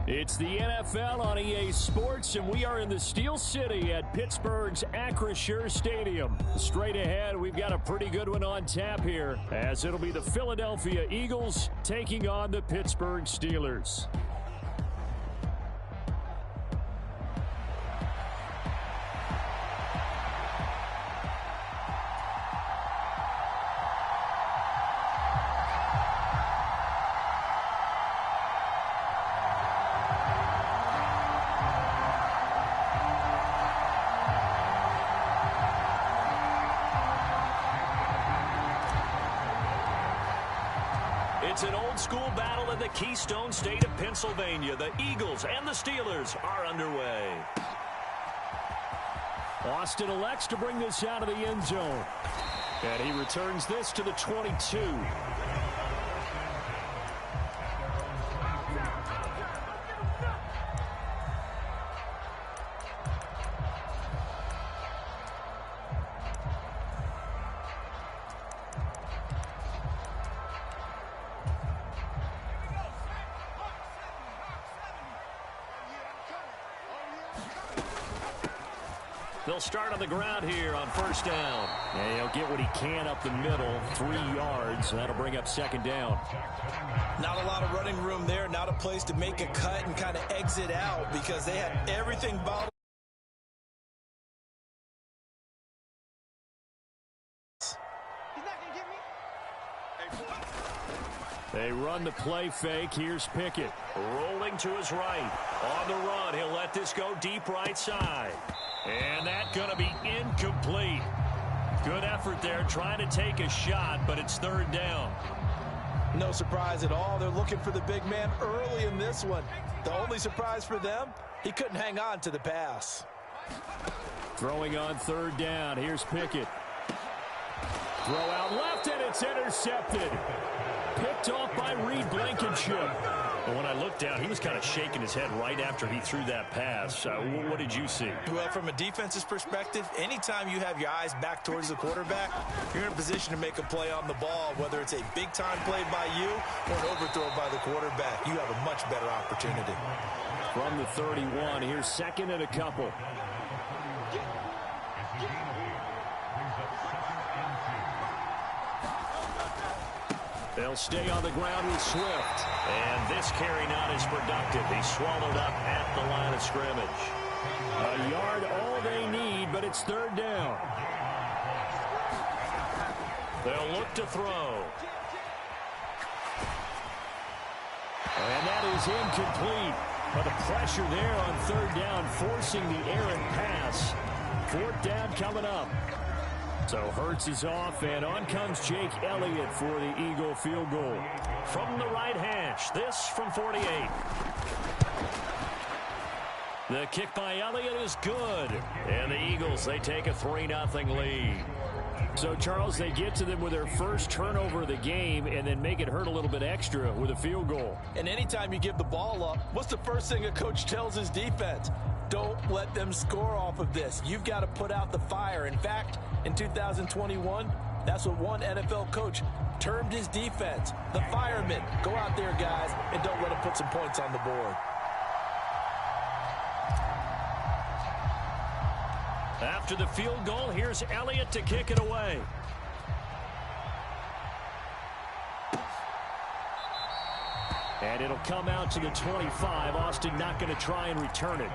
It's the NFL on EA Sports, and we are in the Steel City at Pittsburgh's Acrisure Stadium. Straight ahead, we've got a pretty good one on tap here, as it'll be the Philadelphia Eagles taking on the Pittsburgh Steelers. It's an old-school battle in the Keystone State of Pennsylvania. The Eagles and the Steelers are underway. Austin elects to bring this out of the end zone. And he returns this to the 22. They'll start on the ground here on first down. And he'll get what he can up the middle, 3 yards. That'll bring up second down. Not a lot of running room there. Not a place to make a cut and kind of exit out because they had everything bottled. He's not going to get me. They run the play fake. Here's Pickett. Rolling to his right. On the run, he'll let this go deep right side. And that's going to be incomplete. Good effort there, trying to take a shot, but it's third down. No surprise at all. They're looking for the big man early in this one. The only surprise for them, he couldn't hang on to the pass. Throwing on third down. Here's Pickett. Throw out left, and it's intercepted. Picked off by Reed Blankenship. But when I looked down, he was kind of shaking his head right after he threw that pass. What did you see? Well, from a defense's perspective, anytime you have your eyes back towards the quarterback, you're in a position to make a play on the ball, whether it's a big-time play by you or an overthrow by the quarterback. You have a much better opportunity. From the 31, here's second and a couple. They'll stay on the ground with Swift. And this carry not as productive. He's swallowed up at the line of scrimmage. A yard all they need, but it's third down. They'll look to throw. And that is incomplete. But the pressure there on third down, forcing the errant pass. Fourth down coming up. So Hurts is off, and on comes Jake Elliott for the Eagle field goal. From the right hash, this from 48. The kick by Elliott is good. And the Eagles, they take a 3-0 lead. So, Charles, they get to them with their first turnover of the game and then make it hurt a little bit extra with a field goal. And anytime you give the ball up, what's the first thing a coach tells his defense? Don't let them score off of this. You've got to put out the fire. In fact, in 2021, that's what one NFL coach termed his defense. The firemen. Go out there, guys, and don't let them put some points on the board. After the field goal, here's Elliott to kick it away. And it'll come out to the 25. Austin not going to try and return it.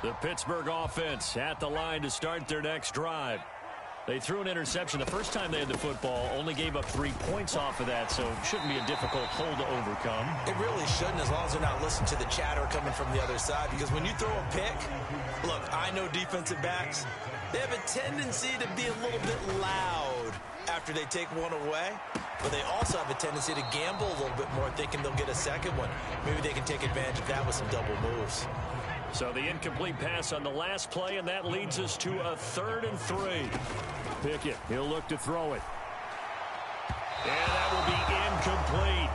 The Pittsburgh offense at the line to start their next drive. They threw an interception the first time they had the football, only gave up 3 points off of that, so it shouldn't be a difficult hole to overcome. It really shouldn't, as long as they're not listening to the chatter coming from the other side, because when you throw a pick, look, I know defensive backs, they have a tendency to be a little bit loud after they take one away, but they also have a tendency to gamble a little bit more, thinking they'll get a second one. Maybe they can take advantage of that with some double moves. So the incomplete pass on the last play, and that leads us to a 3rd and 3. Pickett, he'll look to throw it. And that will be incomplete.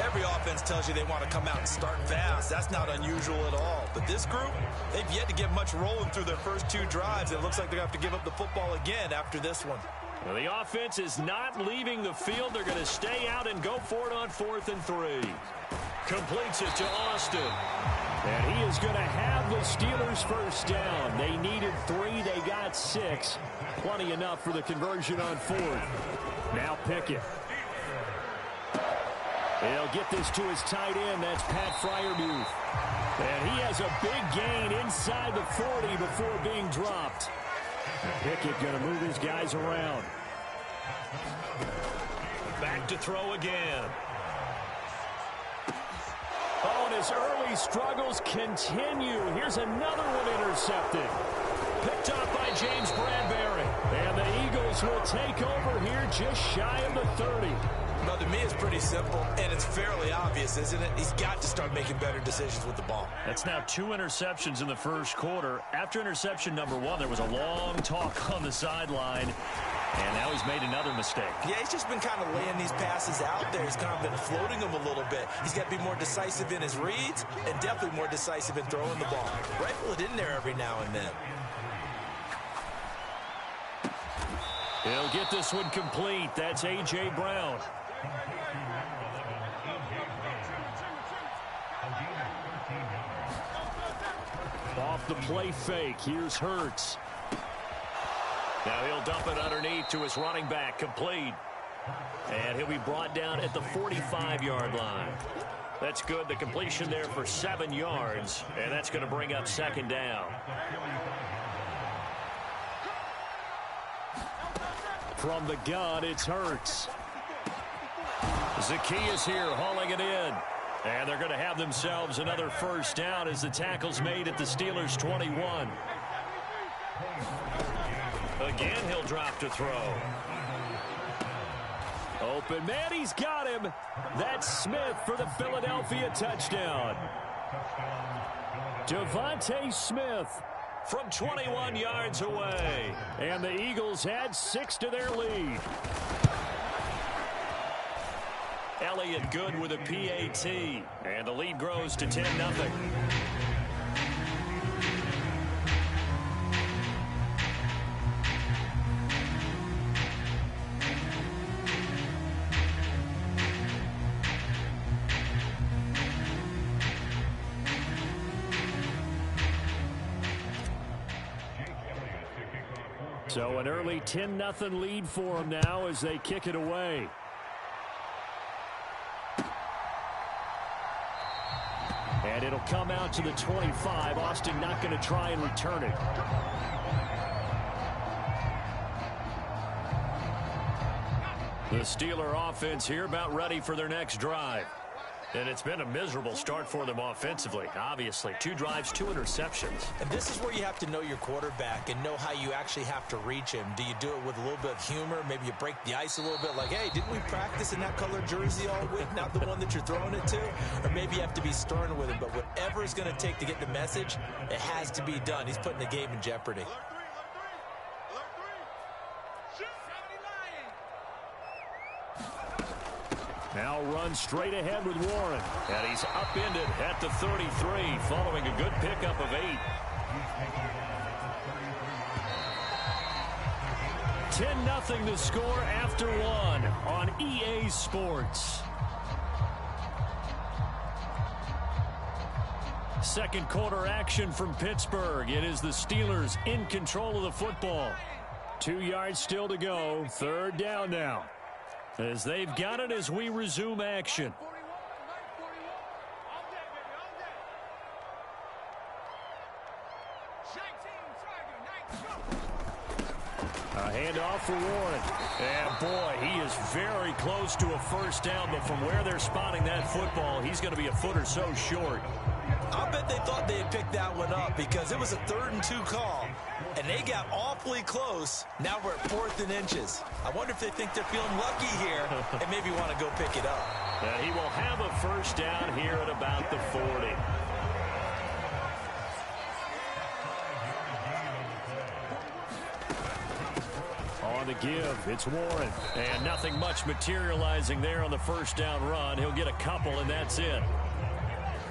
Every offense tells you they want to come out and start fast. That's not unusual at all. But this group, they've yet to get much rolling through their first 2 drives. It looks like they're going to have to give up the football again after this one. Well, the offense is not leaving the field. They're going to stay out and go for it on 4th and 3. Completes it to Austin. And he is going to have the Steelers first down. They needed 3. They got 6. Plenty enough for the conversion on 4th. Now Pickett. He'll get this to his tight end. That's Pat Freiermuth. And he has a big gain inside the 40 before being dropped. Pickett going to move his guys around. Back to throw again. Oh, and his early struggles continue. Here's another one intercepted. Picked up by James Bradbury. And the Eagles will take over here just shy of the 30. Well, to me, it's pretty simple, and it's fairly obvious, isn't it? He's got to start making better decisions with the ball. That's now 2 interceptions in the first quarter. After interception number 1, there was a long talk on the sideline, and now he's made another mistake. Yeah, he's just been kind of laying these passes out there. He's kind of been floating them a little bit. He's got to be more decisive in his reads and definitely more decisive in throwing the ball. Rifle it in there every now and then. He'll get this one complete. That's A.J. Brown. Off the play fake. Here's Hurts. Now he'll dump it underneath to his running back. Complete. And he'll be brought down at the 45-yard line. That's good. The completion there for 7 yards. And that's going to bring up 2nd down. From the gun, it's Hurts. Zacchaeus here hauling it in. And they're going to have themselves another first down as the tackle's made at the Steelers' 21. Again, he'll drop to throw. Open man, he's got him. That's Smith for the Philadelphia touchdown. Devontae Smith from 21 yards away. And the Eagles add 6 to their lead. Elliott good with a PAT. And the lead grows to 10-0. So an early 10-0 lead for them now as they kick it away. And it'll come out to the 25. Austin not going to try and return it. The Steeler offense here about ready for their next drive. And it's been a miserable start for them offensively, obviously. 2 drives, 2 interceptions. And this is where you have to know your quarterback and know how you actually have to reach him. Do you do it with a little bit of humor? Maybe you break the ice a little bit like, hey, didn't we practice in that color jersey all week, not the one that you're throwing it to? Or maybe you have to be stern with him. But whatever it's going to take to get the message, it has to be done. He's putting the game in jeopardy. Now runs straight ahead with Warren. And he's upended at the 33 following a good pickup of 8. 10-0 the score after 1 on EA Sports. Second quarter action from Pittsburgh. It is the Steelers in control of the football. 2 yards still to go. 3rd down now. As they've got it as we resume action. A handoff for Warren. And boy, he is very close to a first down, but from where they're spotting that football, he's going to be a foot or so short. I bet they thought they had picked that one up because it was a 3rd and 2 call, and they got awfully close. Now we're at 4th and inches. I wonder if they think they're feeling lucky here and maybe want to go pick it up. He will have a first down here at about the 40. On on the give. It's Warren. And nothing much materializing there on the first down run. He'll get a couple, and that's it.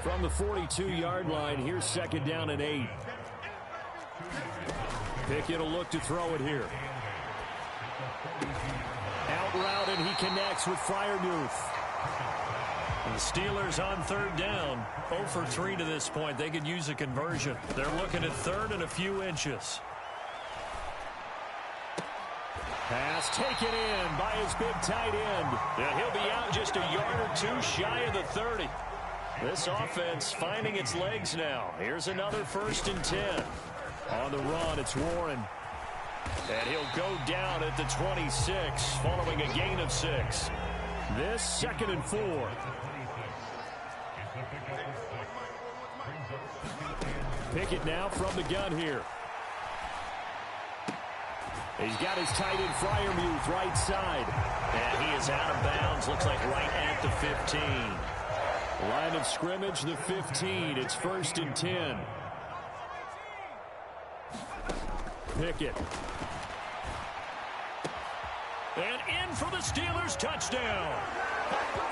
From the 42-yard line, here's second down and 8. Pickett will look to throw it here. Out route, and he connects with Freiermuth. The Steelers on third down. 0 for 3 to this point. They could use a conversion. They're looking at third and a few inches. Pass taken in by his big tight end. And he'll be out just a yard or two shy of the 30. This offense finding its legs now. Here's another 1st and 10. On the run, it's Warren. And he'll go down at the 26 following a gain of 6. This 2nd and 4. Pickett now from the gun here. He's got his tight end Freiermuth right side. And he is out of bounds. Looks like right at the 15. Line of scrimmage, the 15. It's 1st and 10. Pickett. And in for the Steelers touchdown.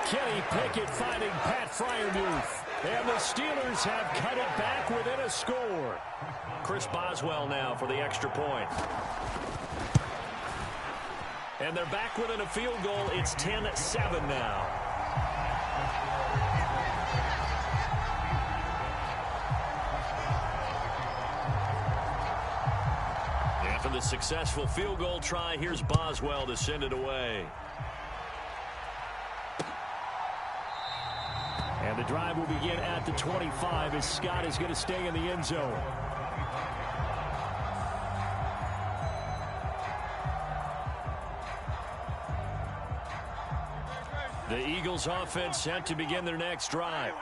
Kenny Pickett finding Pat Freiermuth. And the Steelers have cut it back within a score. Chris Boswell now for the extra point. And they're back within a field goal. It's 10-7 now. After the successful field goal try, here's Boswell to send it away. And the drive will begin at the 25 as Scott is going to stay in the end zone. The Eagles offense set to begin their next drive.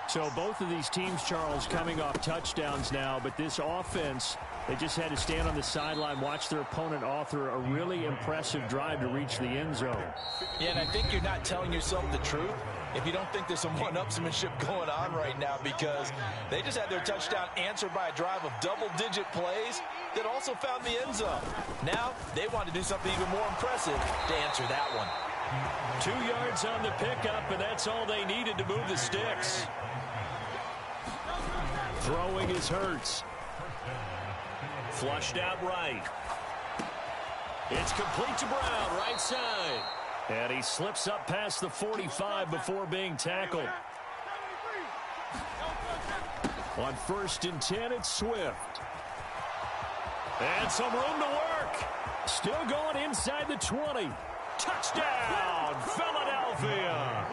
So both of these teams, Charles, coming off touchdowns now, but this offense, they just had to stand on the sideline, watch their opponent author a really impressive drive to reach the end zone. Yeah, and I think you're not telling yourself the truth if you don't think there's some one-upsmanship going on right now, because they just had their touchdown answered by a drive of double-digit plays that also found the end zone. Now they want to do something even more impressive to answer that one. 2 yards on the pickup, and that's all they needed to move the sticks. Throwing is Hurts. Flushed out right. It's complete to Brown, right side. And he slips up past the 45 before being tackled. On 1st and 10, it's Swift. And some room to work. Still going inside the 20. Touchdown, Philadelphia.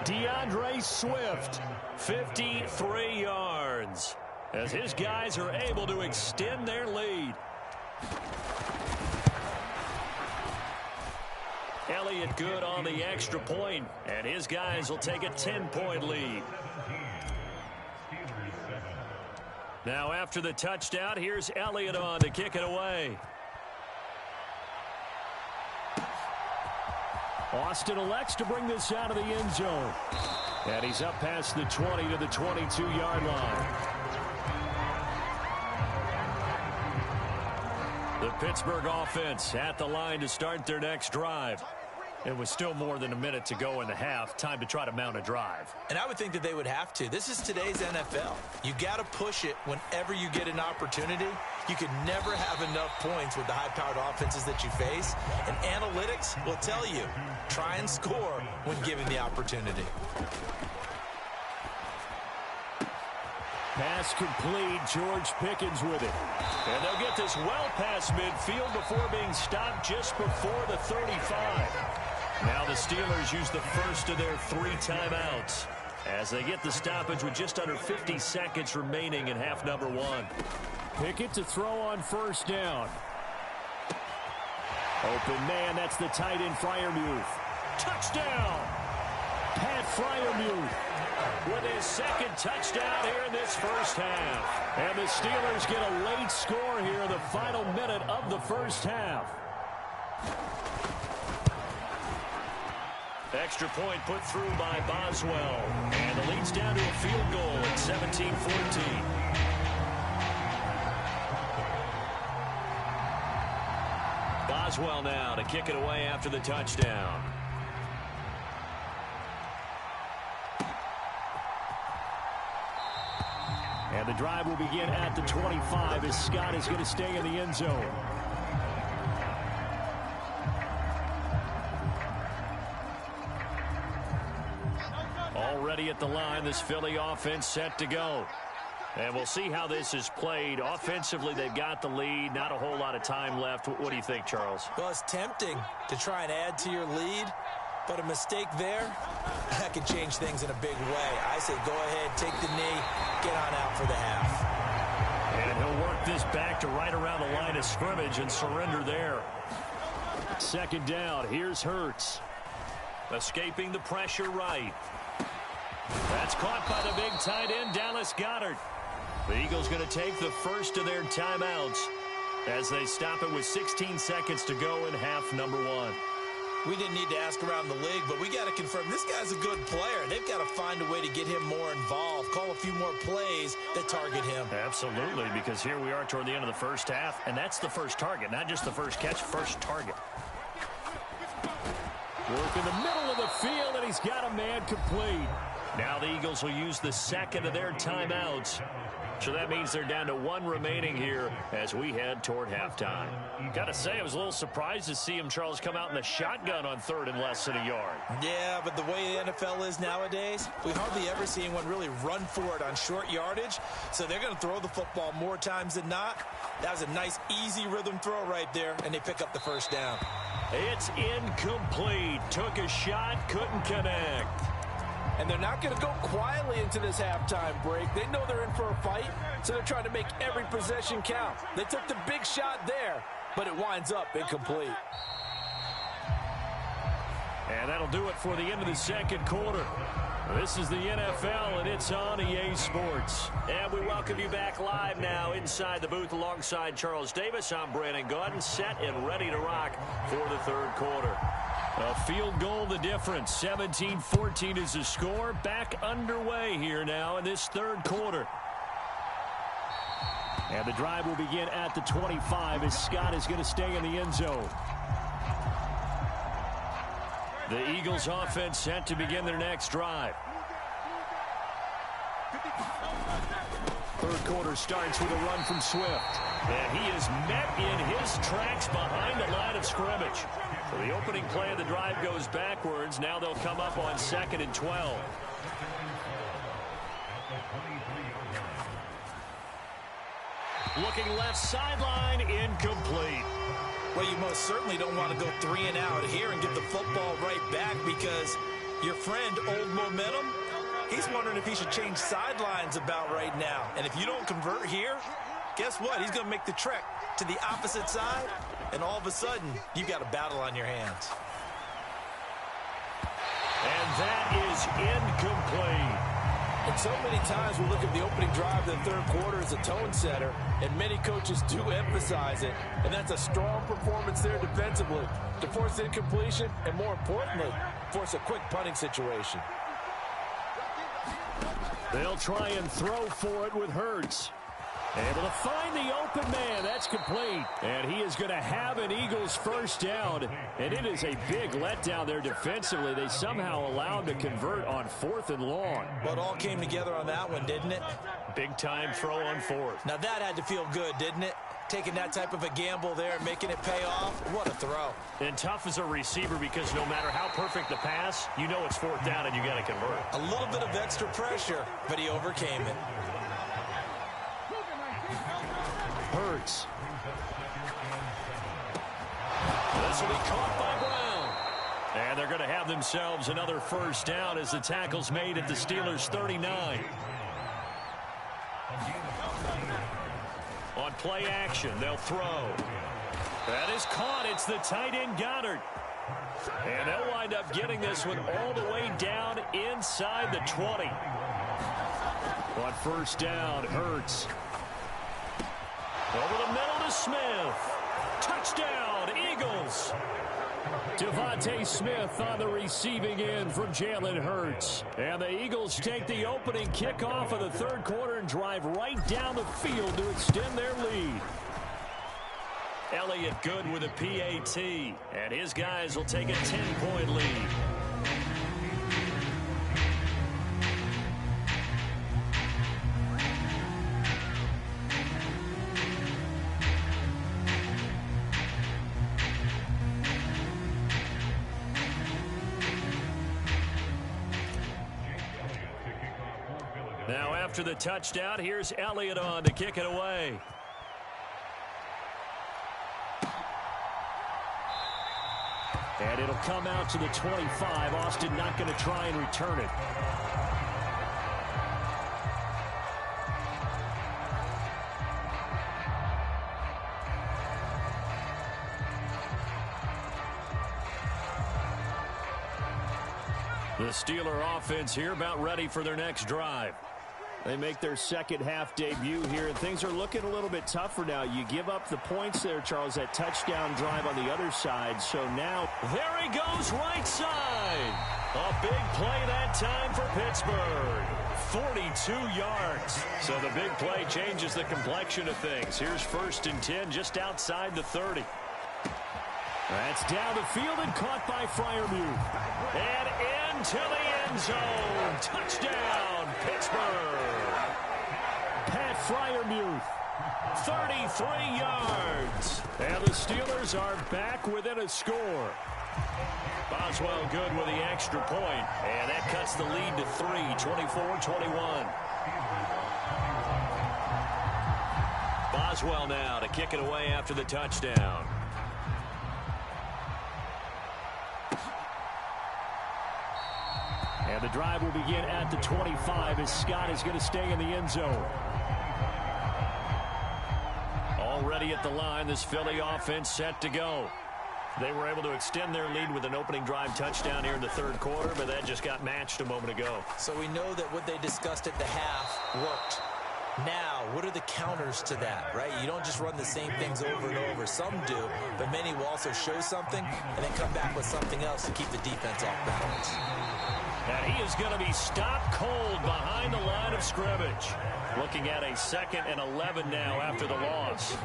DeAndre Swift, 53 yards. As his guys are able to extend their lead. Elliott good on the extra point, and his guys will take a 10-point lead. Now after the touchdown, here's Elliott on to kick it away. Austin elects to bring this out of the end zone. And he's up past the 20 to the 22-yard line. The Pittsburgh offense at the line to start their next drive. It was still more than a minute to go in the half. Time to try to mount a drive. And I would think that they would have to. This is today's NFL. You got to push it whenever you get an opportunity. You can never have enough points with the high-powered offenses that you face. And analytics will tell you, try and score when given the opportunity. Pass complete. George Pickens with it. And they'll get this well past midfield before being stopped just before the 35. Now the Steelers use the first of their 3 timeouts as they get the stoppage with just under 50 seconds remaining in half number 1. Pickett to throw on 1st down. Open man, that's the tight end Freiermuth. Touchdown! Pat Freiermuth with his 2nd touchdown here in this first half. And the Steelers get a late score here in the final minute of the first half. Extra point put through by Boswell. And the lead's down to a field goal at 17-14. Boswell now to kick it away after the touchdown. And the drive will begin at the 25 as Scott is going to stay in the end zone. Already at the line, this Philly offense set to go. And we'll see how this is played. Offensively, they've got the lead. Not a whole lot of time left. What do you think, Charles? Well, it's tempting to try and add to your lead, but a mistake there, that could change things in a big way. I say go ahead, take the knee, get on out for the half. And he'll work this back to right around the line of scrimmage and surrender there. Second down, here's Hurts. Escaping the pressure right. That's caught by the big tight end, Dallas Goedert. The Eagles going to take the first of their timeouts as they stop it with 16 seconds to go in half number one. We didn't need to ask around the league, but we got to confirm this guy's a good player. They've got to find a way to get him more involved, call a few more plays that target him. Absolutely, because here we are toward the end of the first half, and that's the first target, not just the first catch, first target. Work in the middle of the field, and he's got a man complete. Now the Eagles will use the second of their timeouts. So that means they're down to one remaining here as we head toward halftime. Got to say, I was a little surprised to see him, Charles, come out in the shotgun on third and less than a yard. Yeah, but the way the NFL is nowadays, we hardly ever see anyone really run for it on short yardage. So they're going to throw the football more times than not. That was a nice, easy rhythm throw right there, and they pick up the first down. It's incomplete. Took a shot, couldn't connect. And they're not going to go quietly into this halftime break. They know they're in for a fight, so they're trying to make every possession count. They took the big shot there, but it winds up incomplete. And that'll do it for the end of the second quarter. This is the NFL, and it's on EA Sports. And we welcome you back live now inside the booth alongside Charles Davis. I'm Brandon Gaudin, set and ready to rock for the third quarter. A field goal the difference. 17-14 is the score. Back underway here now in this third quarter. And the drive will begin at the 25 as Scott is going to stay in the end zone. The Eagles offense set to begin their next drive. Third quarter starts with a run from Swift. And he is met in his tracks behind the line of scrimmage. So the opening play of the drive goes backwards. Now they'll come up on 2nd and 12. Looking left sideline, incomplete. Well, you most certainly don't want to go 3 and out here and get the football right back because your friend, Old Momentum, he's wondering if he should change sidelines about right now. And if you don't convert here, guess what? He's going to make the trek to the opposite side, and all of a sudden, you've got a battle on your hands. And that is incomplete. And so many times we look at the opening drive of the third quarter as a tone setter, and many coaches do emphasize it. And that's a strong performance there defensively to force incompletion and, more importantly, force a quick punting situation. They'll try and throw for it with Hurts. Able to find the open man. That's complete. And he is going to have an Eagles first down. And it is a big letdown there defensively. They somehow allowed to convert on 4th and long. Well, it all came together on that one, didn't it? Big time throw on 4th. Now that had to feel good, didn't it? Taking that type of a gamble there, making it pay off. What a throw. And tough as a receiver because no matter how perfect the pass, you know it's 4th down and you got to convert. A little bit of extra pressure, but he overcame it. Hurts. This will be caught by Brown. And they're going to have themselves another first down as the tackle's made at the Steelers' 39. On play action, they'll throw. That is caught. It's the tight end Goddard. And they'll wind up getting this one all the way down inside the 20. On first down, Hurts. Over the middle to Smith. Touchdown, Eagles. Devontae Smith on the receiving end from Jalen Hurts. And the Eagles take the opening kickoff of the third quarter and drive right down the field to extend their lead. Elliott good with a PAT, and his guys will take a 10-point lead. Now after the touchdown, here's Elliott on to kick it away. And it'll come out to the 25. Austin not going to try and return it. The Steeler offense here about ready for their next drive. They make their second half debut here, and things are looking a little bit tougher now. You give up the points there, Charles, that touchdown drive on the other side. So now, there he goes right side. A big play that time for Pittsburgh. 42 yards. So the big play changes the complexion of things. Here's 1st and 10 just outside the 30. That's down the field and caught by Freiermuth. And into the end zone. Touchdown, Pittsburgh. Pat Freiermuth, 33 yards. And the Steelers are back within a score. Boswell good with the extra point. And that cuts the lead to 3, 24-21. Boswell now to kick it away after the touchdown. And the drive will begin at the 25 as Scott is going to stay in the end zone. Already at the line, this Philly offense set to go. They were able to extend their lead with an opening drive touchdown here in the 3rd quarter, but that just got matched a moment ago. So we know that what they discussed at the half worked. Now, what are the counters to that, right? You don't just run the same things over and over. Some do, but many will also show something and then come back with something else to keep the defense off balance. And he is going to be stopped cold behind the line of scrimmage. Looking at a 2nd and 11 now after the loss.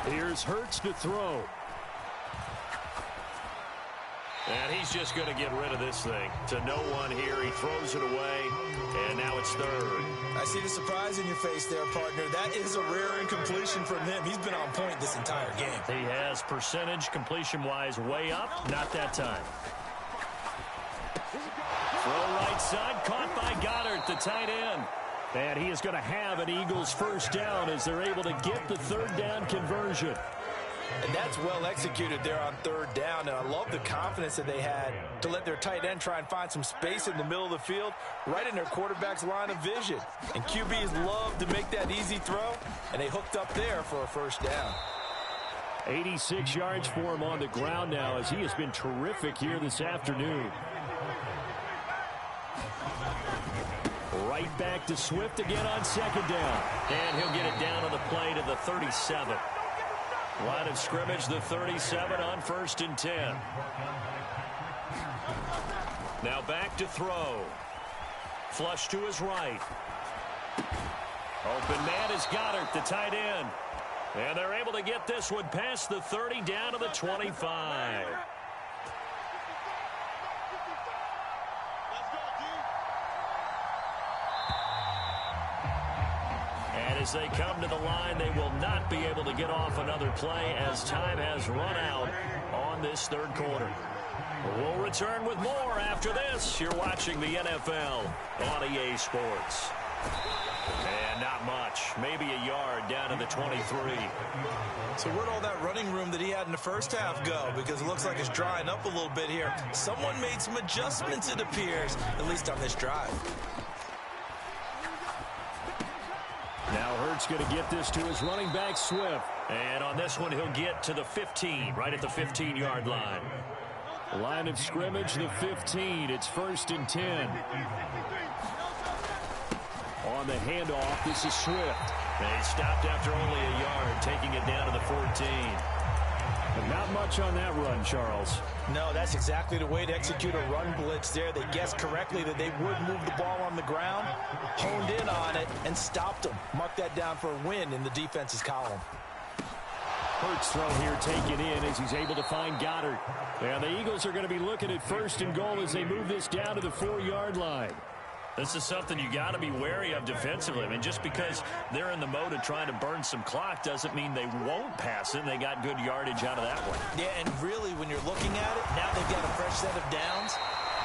Here's Hurts to throw. And he's just going to get rid of this thing. To no one here. He throws it away. And now it's 3rd. I see the surprise in your face there, partner. That is a rare incompletion from him. He's been on point this entire game. He has percentage completion-wise way up. Not that time. Throw right side, caught by Goddard, the tight end. And he is going to have an Eagles 1st down as they're able to get the 3rd down conversion. And that's well executed there on 3rd down. And I love the confidence that they had to let their tight end try and find some space in the middle of the field, right in their quarterback's line of vision. And QBs love to make that easy throw, and they hooked up there for a 1st down. 86 yards for him on the ground now as he has been terrific here this afternoon. Right back to Swift again on 2nd down. And he'll get it down on the play to the 37. Line of scrimmage, the 37 on 1st and 10. Now back to throw. Flush to his right. Open man is Goddard, the tight end. And they're able to get this one past the 30 down to the 25. And as they come to the line, they will not be able to get off another play as time has run out on this 3rd quarter. We'll return with more after this. You're watching the NFL on EA Sports. And not much. Maybe a yard down to the 23. So where'd all that running room that he had in the 1st half go? Because it looks like it's drying up a little bit here. Someone made some adjustments, it appears, at least on this drive. Now Hurts going to get this to his running back, Swift. And on this one, he'll get to the 15, right at the 15-yard line. Line of scrimmage, the 15. It's 1st and 10. On the handoff, this is Swift. They stopped after only a yard, taking it down to the 14. But not much on that run, Charles. No, that's exactly the way to execute a run blitz there. They guessed correctly that they would move the ball on the ground, honed in on it, and stopped them. Mark that down for a win in the defense's column. Hurts throw here taken in as he's able to find Goddard. And the Eagles are going to be looking at first and goal as they move this down to the 4-yard line. This is something you got to be wary of defensively. I mean, just because they're in the mode of trying to burn some clock doesn't mean they won't pass it. And they got good yardage out of that one. Yeah, and really, when you're looking at it, now they've got a fresh set of downs.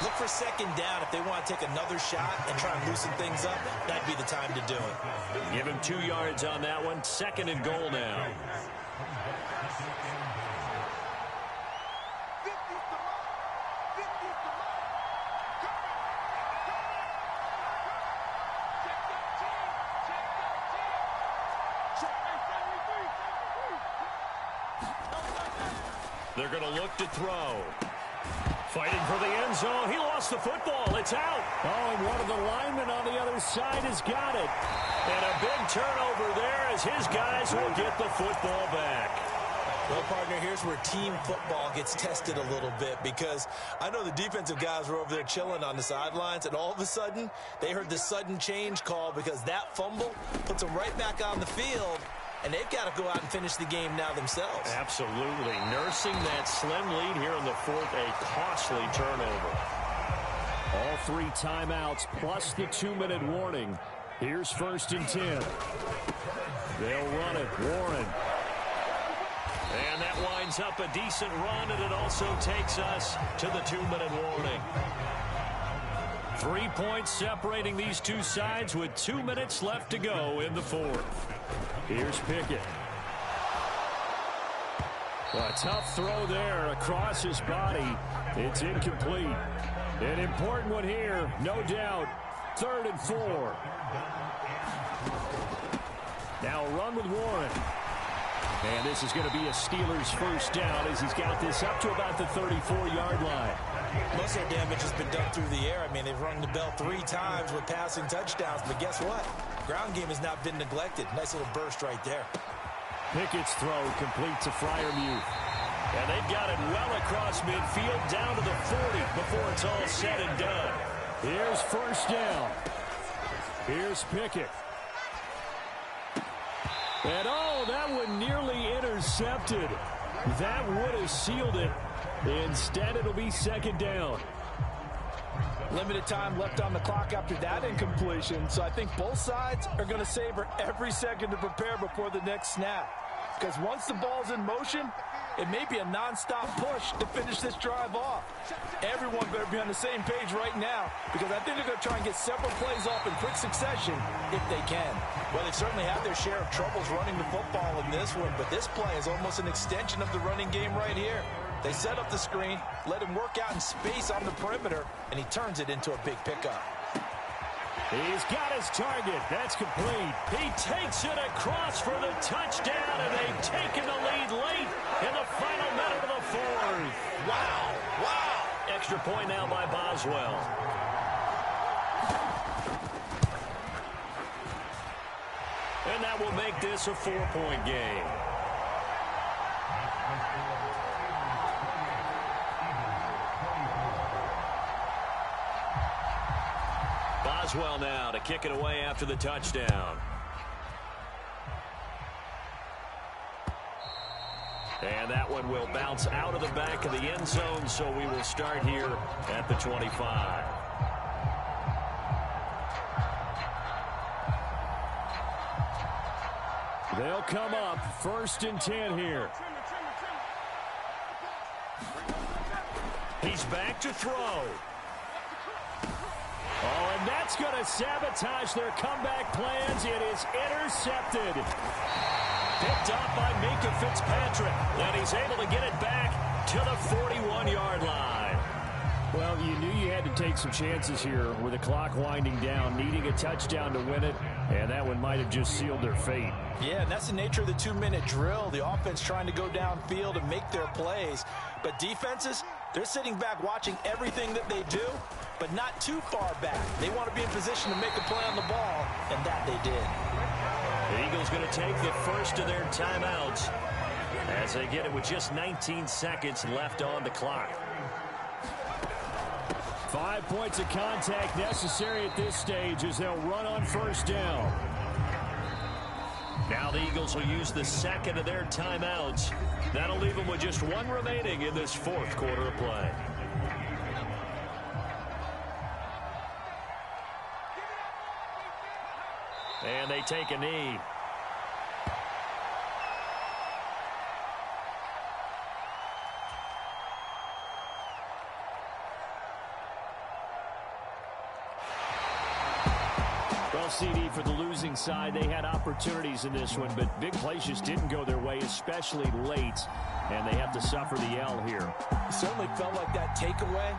Look for second down if they want to take another shot and try and loosen things up. That'd be the time to do it. Give him 2 yards on that one. Second and goal now. They're going to look to throw. Fighting for the end zone. He lost the football. It's out. Oh, and one of the linemen on the other side has got it. And a big turnover there as his guys will get the football back. Well, partner, here's where team football gets tested a little bit, because I know the defensive guys were over there chilling on the sidelines, and all of a sudden, they heard the sudden change call because that fumble puts them right back on the field. And they've got to go out and finish the game now themselves. Absolutely. Nursing that slim lead here in the fourth, a costly turnover. All 3 timeouts plus the 2-minute warning. Here's first and 10. They'll run it. Warren. And that winds up a decent run, and it also takes us to the 2-minute warning. 3 points separating these two sides with 2 minutes left to go in the fourth. Here's Pickett. A tough throw there across his body. It's incomplete. An important one here, no doubt. 3rd and 4. Now run with Warren. And this is going to be a Steelers first down as he's got this up to about the 34-yard line. Most of their damage has been done through the air. I mean, they've rung the bell 3 times with passing touchdowns, but guess what? Ground game has not been neglected. Nice little burst right there. Pickett's throw complete to Freiermuth. And they've got it well across midfield down to the 40 before it's all said and done. Here's first down. Here's Pickett. And oh, that one nearly intercepted. That would have sealed it. Instead, it'll be second down. Limited time left on the clock after that incompletion, so I think both sides are going to savor every second to prepare before the next snap. Because once the ball's in motion, it may be a nonstop push to finish this drive off. Everyone better be on the same page right now, because I think they're going to try and get several plays off in quick succession if they can. Well, they've certainly had their share of troubles running the football in this one, but this play is almost an extension of the running game right here. They set up the screen, let him work out in space on the perimeter, and he turns it into a big pickup. He's got his target. That's complete. He takes it across for the touchdown, and they've taken the lead late in the final minute of the fourth. Wow. Wow. Extra point now by Boswell. And that will make this a 4-point game. Boswell now to kick it away after the touchdown. And that one will bounce out of the back of the end zone, so we will start here at the 25. They'll come up first and 10 here. He's back to throw. Oh, and that's going to sabotage their comeback plans. It is intercepted. Picked up by Minka Fitzpatrick. And he's able to get it back to the 41-yard line. Well, you knew you had to take some chances here with the clock winding down, needing a touchdown to win it, and that one might have just sealed their fate. Yeah, and that's the nature of the 2-minute drill. The offense trying to go downfield and make their plays. But defenses, they're sitting back watching everything that they do, but not too far back. They want to be in position to make a play on the ball, and that they did. The Eagles going to take the first of their timeouts as they get it with just 19 seconds left on the clock. 5 points of contact necessary at this stage as they'll run on first down. Now the Eagles will use the second of their timeouts. That'll leave them with just one remaining in this fourth quarter of play. And they take a knee. Well, CD, for the losing side, they had opportunities in this one, but big plays just didn't go their way, especially late, and they have to suffer the L here. It certainly felt like that takeaway,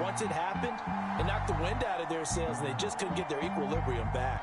once it happened, it knocked the wind out of their sails, and they just couldn't get their equilibrium back.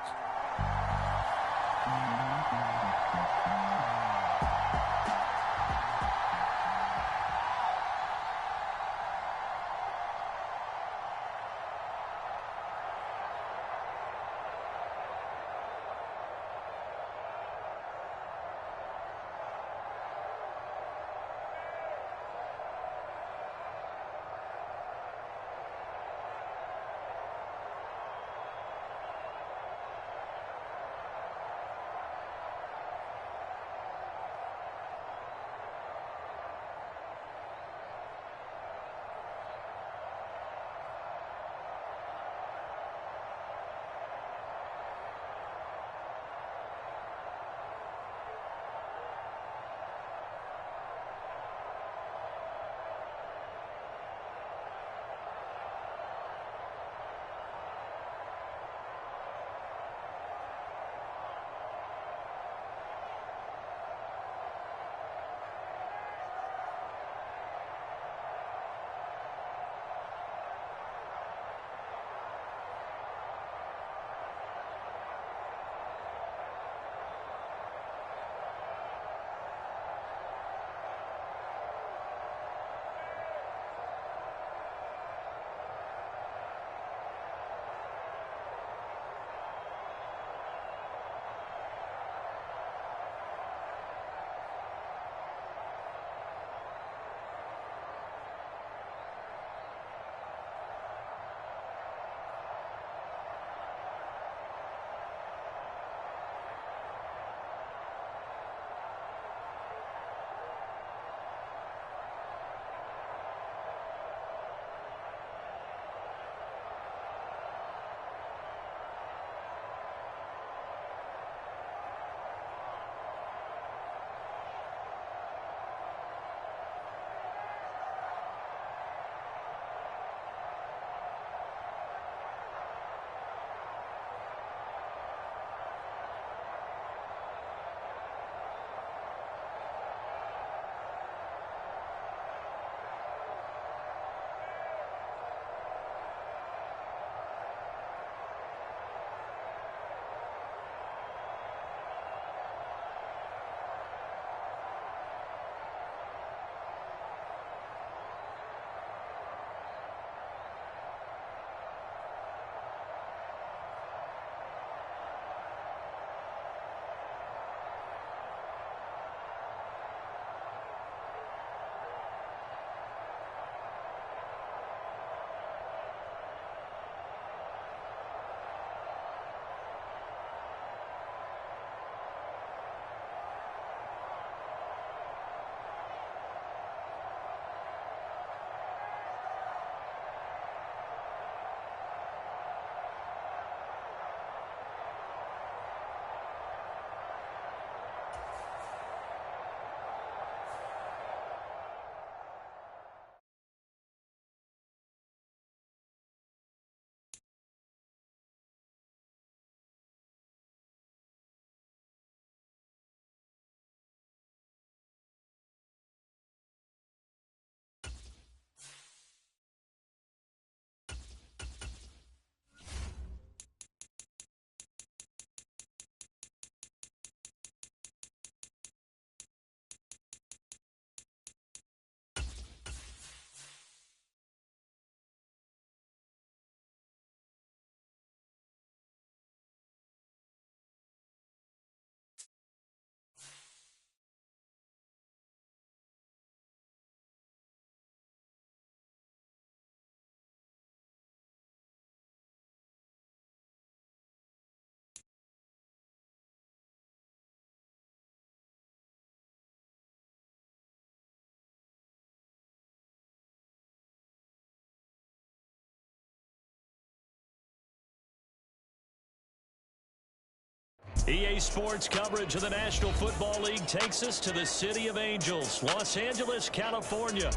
EA Sports coverage of the National Football League takes us to the City of Angels, Los Angeles, California.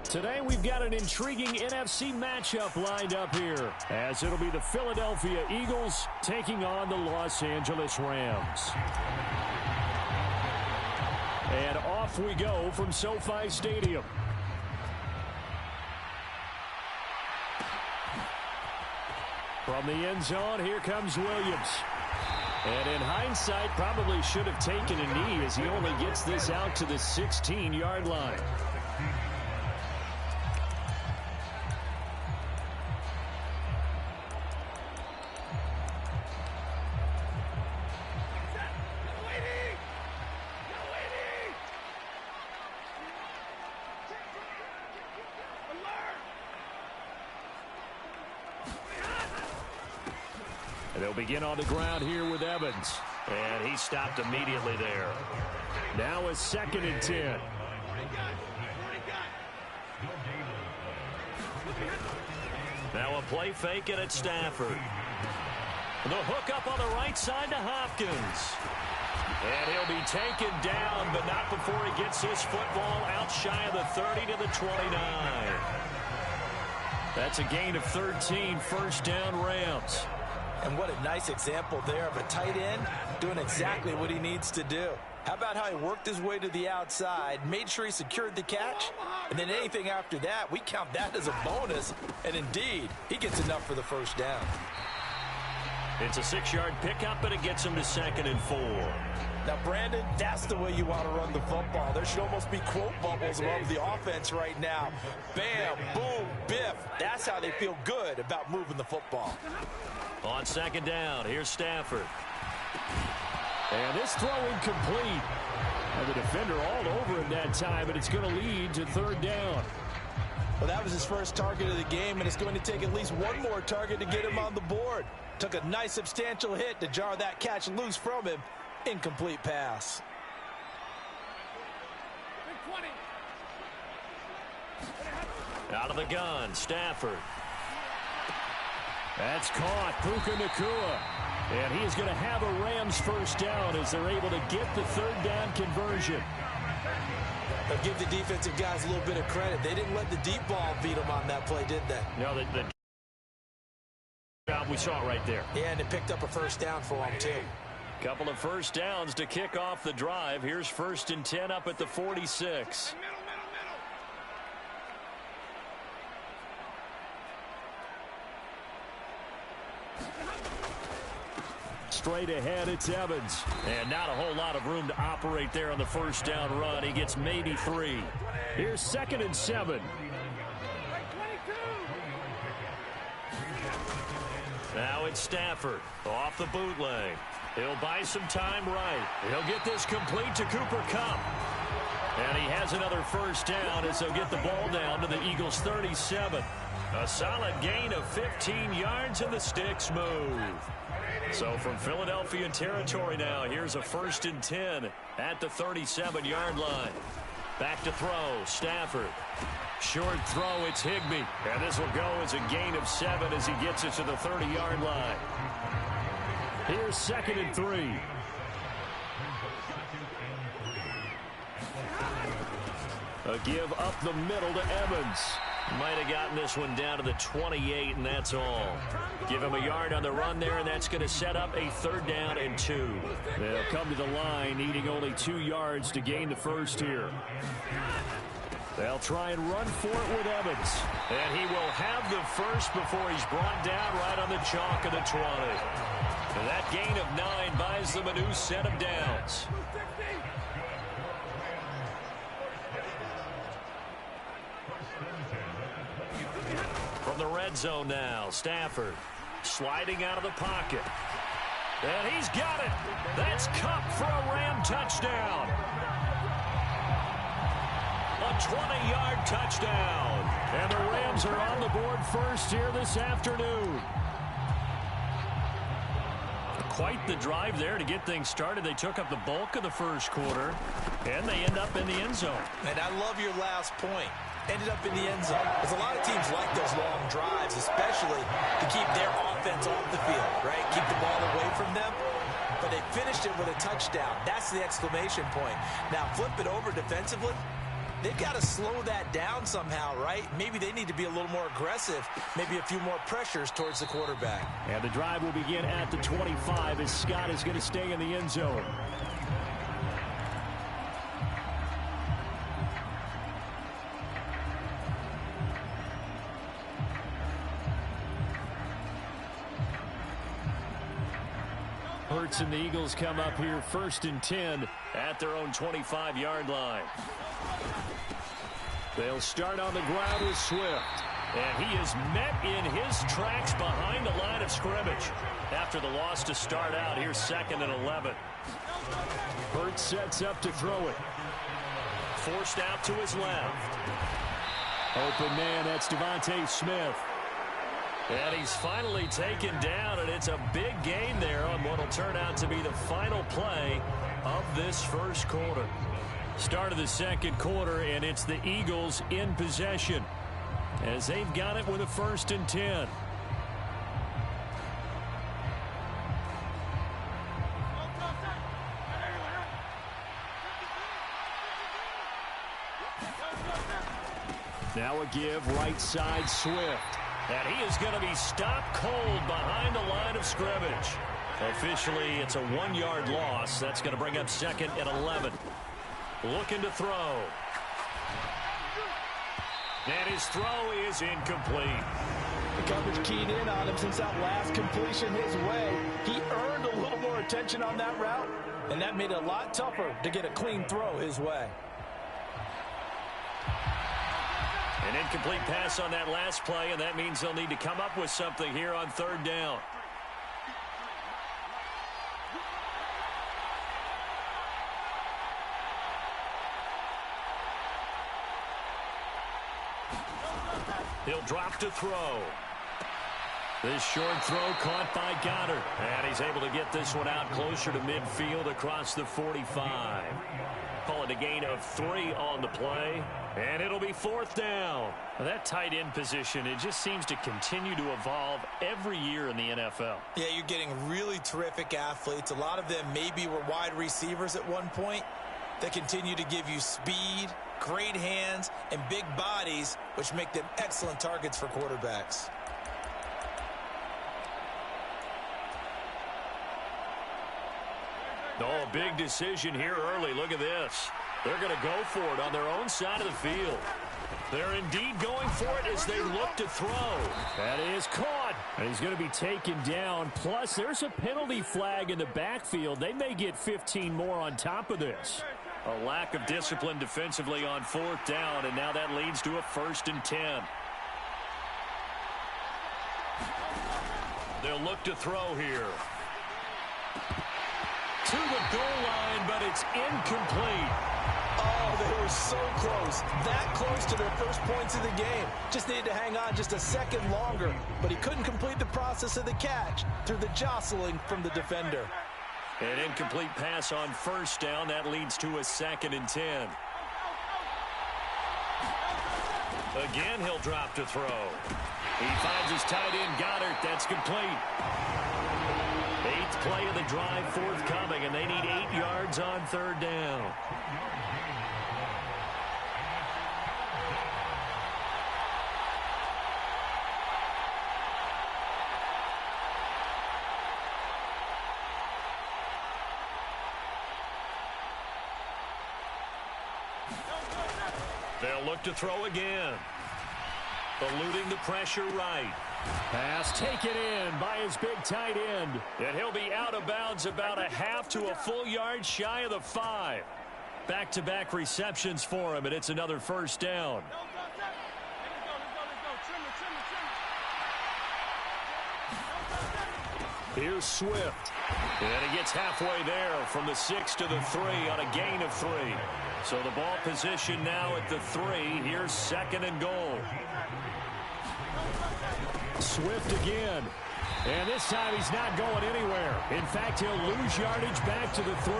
Today we've got an intriguing NFC matchup lined up here, as it'll be the Philadelphia Eagles taking on the Los Angeles Rams. And off we go from SoFi Stadium. From the end zone, here comes Williams. And in hindsight, probably should have taken a knee as he only gets this out to the 16-yard line. They'll begin on the ground here with Evans. And he stopped immediately there. Now a 2nd and 10. Now a play fake and it's Stafford. The hook up on the right side to Hopkins. And he'll be taken down, but not before he gets his football out shy of the 30 to the 29. That's a gain of 13, first down Rams. And what a nice example there of a tight end doing exactly what he needs to do. How about how he worked his way to the outside, made sure he secured the catch, and then anything after that, we count that as a bonus. And indeed, he gets enough for the first down. It's a 6-yard pickup, and it gets him to 2nd and 4. Now, Brandon, that's the way you want to run the football. There should almost be quote bubbles above the offense right now. Bam, boom, biff. That's how they feel good about moving the football. On 2nd down, here's Stafford. And this throw incomplete. And the defender all over him that time, and it's going to lead to 3rd down. Well, that was his first target of the game, and it's going to take at least one more target to get him on the board. Took a nice substantial hit to jar that catch loose from him. Incomplete pass. Out of the gun, Stafford. That's caught, Puka Nacua. And he is going to have a Rams first down as they're able to get the 3rd down conversion. They'll give the defensive guys a little bit of credit. They didn't let the deep ball beat them on that play, did they? No, we saw it right there. Yeah, and it picked up a first down for them, too. Couple of first downs to kick off the drive. Here's 1st and 10 up at the 46. Straight ahead, it's Evans. And not a whole lot of room to operate there on the first down run. He gets maybe 3. Here's 2nd and 7. Now it's Stafford off the bootleg. He'll buy some time right. He'll get this complete to Cooper Kupp. And he has another first down as they'll get the ball down to the Eagles' 37. A solid gain of 15 yards and the sticks move. So from Philadelphia territory now, here's a 1st and 10 at the 37-yard line. Back to throw, Stafford. Short throw, it's Higbee. And this will go as a gain of 7 as he gets it to the 30-yard line. Here's 2nd and 3. A give up the middle to Evans. Might have gotten this one down to the 28, and that's all. Give him a yard on the run there, and that's going to set up a 3rd down and 2. They'll come to the line, needing only 2 yards to gain the first here. They'll try and run for it with Evans. And he will have the first before he's brought down right on the chalk of the 20. And that gain of 9 buys them a new set of downs. From the red zone now, Stafford sliding out of the pocket. And he's got it. That's Kupp for a Ram touchdown. A 20-yard touchdown. And the Rams are on the board first here this afternoon. Quite the drive there to get things started. They took up the bulk of the first quarter, and they end up in the end zone. And I love your last point. Ended up in the end zone. Because a lot of teams like those long drives, especially to keep their offense off the field, right? Keep the ball away from them. but they finished it with a touchdown. That's the exclamation point. Now flip it over defensively. They've got to slow that down somehow, right? Maybe they need to be a little more aggressive, maybe a few more pressures towards the quarterback. And the drive will begin at the 25 as Scott is going to stay in the end zone. Hurts and the Eagles come up here 1st and 10 at their own 25-yard line. They'll start on the ground with Swift. And he is met in his tracks behind the line of scrimmage. After the loss to start out, here's 2nd and 11. Hurts sets up to throw it. Forced out to his left. Open man, that's Devontae Smith. And he's finally taken down, and it's a big gain there on what will turn out to be the final play of this first quarter. Start of the second quarter, and it's the Eagles in possession as they've got it with a 1st and 10. Now a give right side Swift. And he is going to be stopped cold behind the line of scrimmage. Officially, it's a 1-yard loss. That's going to bring up 2nd and 11. Looking to throw. And his throw is incomplete. The coverage keyed in on him since that last completion his way. He earned a little more attention on that route, and that made it a lot tougher to get a clean throw his way. An incomplete pass on that last play, and that means they'll need to come up with something here on 3rd down. He'll drop to throw. This short throw caught by Goddard. And he's able to get this one out closer to midfield across the 45. Call it a gain of 3 on the play. And it'll be 4th down. That tight end position, it just seems to continue to evolve every year in the NFL. Yeah, you're getting really terrific athletes. A lot of them maybe were wide receivers at one point. They continue to give you speed, great hands, and big bodies, which make them excellent targets for quarterbacks. Oh, a big decision here early. Look at this. They're going to go for it on their own side of the field. They're indeed going for it as they look to throw. That is caught. And he's going to be taken down. Plus, there's a penalty flag in the backfield. They may get 15 more on top of this. A lack of discipline defensively on 4th down, and now that leads to a 1st and 10. They'll look to throw here. To the goal line, but it's incomplete. Oh, they were so close. That close to their first points of the game. Just needed to hang on just a second longer, but he couldn't complete the process of the catch through the jostling from the defender. An incomplete pass on 1st down. That leads to a 2nd and 10. Again, he'll drop to throw. He finds his tight end, Goddard. That's complete. 8th play of the drive forthcoming, and they need 8 yards on 3rd down. They'll look to throw again. Eluding the pressure right. Pass taken in by his big tight end. And he'll be out of bounds about a half to a full yard shy of the 5. Back-to-back receptions for him, and it's another 1st down. Here's Swift. And he gets halfway there from the 6 to the 3 on a gain of 3. So the ball position now at the 3. Here's 2nd and goal. Swift again. And this time he's not going anywhere. In fact, he'll lose yardage back to the 3.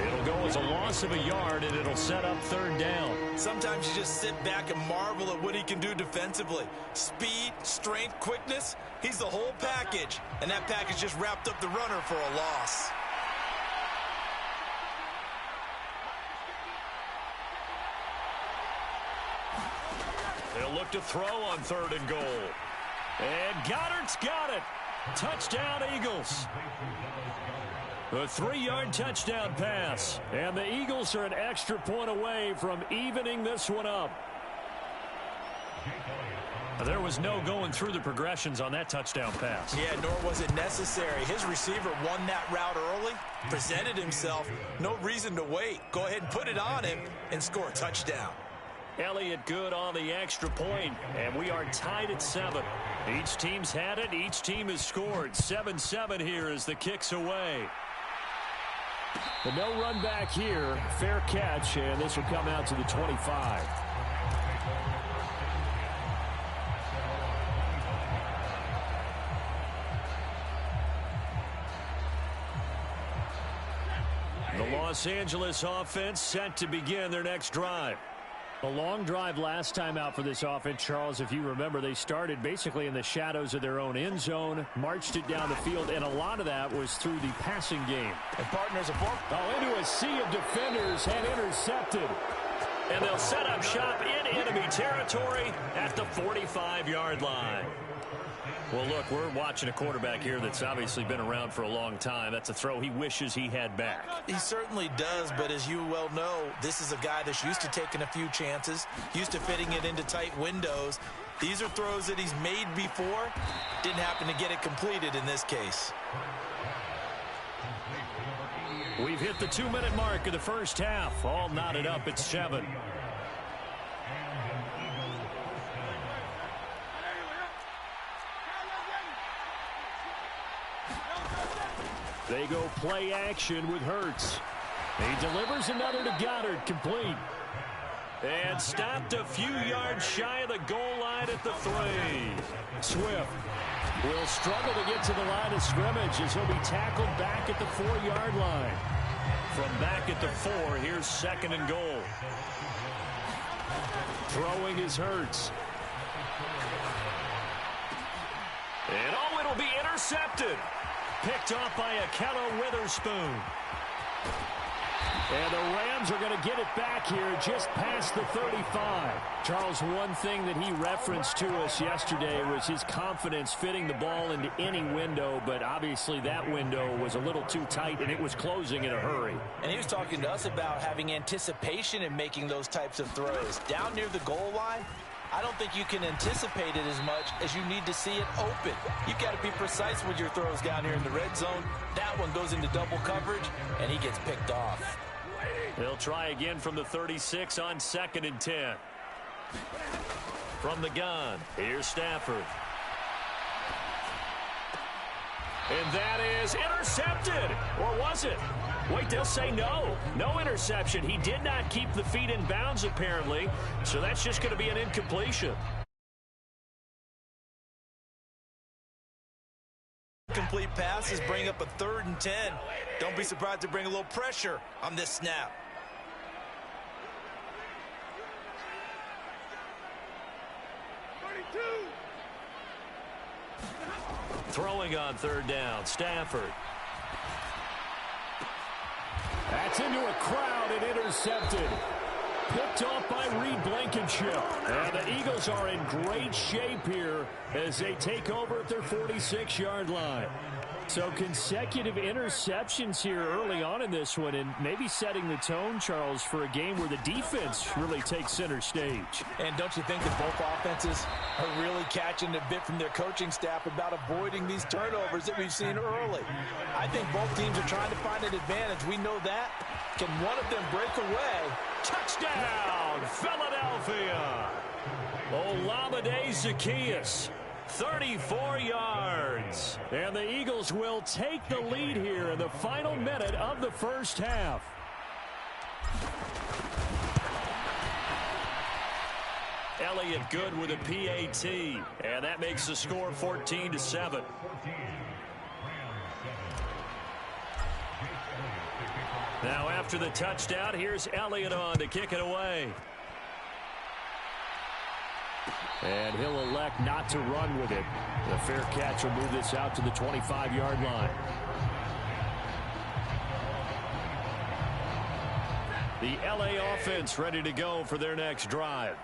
It'll go as a loss of a yard, and it'll set up 3rd down. Sometimes you just sit back and marvel at what he can do defensively. Speed, strength, quickness, he's the whole package. And that package just wrapped up the runner for a loss. look to throw on 3rd and goal. And Goddard's got it. Touchdown, Eagles. A 3-yard touchdown pass. And the Eagles are an extra point away from evening this one up. There was no going through the progressions on that touchdown pass. Yeah, nor was it necessary. His receiver won that route early, presented himself. No reason to wait. Go ahead and put it on him and score a touchdown. Elliott good on the extra point, and we are tied at 7. Each team's had it. Each team has scored. 7-7 here as the kick's away. The no run back here. Fair catch, and this will come out to the 25. The Los Angeles offense set to begin their next drive. A long drive last time out for this offense, Charles. If you remember, they started basically in the shadows of their own end zone, marched it down the field, and a lot of that was through the passing game. And partners into a sea of defenders and intercepted. And they'll set up shop in enemy territory at the 45-yard line. Well, look, we're watching a quarterback here that's obviously been around for a long time. That's a throw he wishes he had back. He certainly does, but as you well know, this is a guy that's used to taking a few chances, used to fitting it into tight windows. These are throws that he's made before. Didn't happen to get it completed in this case. We've hit the 2-minute mark of the first half. All knotted up at 7. They go play action with Hurts. He delivers another to Goddard, complete. And stopped a few yards shy of the goal line at the 3. Swift will struggle to get to the line of scrimmage as he'll be tackled back at the 4-yard line. From back at the 4, here's 2nd and goal. Throwing is Hurts. And it'll be intercepted. Picked off by Akello Witherspoon. And the Rams are going to get it back here just past the 35. Charles, one thing that he referenced to us yesterday was his confidence fitting the ball into any window, but obviously that window was a little too tight, and it was closing in a hurry. And he was talking to us about having anticipation in making those types of throws. Down near the goal line, I don't think you can anticipate it as much as you need to see it open. You've got to be precise with your throws down here in the red zone. That one goes into double coverage, and he gets picked off. They'll try again from the 36 on 2nd and 10. From the gun, here's Stafford. And that is intercepted. Or was it? Wait, they'll say no. No interception. He did not keep the feet in bounds, apparently. So that's just going to be an incompletion. Complete passes bring up a 3rd and 10. Don't be surprised to bring a little pressure on this snap. Throwing on 3rd down, Stafford. That's into a crowd and intercepted. Picked off by Reed Blankenship. And the Eagles are in great shape here as they take over at their 46-yard line. So consecutive interceptions here early on in this one, and maybe setting the tone, Charles, for a game where the defense really takes center stage. And don't you think that both offenses are really catching a bit from their coaching staff about avoiding these turnovers that we've seen early? I think both teams are trying to find an advantage. We know that. Can one of them break away? Touchdown, Philadelphia! Olamide Zaccheaus, 34 yards. And the Eagles will take the lead here in the final minute of the first half. Elliott good with a PAT, and that makes the score 14-7. Now after the touchdown, here's Elliott on to kick it away. And he'll elect not to run with it. The fair catch will move this out to the 25-yard line. The LA offense ready to go for their next drive.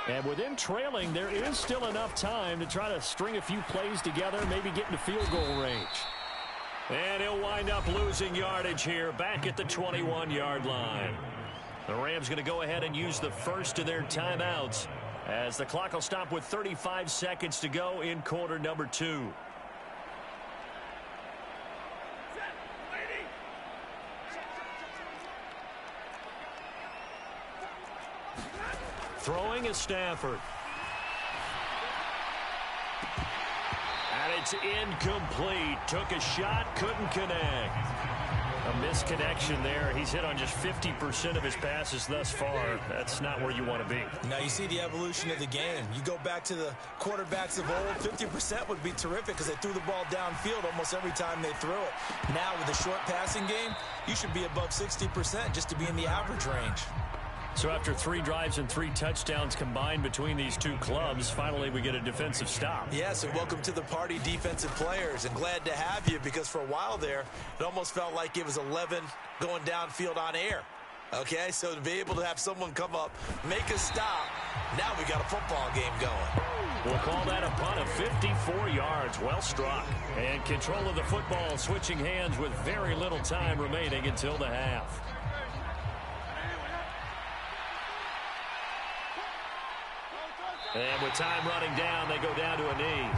And with them trailing, there is still enough time to try to string a few plays together, maybe get into field goal range. And he'll wind up losing yardage here back at the 21-yard line. The Rams going to go ahead and use the first of their timeouts as the clock will stop with 35 seconds to go in quarter number 2. Throwing is Stafford. And it's incomplete. Took a shot, couldn't connect. A misconnection there. He's hit on just 50% of his passes thus far. That's not where you want to be. Now you see the evolution of the game. You go back to the quarterbacks of old, 50% would be terrific because they threw the ball downfield almost every time they threw it. Now with the short passing game, you should be above 60% just to be in the average range. So after 3 drives and 3 touchdowns combined between these two clubs, finally we get a defensive stop. Yes, and welcome to the party, defensive players. And glad to have you because for a while there, it almost felt like it was 11 going downfield on air. Okay, so to be able to have someone come up, make a stop, now we got a football game going. We'll call that a punt of 54 yards. Well struck. And control of the football switching hands with very little time remaining until the half. And with time running down, they go down to a knee.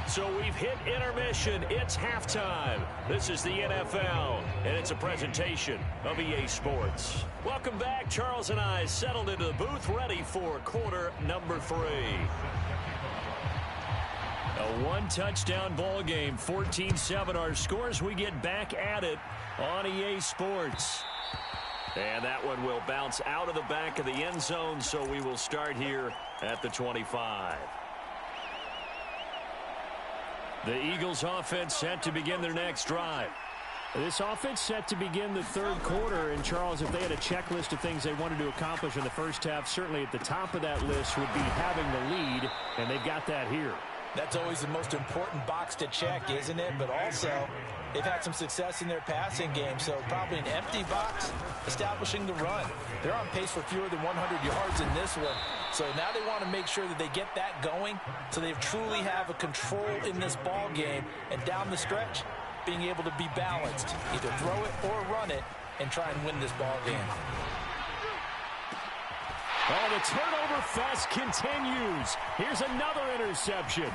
So we've hit intermission. It's halftime. This is the NFL, and it's a presentation of EA Sports. Welcome back. Charles and I settled into the booth, ready for quarter number 3. A 1-touchdown ball game, 14-7 our scores. We get back at it on EA Sports. And that one will bounce out of the back of the end zone, so we will start here at the 25. The Eagles offense set to begin their next drive. This offense set to begin the third quarter. And, Charles, if they had a checklist of things they wanted to accomplish in the first half, certainly at the top of that list would be having the lead, and they've got that here. That's always the most important box to check, isn't it? But also, they've had some success in their passing game, so probably an empty box, establishing the run. They're on pace for fewer than 100 yards in this one, so now they want to make sure that they get that going so they truly have a control in this ball game, and down the stretch, being able to be balanced, either throw it or run it, and try and win this ball game. Oh, the turnover fest continues. Here's another interception.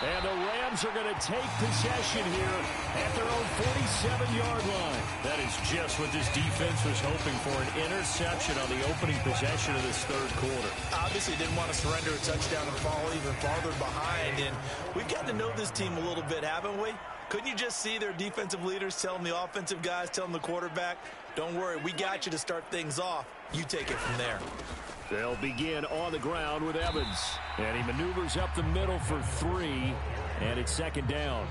And the Rams are going to take possession here at their own 47-yard line. That is just what this defense was hoping for, an interception on the opening possession of this third quarter. Obviously didn't want to surrender a touchdown and fall even farther behind. And we've gotten to know this team a little bit, haven't we? Couldn't you just see their defensive leaders telling the offensive guys, telling the quarterback, don't worry, we got you to start things off. You take it from there. They'll begin on the ground with Evans. And he maneuvers up the middle for 3, and it's second down.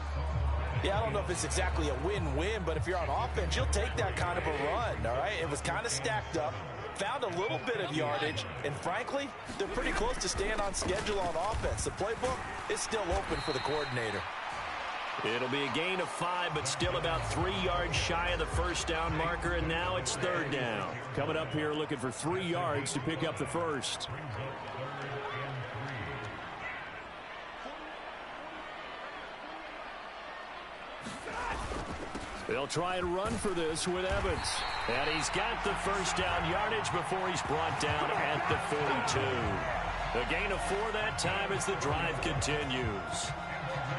Yeah, I don't know if it's exactly a win-win, but if you're on offense, you'll take that kind of a run, all right? It was kind of stacked up, found a little bit of yardage, and frankly, they're pretty close to staying on schedule on offense. The playbook is still open for the coordinator. It'll be a gain of 5, but still about 3 yards shy of the first down marker, and now it's third down. Coming up here looking for 3 yards to pick up the first. They'll try and run for this with Evans. And he's got the first down yardage before he's brought down at the 42. The gain of 4 that time as the drive continues.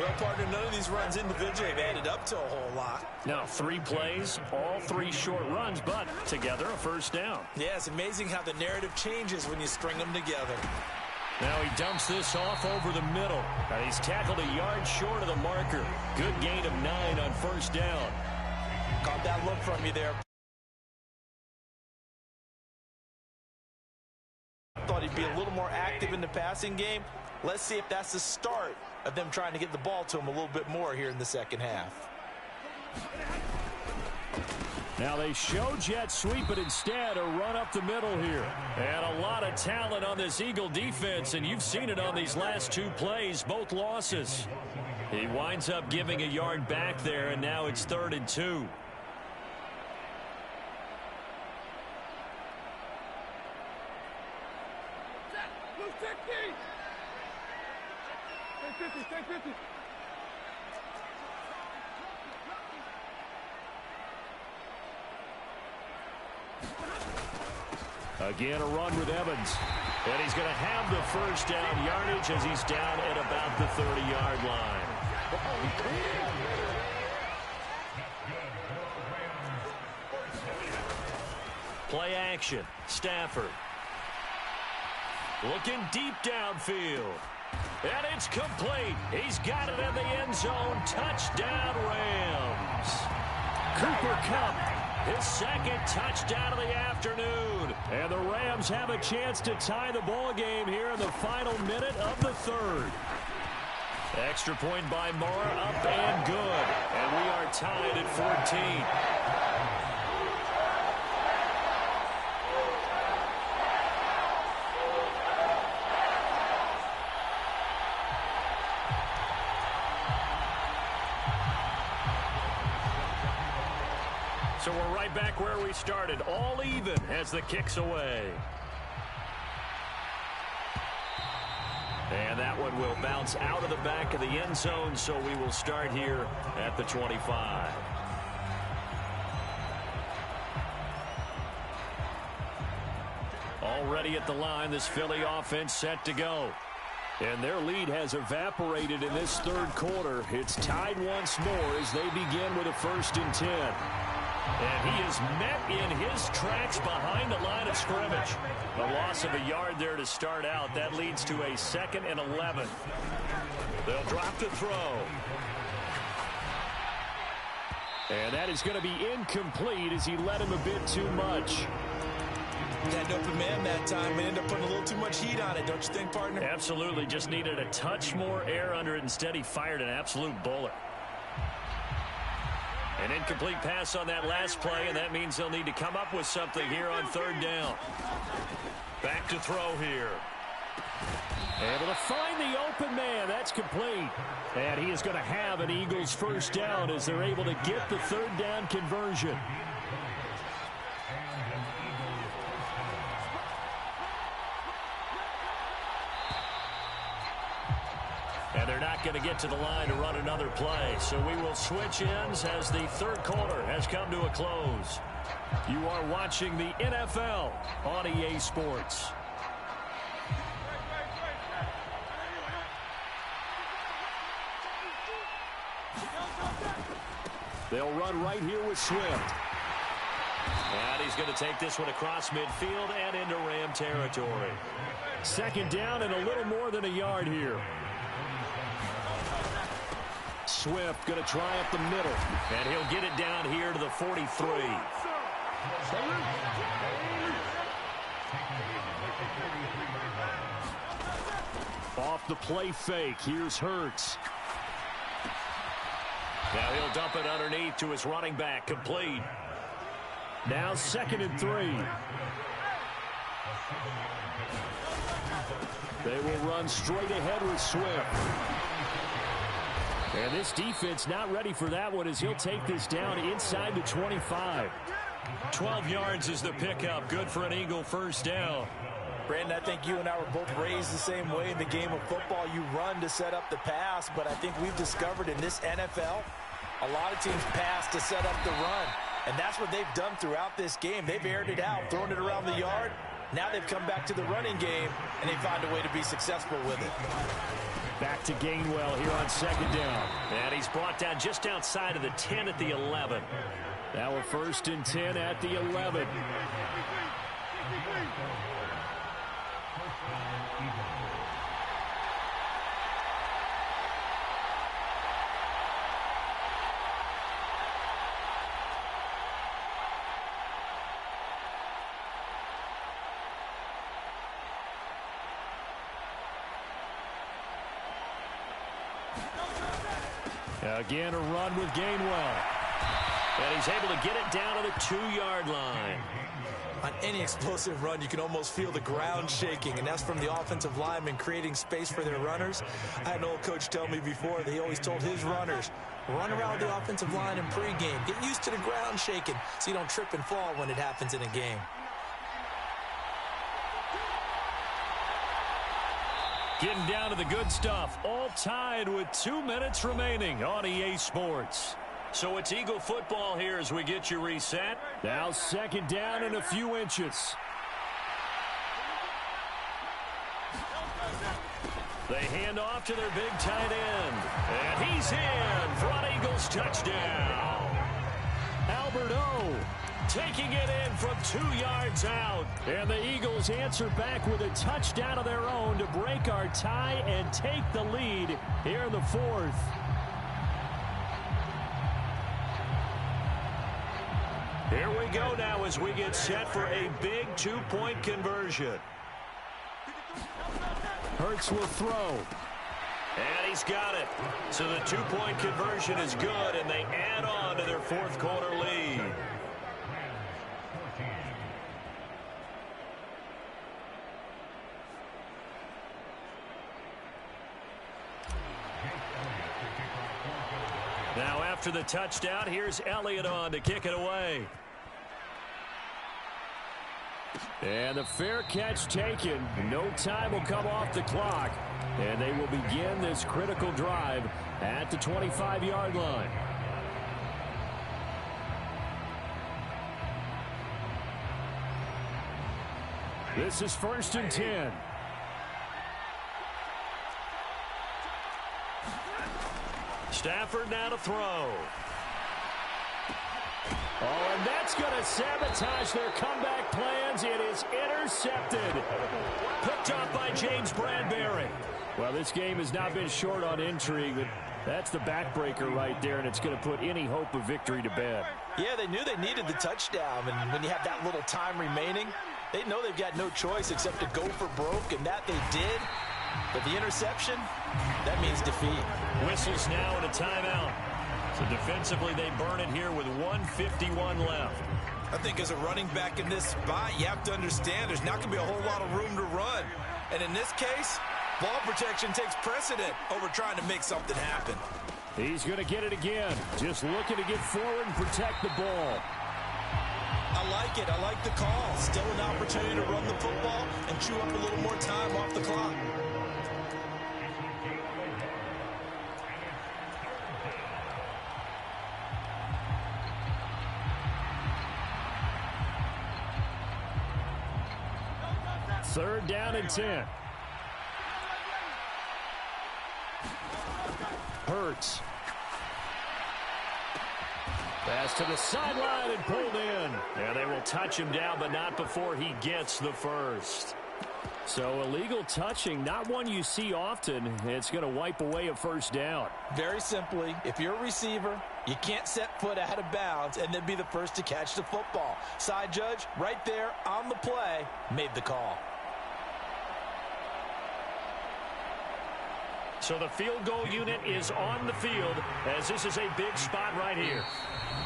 Well, partner, none of these runs individually have added up to a whole lot. Now 3 plays, all 3 short runs, but together a first down. Yeah, it's amazing how the narrative changes when you string them together. Now he dumps this off over the middle. And he's tackled a yard short of the marker. Good gain of 9 on first down. Caught that look from you there. Thought he'd be a little more active in the passing game. Let's see if that's the start of them trying to get the ball to him a little bit more here in the second half. Now they show jet sweep, but instead a run up the middle here. And a lot of talent on this Eagle defense, and you've seen it on these last two plays, both losses. He winds up giving a yard back there, and now it's 3rd and 2. Again, a run with Evans. And he's going to have the first down yardage as he's down at about the 30-yard line. Play action. Stafford. Looking deep downfield. And it's complete. He's got it in the end zone. Touchdown, Rams. Cooper Kupp, his second touchdown of the afternoon. And the Rams have a chance to tie the ball game here in the final minute of the 3rd. Extra point by Moore, up and good. And we are tied at 14. So we're right back where we started, all even as the kick's away. And that one will bounce out of the back of the end zone, so we will start here at the 25. Already at the line, this Philly offense set to go. And their lead has evaporated in this 3rd quarter. It's tied once more as they begin with a 1st and 10. And he is met in his tracks behind the line of scrimmage. A loss of a yard there to start out. That leads to a 2nd and 11. They'll drop the throw. And that is going to be incomplete as he led him a bit too much. Had an open man that time and ended up putting a little too much heat on it, don't you think, partner? Absolutely. Just needed a touch more air under it. Instead, he fired an absolute bullet. An incomplete pass on that last play, and that means they'll need to come up with something here on 3rd down. Back to throw here. Able to find the open man. That's complete. And he is going to have an Eagles 1st down as they're able to get the 3rd down conversion. And they're not going to get to the line to run another play. So we will switch ends as the 3rd quarter has come to a close. You are watching the NFL on EA Sports. They'll run right here with Swift. And he's going to take this one across midfield and into Ram territory. 2nd down and a little more than a yard here. Swift going to try up the middle. And he'll get it down here to the 43. Off the play fake. Here's Hurts. Now he'll dump it underneath to his running back. Complete. Now 2nd and 3. They will run straight ahead with Swift. And this defense not ready for that one as he'll take this down inside the 25. 12 yards is the pickup. Good for an Eagle 1st down. Brandon, I think you and I were both raised the same way in the game of football. You run to set up the pass, but I think we've discovered in this NFL, a lot of teams pass to set up the run. And that's what they've done throughout this game. They've aired it out, thrown it around the yard. Now they've come back to the running game, and they found a way to be successful with it. Back to Gainwell here on 2nd down. And he's brought down just outside of the 10 at the 11. Now a 1st and 10 at the 11. Again, a run with Gainwell. And he's able to get it down to the 2-yard line. On any explosive run, you can almost feel the ground shaking, and that's from the offensive linemen creating space for their runners. I had an old coach tell me before, they always told his runners, run around the offensive line in pregame. Get used to the ground shaking so you don't trip and fall when it happens in a game. Getting down to the good stuff. All tied with 2 minutes remaining on EA Sports. So it's Eagle football here as we get you reset. Now 2nd down and a few inches. They hand off to their big tight end. And he's in for an Eagles touchdown. Albert O taking it in from 2 yards out. And the Eagles answer back with a touchdown of their own to break our tie and take the lead here in the 4th. Here we go now as we get set for a big 2-point conversion. Hurts will throw. And he's got it. So the 2-point conversion is good, and they add on to their 4th quarter lead. Now after the touchdown, here's Elliott on to kick it away. And the fair catch taken. No time will come off the clock. And they will begin this critical drive at the 25-yard line. This is 1st and 10. Stafford now to throw. Oh, and that's going to sabotage their comeback plans. It is intercepted. Picked off by James Bradbury. Well, this game has not been short on intrigue, but that's the backbreaker right there, and it's going to put any hope of victory to bed. Yeah, they knew they needed the touchdown, and when you have that little time remaining, they know they've got no choice except to go for broke, and that they did. But the interception, that means defeat. Whistles now and a timeout. So defensively, they burn it here with 1:51 left. I think as a running back in this spot, you have to understand there's not going to be a whole lot of room to run. And in this case, ball protection takes precedent over trying to make something happen. He's going to get it again. Just looking to get forward and protect the ball. I like it. I like the call. Still an opportunity to run the football and chew up a little more time off the clock. Third down and 10. Hurts. Pass to the sideline and pulled in. And they will touch him down, but not before he gets the first. So illegal touching, not one you see often. It's going to wipe away a first down. Very simply, if you're a receiver, you can't set foot out of bounds and then be the first to catch the football. Side judge, right there on the play, made the call. So the field goal unit is on the field as this is a big spot right here.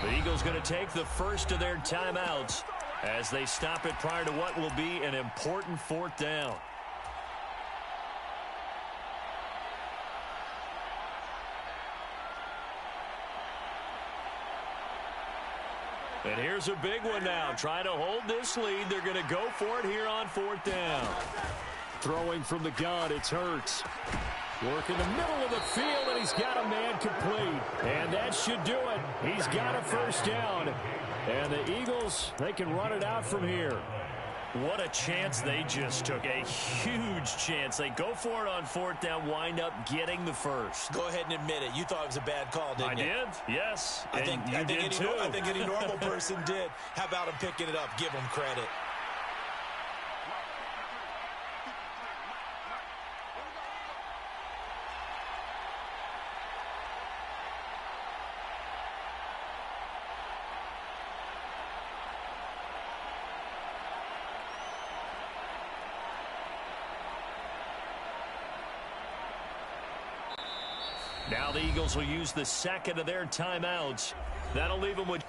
The Eagles going to take the first of their timeouts as they stop it prior to what will be an important 4th down. And here's a big one now. Trying to hold this lead. They're going to go for it here on 4th down. Throwing from the gun, it's Hurts. Work in the middle of the field, and he's got a man complete. And that should do it. He's got a first down. And the Eagles, they can run it out from here. What a chance they just took. A huge chance. They go for it on 4th down, wind up getting the first. Go ahead and admit it. You thought it was a bad call, didn't you? I did, yes. I think any normal person did. How about him picking it up? Give him credit. Now the Eagles will use the second of their timeouts. That'll leave them with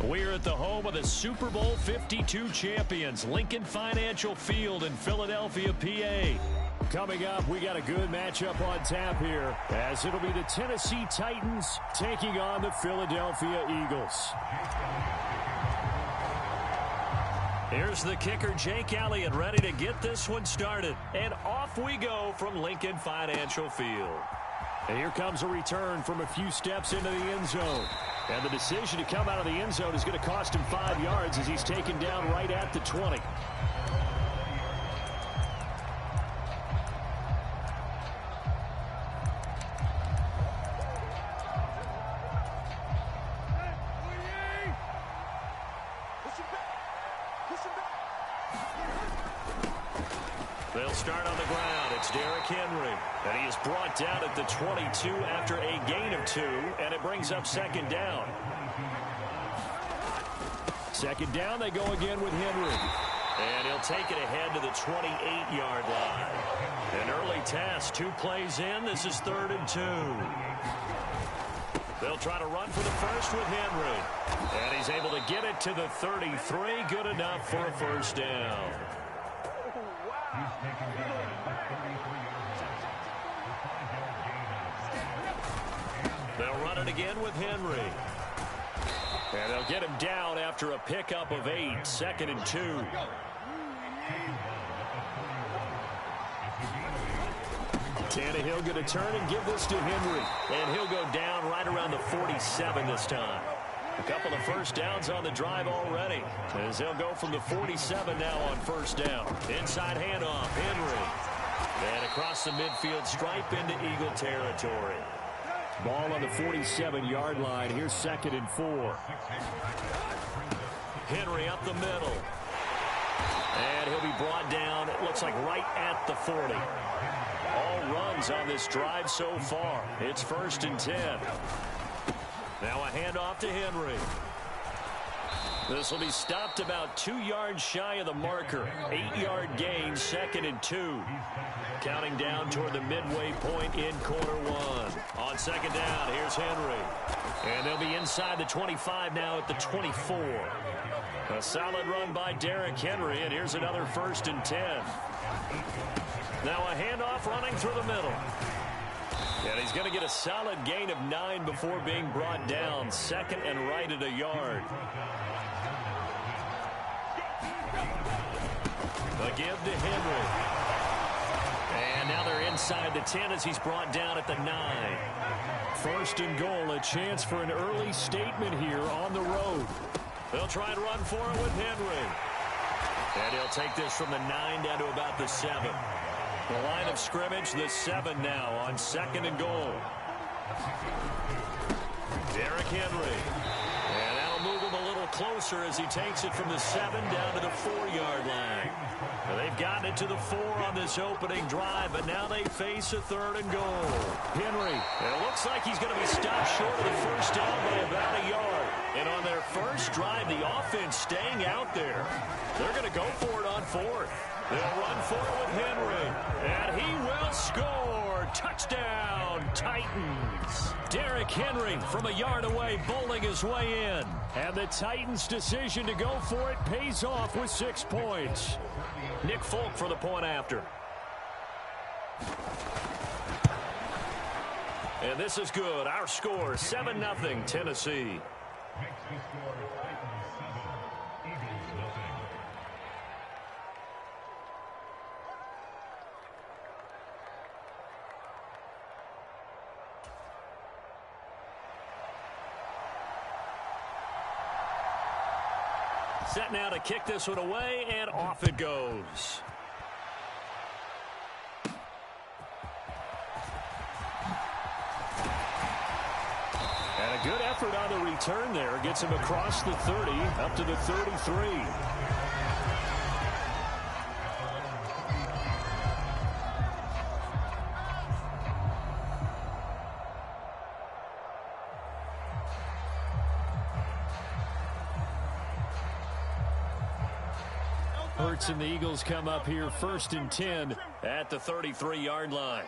We're at the home of the Super Bowl 52 champions, Lincoln Financial Field in Philadelphia, PA. Coming up, we got a good matchup on tap here, as it'll be the Tennessee Titans taking on the Philadelphia Eagles. Here's the kicker, Jake Elliott, ready to get this one started. And off we go from Lincoln Financial Field. And here comes a return from a few steps into the end zone. And the decision to come out of the end zone is going to cost him 5 yards as he's taken down right at the 20. They'll start on the ground. It's Derrick Henry. And he is brought down at the 22 after a gain of 2. And it brings up second down. Second down, they go again with Henry. And he'll take it ahead to the 28-yard line. An early task, 2 plays in. This is 3rd and 2. They'll try to run for the first with Henry. And he's able to get it to the 33. Good enough for a first down. They'll run it again with Henry. And they'll get him down after a pickup of 8. 2nd and 2. Tannehill going to turn and give this to Henry. And he'll go down right around the 47 this time. A couple of first downs on the drive already, as they'll go from the 47 now on first down. Inside handoff, Henry. And across the midfield stripe into Eagle territory. Ball on the 47-yard line. Here's 2nd and 4. Henry up the middle. And he'll be brought down, it looks like right at the 40. All runs on this drive so far. It's 1st and 10. Now a handoff to Henry. This will be stopped about 2 yards shy of the marker. 8-yard gain, 2nd and 2. Counting down toward the midway point in quarter 1. On second down, here's Henry. And they'll be inside the 25 now at the 24. A solid run by Derrick Henry, and here's another 1st and 10. Now a handoff running through the middle. And he's going to get a solid gain of 9 before being brought down. 2nd and right at a yard. A give to Henry. And now they're inside the 10 as he's brought down at the 9. 1st and goal, a chance for an early statement here on the road. They'll try and run for it with Henry. And he'll take this from the 9 down to about the 7. The line of scrimmage, the 7 now on 2nd and goal. Derrick Henry. And that'll move him a little closer as he takes it from the 7 down to the 4-yard line. Well, they've gotten it to the 4 on this opening drive, but now they face a 3rd and goal. Henry. And it looks like he's going to be stopped short of the first down by about a yard. And on their first drive, the offense staying out there. They're going to go for it on 4th. They'll run for it with Henry. And he will score. Touchdown, Titans. Derrick Henry from a yard away, bowling his way in. And the Titans' decision to go for it pays off with 6 points. Nick Folk for the point after. And this is good. Our score, 7-0 Tennessee. Set now to kick this one away, and off it goes. And a good effort on the return there. Gets him across the 30, up to the 33. Hurts and the Eagles come up here 1st and 10 at the 33-yard line.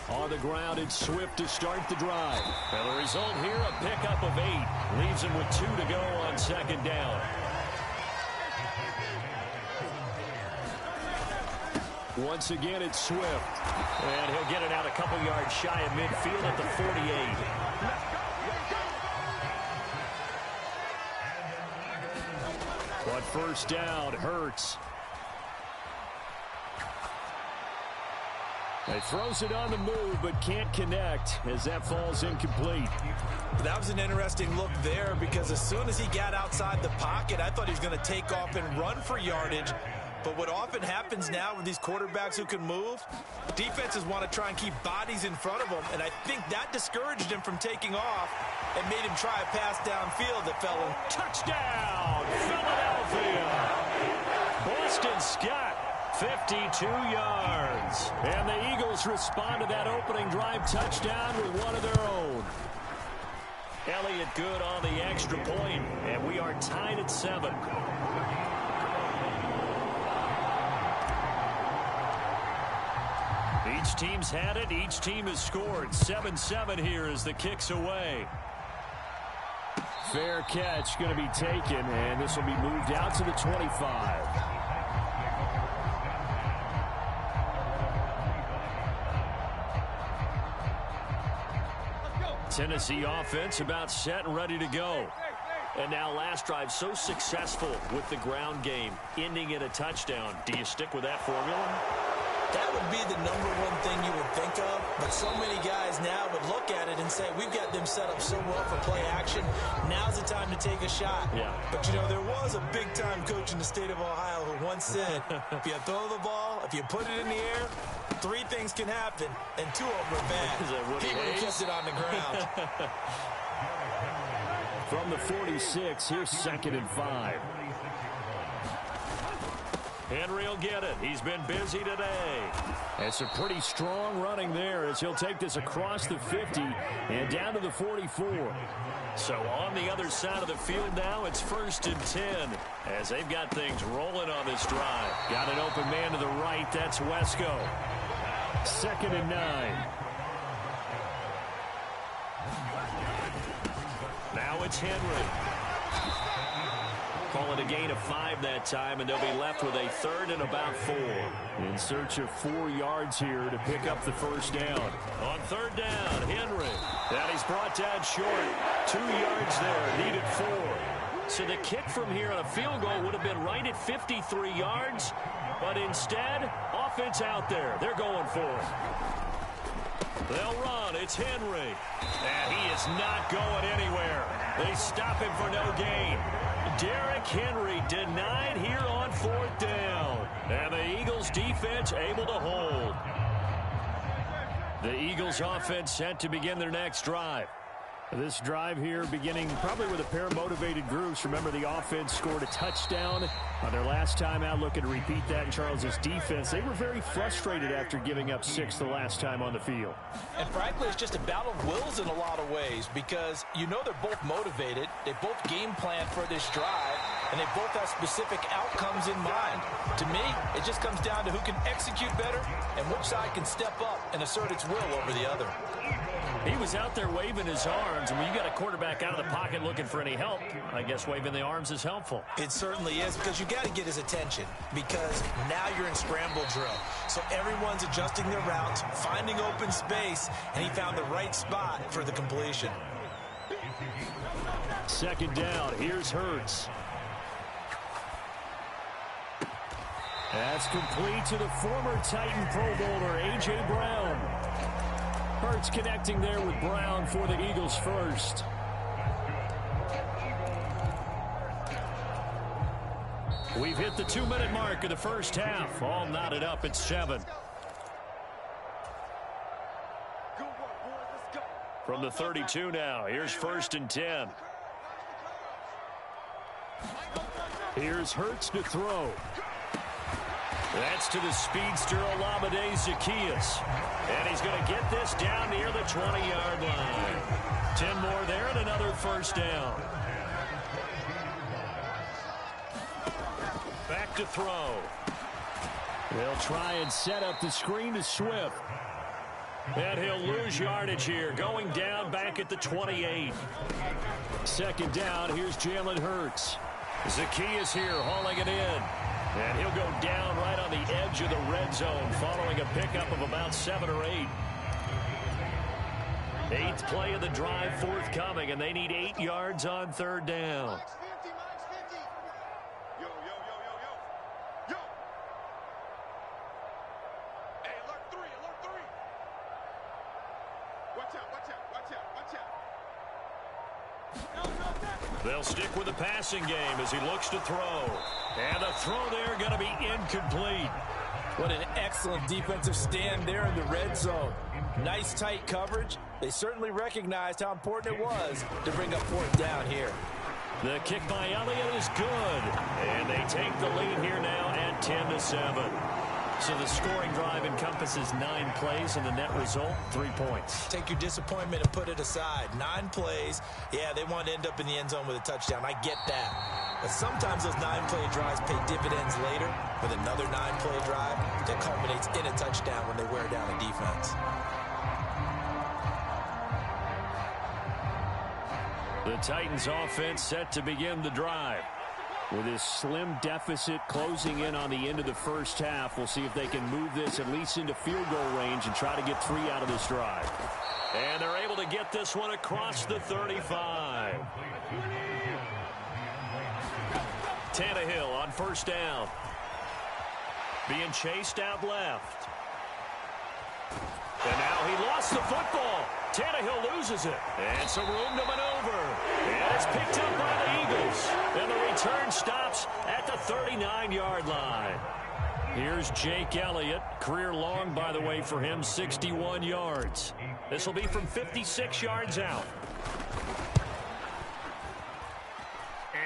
On the ground, it's Swift to start the drive. And the result here, a pickup of 8. Leaves him with 2 to go on second down. Once again, it's Swift. And he'll get it out a couple yards shy of midfield at the 48. But first down, Hurts. He throws it on the move, but can't connect as that falls incomplete. That was an interesting look there because as soon as he got outside the pocket, I thought he was going to take off and run for yardage. But what often happens now with these quarterbacks who can move, defenses want to try and keep bodies in front of them, and I think that discouraged him from taking off and made him try a pass downfield that fell in. Touchdown, Philadelphia! Boston Scott. 52 yards. And the Eagles respond to that opening drive touchdown with one of their own. Elliott good on the extra point, and we are tied at 7. Each team's had it. Each team has scored. 7-7 here as the kick's away. Fair catch going to be taken, and this will be moved out to the 25. Tennessee offense about set and ready to go. And now last drive so successful with the ground game, ending in a touchdown. Do you stick with that formula? That would be the #1 thing you would think of, but so many guys now would look at it and say, we've got them set up so well for play action. Now's the time to take a shot. Yeah. But, you know, there was a big-time coach in the state of Ohio who once said, if you throw the ball, if you put it in the air, 3 things can happen, and 2 of them are bad. He would have kept it on the ground. From the 46, here's 2nd and 5. Henry will get it. He's been busy today. It's a pretty strong running there as he'll take this across the 50 and down to the 44. So on the other side of the field now, it's 1st and 10 as they've got things rolling on this drive. Got an open man to the right. That's Wesco. 2nd and 9. Now it's Henry. Call it a gain of 5 that time, and they'll be left with a 3rd and about 4. In search of 4 yards here to pick up the first down. On 3rd down, Henry. And he's brought down short. 2 yards there, needed 4. So the kick from here on a field goal would have been right at 53 yards, but instead, offense out there. They're going for it. They'll run. It's Henry. And he is not going anywhere. They stop him for no gain. Derrick Henry denied here on 4th down. And the Eagles defense able to hold. The Eagles offense set to begin their next drive. This drive here beginning probably with a pair of motivated groups. Remember, the offense scored a touchdown on their last time out. Looking to repeat that in Charles's defense. They were very frustrated after giving up 6 the last time on the field. And frankly, it's just a battle of wills in a lot of ways because you know they're both motivated. They both game plan for this drive, and they both have specific outcomes in mind. To me, it just comes down to who can execute better and which side can step up and assert its will over the other. He was out there waving his arms, and when you got a quarterback out of the pocket looking for any help, I guess waving the arms is helpful. It certainly is, because you got to get his attention, because now you're in scramble drill. So everyone's adjusting their routes, finding open space, and he found the right spot for the completion. 2nd down, here's Hurts. That's complete to the former Titan Pro Bowler, A.J. Brown. Hurts connecting there with Brown for the Eagles first. We've hit the 2-minute mark of the first half. All knotted up at 7. From the 32 now, here's 1st and 10. Here's Hurts to throw. That's to the speedster Olamide Zaccheaus. And he's going to get this down near the 20-yard line. 10 more there and another first down. Back to throw. They'll try and set up the screen to Swift. And he'll lose yardage here, going down back at the 28. Second down, here's Jalen Hurts. Zacchaeus here hauling it in. And he'll go down right on the edge of the red zone following a pickup of about 7 or 8. Eighth play of the drive forthcoming, and they need 8 yards on third down. Max 50, Max 50. Yo. Hey, alert 3. Watch out. They'll stick with the passing game as he looks to throw. And the throw there going to be incomplete. What an excellent defensive stand there in the red zone. Nice tight coverage. They certainly recognized how important it was to bring up fourth down here. The kick by Elliott is good. And they take the lead here now at 10-7. So the scoring drive encompasses 9 plays, and the net result, 3 points. Take your disappointment and put it aside. 9 plays. Yeah, they want to end up in the end zone with a touchdown. I get that. But sometimes those 9-play drives pay dividends later with another 9-play drive that culminates in a touchdown when they wear down a defense. The Titans offense set to begin the drive. With this slim deficit closing in on the end of the first half, we'll see if they can move this at least into field goal range and try to get 3 out of this drive. And they're able to get this one across the 35. Tannehill on first down. Being chased out left. And now he lost the football. Tannehill loses it. And some room to maneuver. And it's picked up by the Eagles. And the return stops at the 39-yard line. Here's Jake Elliott. Career long, by the way, for him, 61 yards. This will be from 56 yards out.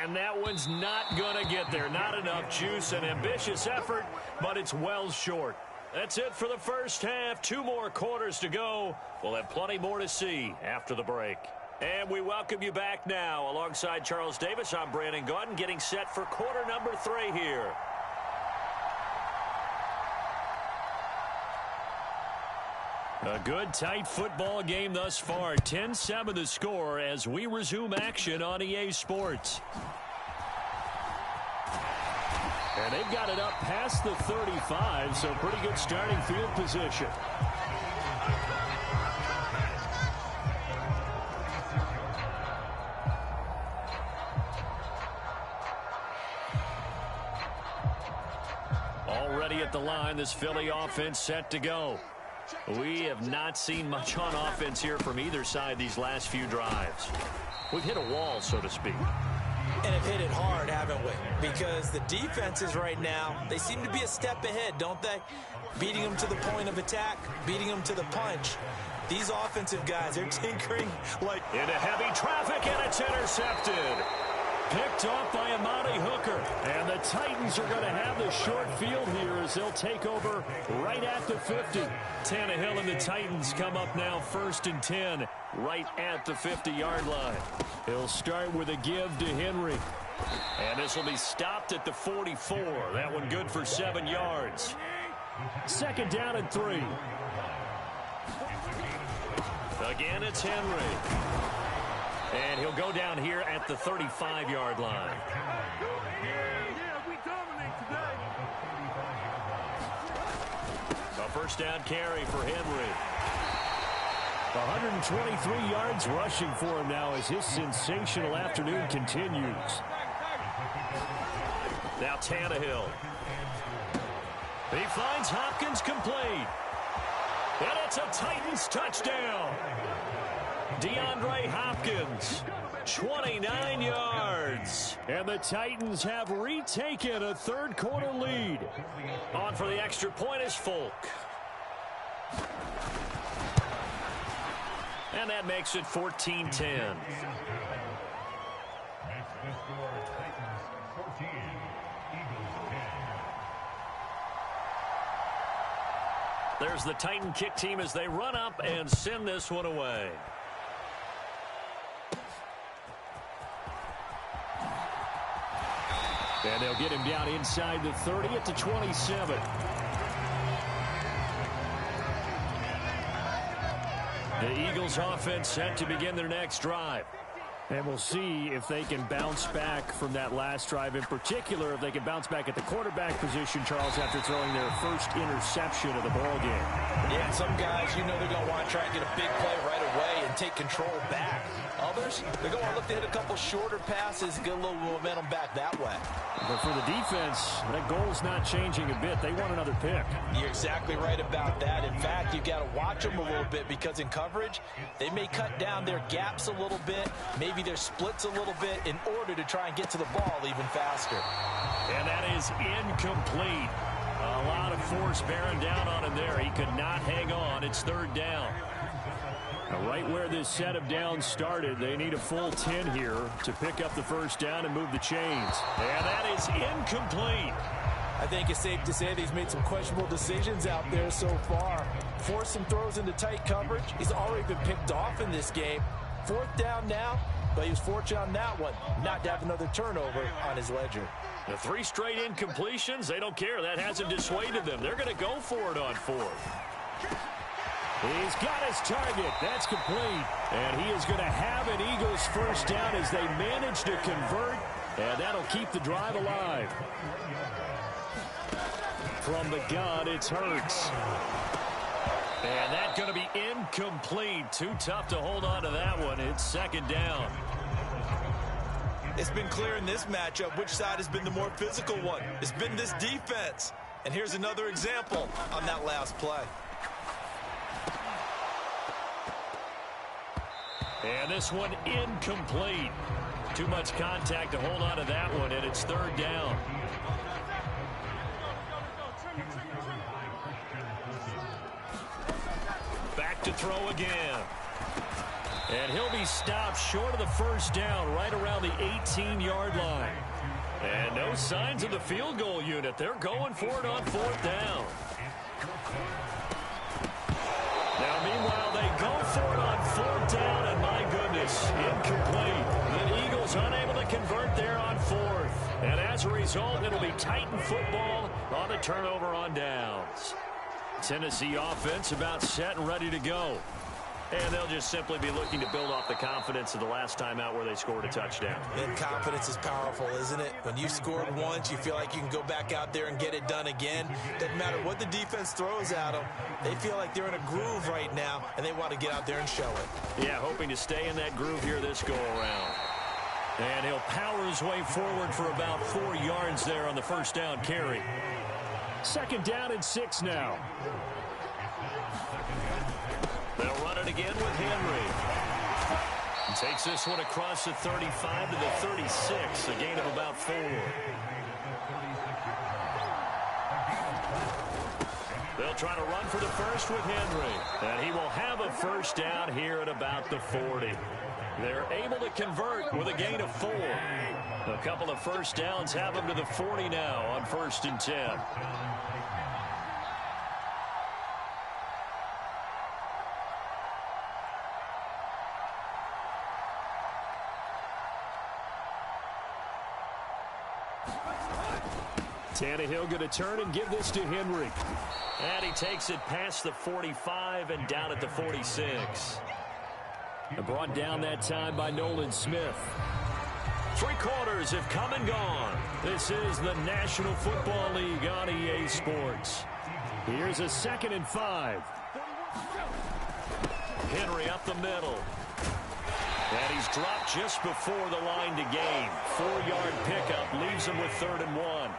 And that one's not going to get there. Not enough juice. An ambitious effort, but it's well short. That's it for the first half. 2 more quarters to go. We'll have plenty more to see after the break. And we welcome you back now. Alongside Charles Davis, I'm Brandon Gaudin, getting set for quarter number 3 here. A good, tight football game thus far. 10-7 the score as we resume action on EA Sports. And they've got it up past the 35, so pretty good starting field position. Already at the line, this Philly offense set to go. We have not seen much on offense here from either side these last few drives. We've hit a wall, so to speak. And have hit it hard, haven't we? Because the defenses right now, they seem to be a step ahead, don't they? Beating them to the point of attack, beating them to the punch. These offensive guys, they're tinkering like... Into heavy traffic, and it's intercepted. Picked off by Amani Hooker. And the Titans are going to have the short field here as they'll take over right at the 50. Tannehill and the Titans come up now 1st and 10 right at the 50-yard line. He'll start with a give to Henry. And this will be stopped at the 44. That one good for 7 yards. Second down and 3. Again, it's Henry. And he'll go down here at the 35-yard line. We dominate today. A first down carry for Henry. 123 yards rushing for him now as his sensational afternoon continues. Now Tannehill. He finds Hopkins complete. And it's a Titans touchdown. DeAndre Hopkins, 29 yards. And the Titans have retaken a third-quarter lead. On for the extra point is Folk. And that makes it 14-10. There's the Titan kick team as they run up and send this one away. And they'll get him down inside the 30 at the 27. The Eagles offense set to begin their next drive. And we'll see if they can bounce back from that last drive. In particular, if they can bounce back at the quarterback position, Charles, after throwing their first interception of the ball game. Yeah, some guys, you know they're going to want to try and get a big play right away and take control back. Others, they're going to look to hit a couple shorter passes and get a little momentum back that way. But for the defense, that goal's not changing a bit. They want another pick. You're exactly right about that. In fact, you've got to watch them a little bit because in coverage, they may cut down their gaps a little bit, maybe their splits a little bit in order to try and get to the ball even faster. And that is incomplete. A lot of force bearing down on him there. He could not hang on. It's third down. Now, right where this set of downs started, they need a full 10 here to pick up the first down and move the chains. And that is incomplete. I think it's safe to say that he's made some questionable decisions out there so far. Forced some throws into tight coverage. He's already been picked off in this game. Fourth down now, but he was fortunate on that one, not to have another turnover on his ledger. The 3 straight incompletions, they don't care. That hasn't dissuaded them. They're going to go for it on fourth. He's got his target. That's complete. And he is going to have an Eagles first down as they manage to convert. And that'll keep the drive alive. From the gun, it's Hurts. And that's going to be incomplete. Too tough to hold on to that one. It's second down. It's been clear in this matchup which side has been the more physical one. It's been this defense. And here's another example on that last play. And this one incomplete. Too much contact to hold on to that one, and it's third down. Back to throw again. And he'll be stopped short of the first down right around the 18-yard line. And no signs of the field goal unit. They're going for it on fourth down. Now, meanwhile, they go for it on fourth down, and my goodness, incomplete. The Eagles unable to convert there on fourth. And as a result, it'll be Titan football on the turnover on downs. Tennessee offense about set and ready to go. And they'll just simply be looking to build off the confidence of the last time out where they scored a touchdown. And confidence is powerful, isn't it? When you scored once, you feel like you can go back out there and get it done again. Doesn't matter what the defense throws at them. They feel like they're in a groove right now, and they want to get out there and show it. Yeah, hoping to stay in that groove here this go-around. And he'll power his way forward for about 4 yards there on the first down carry. Second down and 6 now. They'll run it again with Henry. And takes this one across the 35 to the 36, a gain of about 4. They'll try to run for the first with Henry. And he will have a first down here at about the 40. They're able to convert with a gain of 4. A couple of first downs have them to the 40 now on 1st and 10. Tannehill going to turn and give this to Henry. And he takes it past the 45 and down at the 46. And brought down that time by Nolan Smith. 3 quarters have come and gone. This is the National Football League on EA Sports. Here's a 2nd and 5. Henry up the middle. And he's dropped just before the line to gain. 4-yard pickup leaves him with 3rd and 1.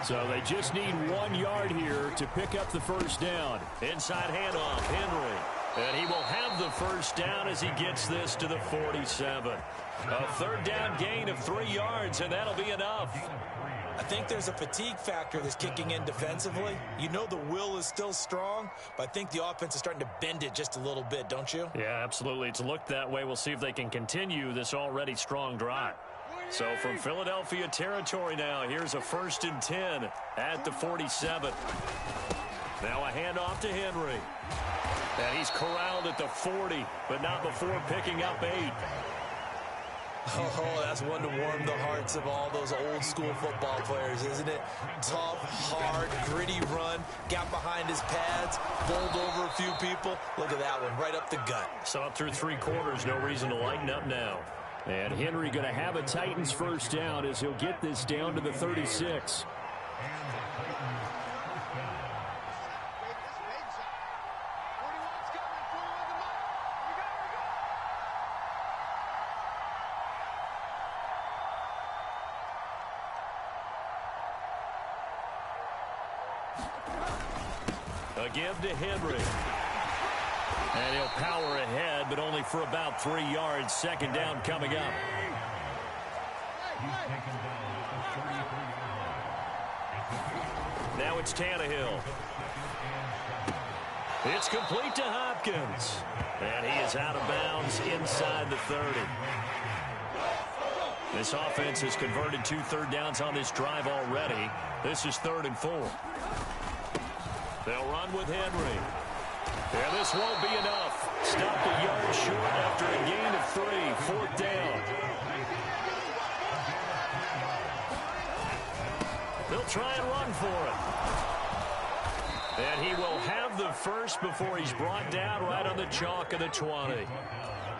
So they just need 1 yard here to pick up the first down. Inside handoff, Henry. And he will have the first down as he gets this to the 47. A 3rd down gain of 3 yards, and that'll be enough. I think there's a fatigue factor that's kicking in defensively. You know the will is still strong, but I think the offense is starting to bend it just a little bit, don't you? Yeah, absolutely. It's looked that way. We'll see if they can continue this already strong drive. So from Philadelphia territory now, here's a 1st and 10 at the 47. Now a handoff to Henry. And he's corralled at the 40, but not before picking up 8. Oh, that's one to warm the hearts of all those old school football players, isn't it? Tough, hard, gritty run, got behind his pads, bowled over a few people. Look at that one, right up the gut. Saw it through 3 quarters, no reason to lighten up now. And Henry going to have a Titans first down as he'll get this down to the 36. A give to Henry. And he'll power ahead, but only for about 3 yards. Second down coming up. Now it's Tannehill. It's complete to Hopkins. And he is out of bounds inside the 30. This offense has converted 2 third downs on this drive already. This is 3rd and 4. They'll run with Henry. And this won't be enough. Stopped a yard short after a gain of 3. 4th down. They'll try and run for it. And he will have the first before he's brought down right on the chalk of the 20.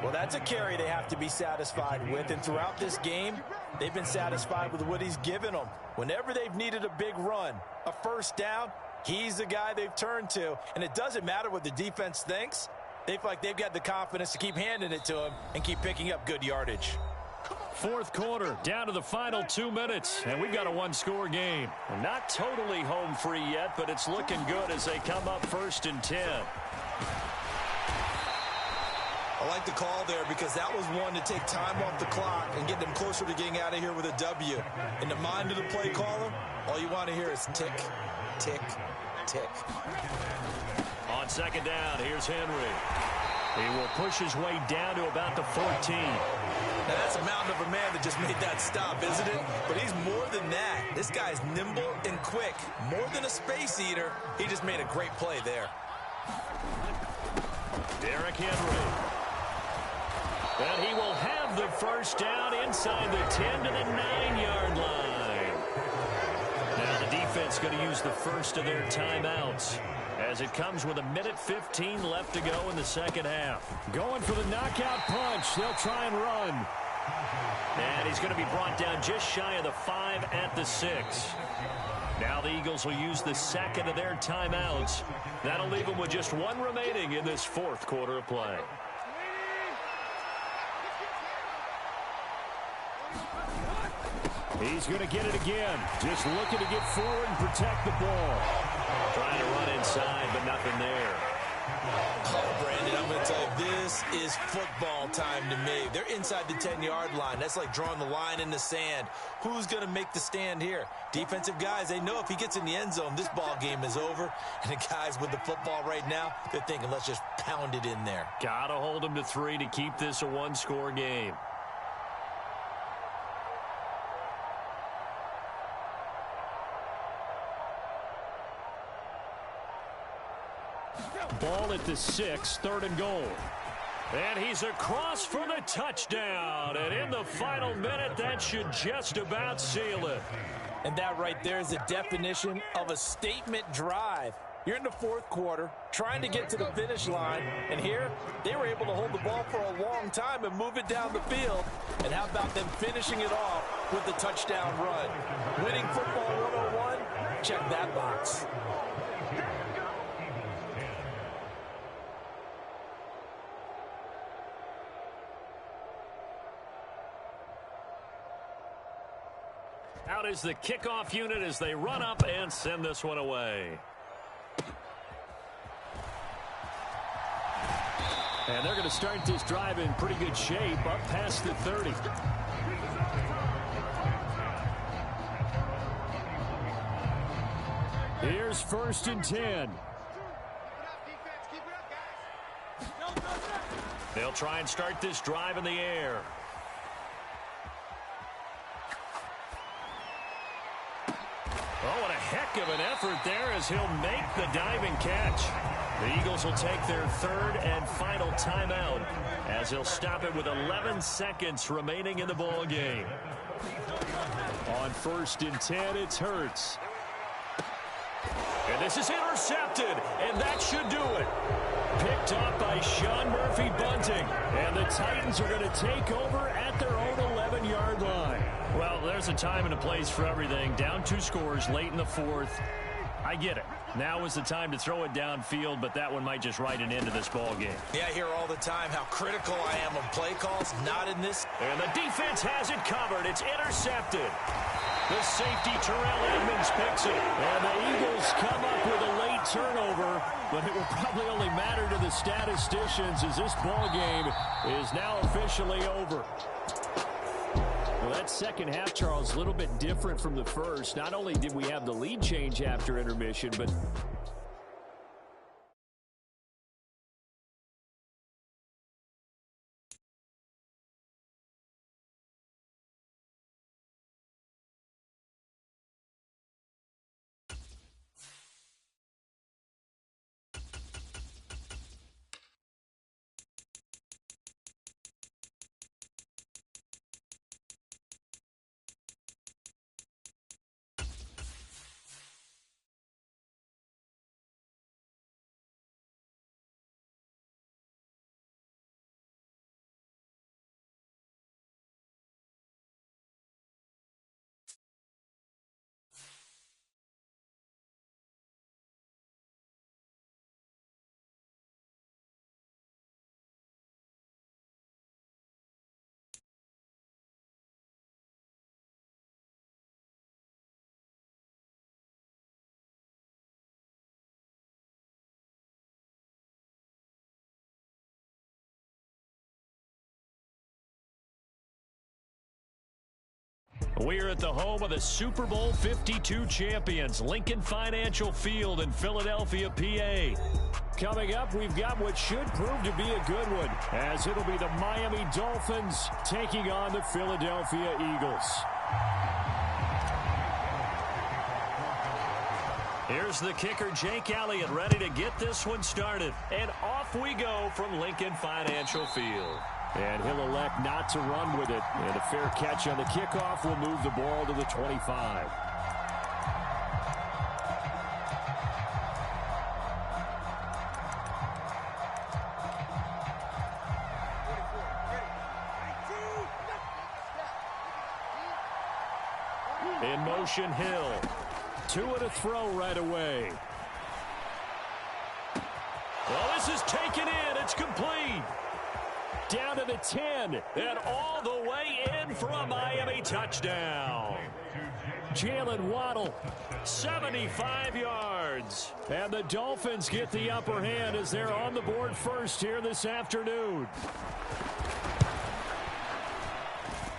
Well, that's a carry they have to be satisfied with. And throughout this game, they've been satisfied with what he's given them. Whenever they've needed a big run, a first down, he's the guy they've turned to. And it doesn't matter what the defense thinks. They feel like they've got the confidence to keep handing it to him and keep picking up good yardage. 4th quarter, down to the final 2 minutes, and we've got a 1-score game. Not totally home free yet, but it's looking good as they come up 1st and 10. I like the call there because that was one to take time off the clock and get them closer to getting out of here with a W. In the mind of the play caller, all you want to hear is tick, tick, tick. On 2nd down, here's Henry. He will push his way down to about the 14. Now, that's a mountain of a man that just made that stop, isn't it? But he's more than that. This guy's nimble and quick. More than a space eater, he just made a great play there. Derrick Henry. And he will have the first down inside the 10 to the 9-yard line. Now the defense going to use the first of their timeouts as it comes with 1:15 left to go in the second half. Going for the knockout punch. They'll try and run. And he's going to be brought down just shy of the 5 at the 6. Now the Eagles will use the second of their timeouts. That'll leave them with just 1 remaining in this 4th quarter of play. He's going to get it again. Just looking to get forward and protect the ball. Trying to run inside, but nothing there. Oh, Brandon, I'm going to tell you, this is football time to me. They're inside the 10-yard line. That's like drawing the line in the sand. Who's going to make the stand here? Defensive guys, they know if he gets in the end zone, this ball game is over. And the guys with the football right now, they're thinking, let's just pound it in there. Got to hold him to 3 to keep this a 1-score game. Ball at the 6, 3rd and goal. And he's across for the touchdown. And in the final minute, that should just about seal it. And that right there is the definition of a statement drive. You're in the 4th quarter, trying to get to the finish line. And here, they were able to hold the ball for a long time and move it down the field. And how about them finishing it off with the touchdown run? Winning football 101? Check that box. Out is the kickoff unit as they run up and send this one away. And they're going to start this drive in pretty good shape, up past the 30. Here's 1st and 10. They'll try and start this drive in the air. Oh, what a heck of an effort there as he'll make the diving catch. The Eagles will take their third and final timeout as they'll stop it with 11 seconds remaining in the ball game. On 1st and 10, it's Hurts. And this is intercepted, and that should do it. Picked up by Sean Murphy-Bunting, and the Titans are going to take over at their own 11-yard line. Well, there's a time and a place for everything. Down 2 scores late in the 4th. I get it. Now is the time to throw it downfield, but that one might just write an end to this ball game. Yeah, I hear all the time how critical I am of play calls. Not in this. And the defense has it covered. It's intercepted. The safety, Terrell Edmonds, picks it. And the Eagles come up with a late turnover, but it will probably only matter to the statisticians as this ball game is now officially over. Well, that second half, Charles, a little bit different from the first. Not only did we have the lead change after intermission, but we're at the home of the Super Bowl 52 champions, Lincoln Financial Field in Philadelphia, PA. Coming up, we've got what should prove to be a good one, as it'll be the Miami Dolphins taking on the Philadelphia Eagles. Here's the kicker, Jake Elliott, ready to get this one started. And off we go from Lincoln Financial Field. And he'll elect not to run with it. And a fair catch on the kickoff will move the ball to the 25. In motion, Hill. 2 and a throw right away. Well, this is taken in. It's complete. Down to the 10, and all the way in for a Miami touchdown. Jalen Waddle, 75 yards. And the Dolphins get the upper hand as they're on the board first here this afternoon.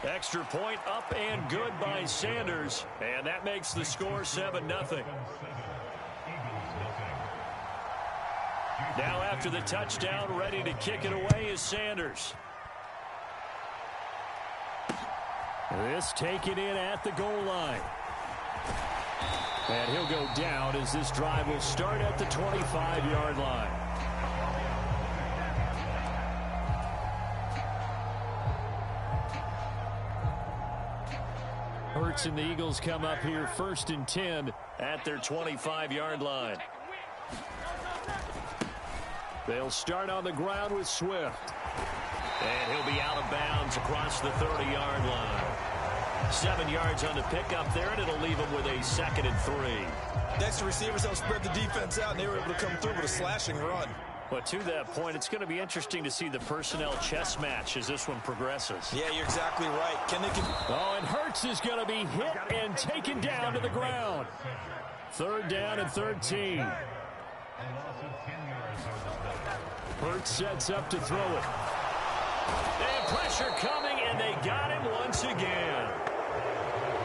Extra point up and good by Sanders, and that makes the score 7-0. Now after the touchdown, ready to kick it away is Sanders. This taken in at the goal line. And he'll go down as this drive will start at the 25-yard line. Hurts and the Eagles come up here 1st and 10 at their 25-yard line. They'll start on the ground with Swift. And he'll be out of bounds across the 30-yard line. 7 yards on the pickup there, and it'll leave him with a 2nd and 3. Next, the receivers help spread the defense out, and they were able to come through with a slashing run. But to that point, it's going to be interesting to see the personnel chess match as this one progresses. Yeah, you're exactly right. Oh, and Hurts is going to be hit and taken down to the ground. 3rd down and 13. Hurts sets up to throw it. And pressure coming, and they got him once again.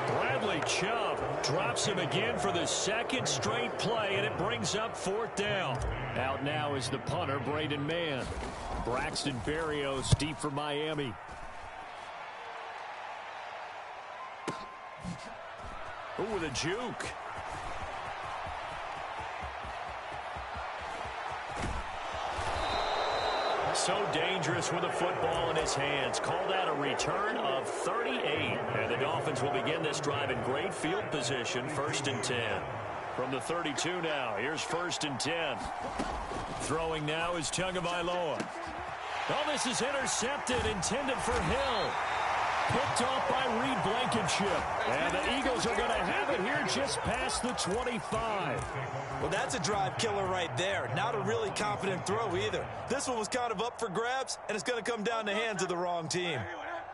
Bradley Chubb drops him again for the 2nd straight play, and it brings up 4th down. Out now is the punter, Braden Mann. Braxton Berrios deep for Miami. Ooh, with a juke. so dangerous with a football in his hands. Called out a return of 38. And the Dolphins will begin this drive in great field position, 1st and 10. From the 32 now, here's 1st and 10. Throwing now is Tagovailoa. Oh, this is intercepted, intended for Hill. Picked off by Reed Blankenship. And the Eagles are going to have it here just past the 25. Well, that's a drive killer right there. Not a really confident throw either. This one was kind of up for grabs, and it's going to come down the hands of the wrong team.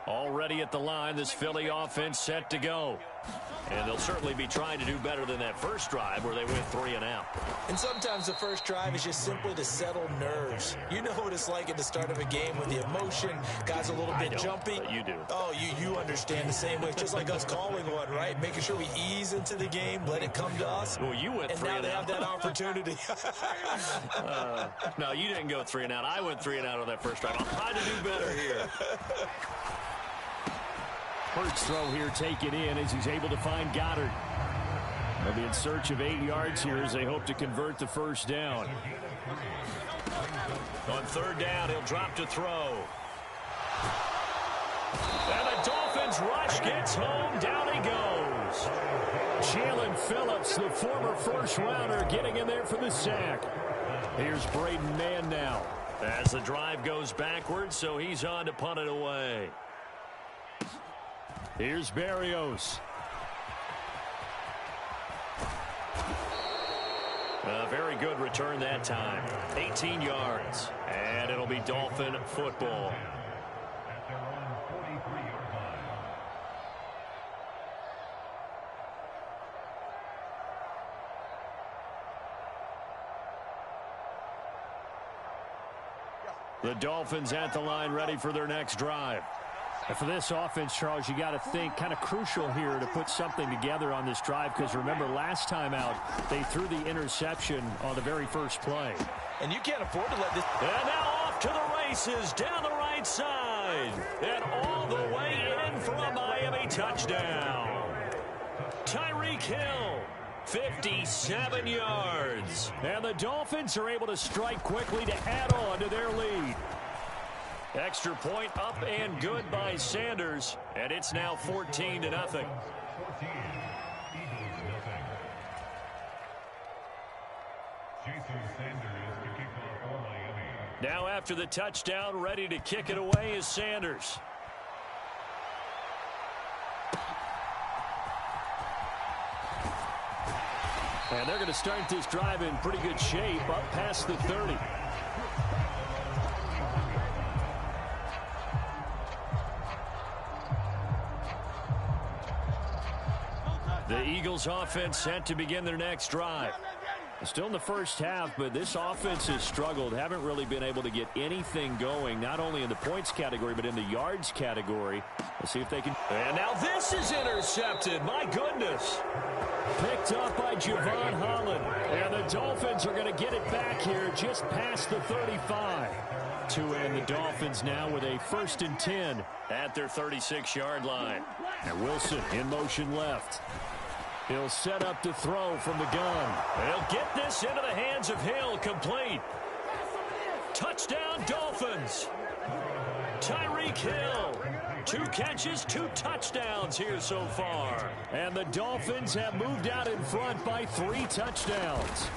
Already at the line, this Philly offense set to go. And they'll certainly be trying to do better than that first drive where they went 3 and out. And sometimes the first drive is just simply to settle nerves. You know what it's like at the start of a game with the emotion, guys a little bit jumpy. But you do. Oh, you understand the same way. It's just like us calling one, right? Making sure we ease into the game, let it come to us. Well, you went 3 and out. And now they have that opportunity. No, you didn't go 3 and out. I went 3 and out on that first drive. I'll try to do better here. First throw here taken in as he's able to find Goddard. They'll be in search of 8 yards here as they hope to convert the first down. On 3rd down, he'll drop to throw. And the Dolphins rush gets home. Down he goes. Jalen Phillips, the former first-rounder, getting in there for the sack. Here's Braden Mann now. As the drive goes backwards, so he's on to punt it away. Here's Berrios. A very good return that time. 18 yards. And it'll be Dolphin football. The Dolphins at the line, ready for their next drive. And for this offense, Charles, you got to think kind of crucial here to put something together on this drive, because remember last time out they threw the interception on the very first play. And you can't afford to let this. And now off to the races down the right side. And all the way in for a Miami touchdown. Tyreek Hill, 57 yards. And the Dolphins are able to strike quickly to add on to their lead. Extra point up and good by Sanders. And it's now 14-0. Now after the touchdown, ready to kick it away is Sanders. And they're going to start this drive in pretty good shape up past the 30. The Eagles offense set to begin their next drive. Still in the first half, but this offense has struggled. Haven't really been able to get anything going, not only in the points category, but in the yards category. Let's see if they can. And now this is intercepted. My goodness. Picked up by Javon Holland. And the Dolphins are going to get it back here just past the 35. To end the Dolphins now with a 1st and 10 at their 36-yard line. And Wilson in motion left. He'll set up to throw from the gun. He'll get this into the hands of Hill, complete. Touchdown, Dolphins. Tyreek Hill. 2 catches, 2 touchdowns here so far. And the Dolphins have moved out in front by 3 touchdowns.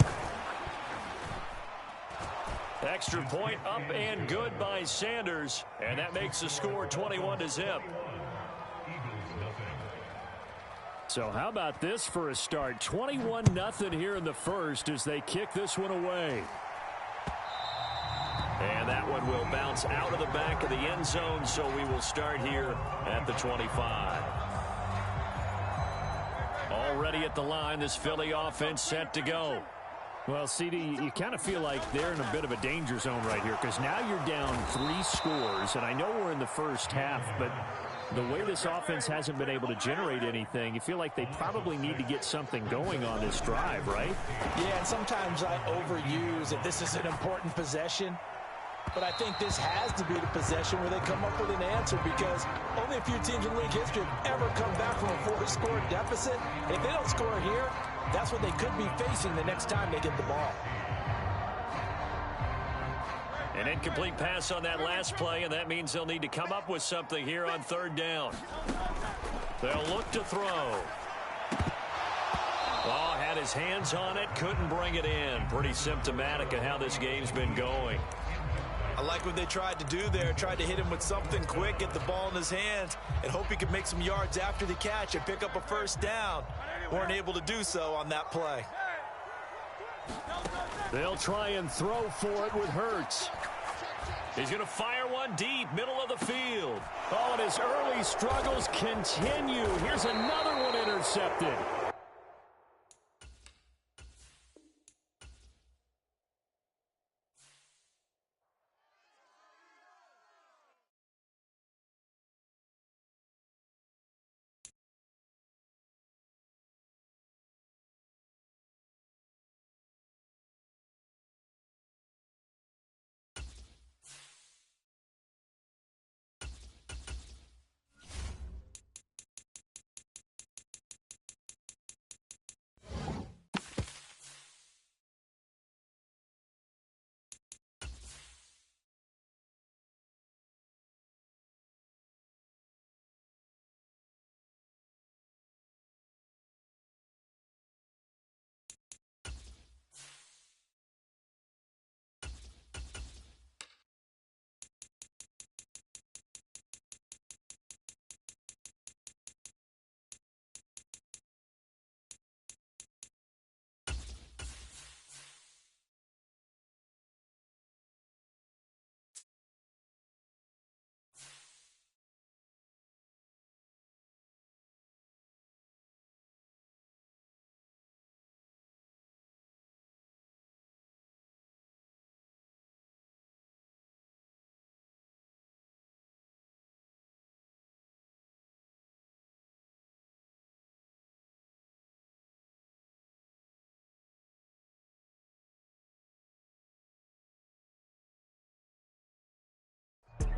Extra point up and good by Sanders. And that makes the score 21-0. So how about this for a start? 21-0 here in the first as they kick this one away. And that one will bounce out of the back of the end zone, so we will start here at the 25. Already at the line, this Philly offense set to go. Well, CD, you kind of feel like they're in a bit of a danger zone right here, because now you're down 3 scores, and I know we're in the first half, but the way this offense hasn't been able to generate anything, you feel like they probably need to get something going on this drive, right? Yeah, and sometimes I overuse that this is an important possession. But I think this has to be the possession where they come up with an answer, because only a few teams in league history have ever come back from a 4-score deficit. And if they don't score here, that's what they could be facing the next time they get the ball. An incomplete pass on that last play, and that means they'll need to come up with something here on third down. They'll look to throw. Oh, had his hands on it, couldn't bring it in. Pretty symptomatic of how this game's been going. I like what they tried to do there. Tried to hit him with something quick, get the ball in his hands, and hope he could make some yards after the catch and pick up a first down. Weren't able to do so on that play. They'll try and throw for it with Hurts. He's going to fire one deep, middle of the field. Oh, and his early struggles continue. Here's another one intercepted.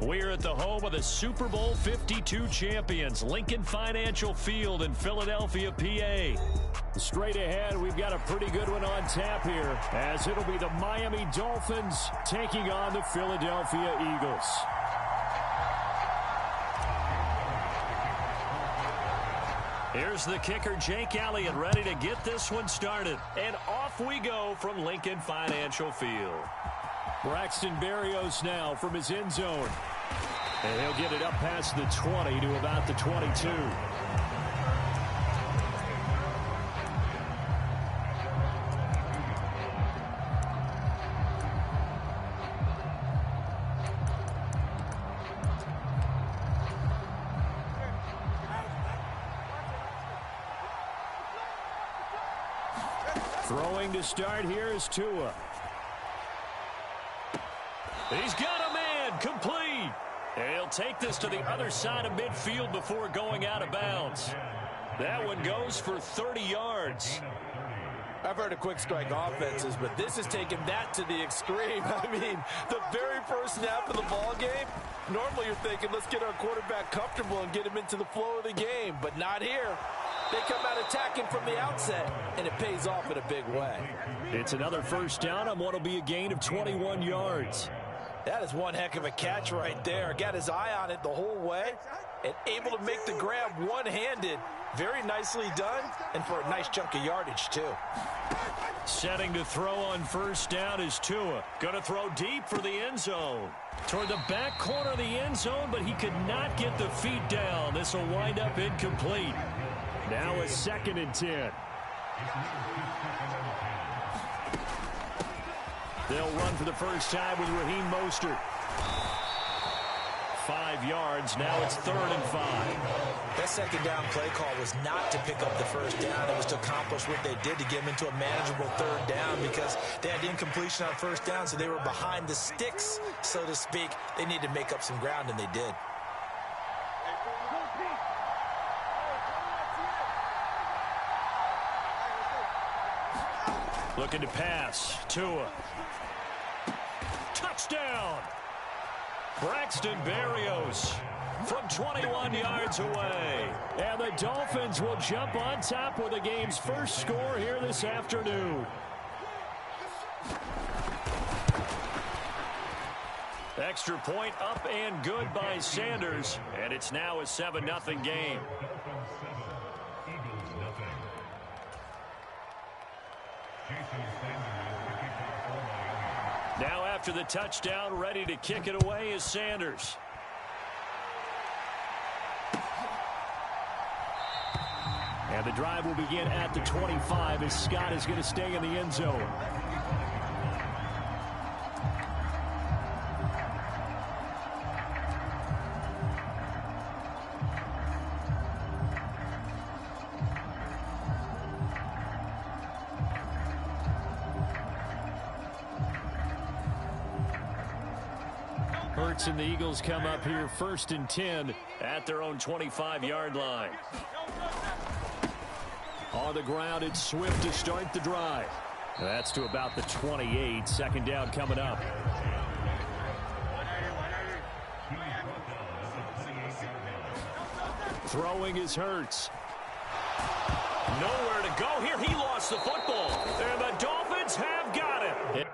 We're at the home of the Super Bowl 52 champions, Lincoln Financial Field in Philadelphia, PA. Straight ahead, we've got a pretty good one on tap here, as it'll be the Miami Dolphins taking on the Philadelphia Eagles. Here's the kicker, Jake Elliott, ready to get this one started. And off we go from Lincoln Financial Field. Braxton Berrios now from his end zone. And he'll get it up past the 20 to about the 22. Throwing to start here is Tua. He's got a man, complete. He'll take this to the other side of midfield before going out of bounds. That one goes for 30 yards. I've heard of quick strike offenses, but this is taking that to the extreme. I mean, the very first snap of the ball game, normally you're thinking, let's get our quarterback comfortable and get him into the flow of the game, but not here. They come out attacking from the outset, and it pays off in a big way. It's another first down on what will be a gain of 21 yards. That is one heck of a catch right there. Got his eye on it the whole way and able to make the grab one-handed. Very nicely done, and for a nice chunk of yardage, too. Setting to throw on first down is Tua. Going to throw deep for the end zone. Toward the back corner of the end zone, but he could not get the feet down. This will wind up incomplete. Now a 2nd and 10. They'll run for the first time with Raheem Mostert. 5 yards. Now it's 3rd and 5. That second down play call was not to pick up the first down. It was to accomplish what they did to get them into a manageable 3rd down because they had incompletion on first down, so they were behind the sticks, so to speak. They needed to make up some ground, and they did. Looking to pass. Tua. Touchdown! Braxton Berrios from 21 yards away. And the Dolphins will jump on top with the game's first score here this afternoon. Extra point up and good by Sanders, and it's now a 7-0 game. Now after the touchdown, ready to kick it away is Sanders. And the drive will begin at the 25 as Scott is going to stay in the end zone. Hurts and the Eagles come up here 1st and 10 at their own 25-yard line. On the ground, it's Swift to start the drive. That's to about the 28. 2nd down coming up. Throwing is Hurts. Nowhere to go here. He lost the football. And the Dolphins have got it.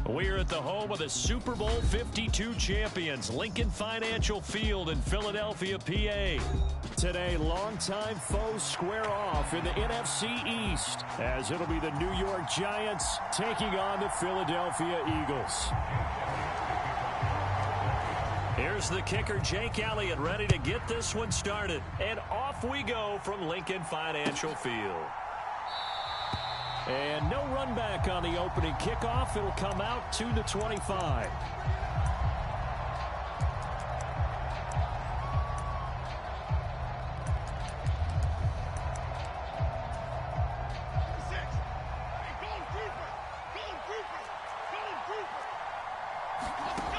We're at the home of the Super Bowl 52 champions, Lincoln Financial Field in Philadelphia, PA. Today, longtime foes square off in the NFC East, as it'll be the New York Giants taking on the Philadelphia Eagles. Here's the kicker, Jake Elliott, ready to get this one started. And off we go from Lincoln Financial Field. And no run back on the opening kickoff. It'll come out to the 25.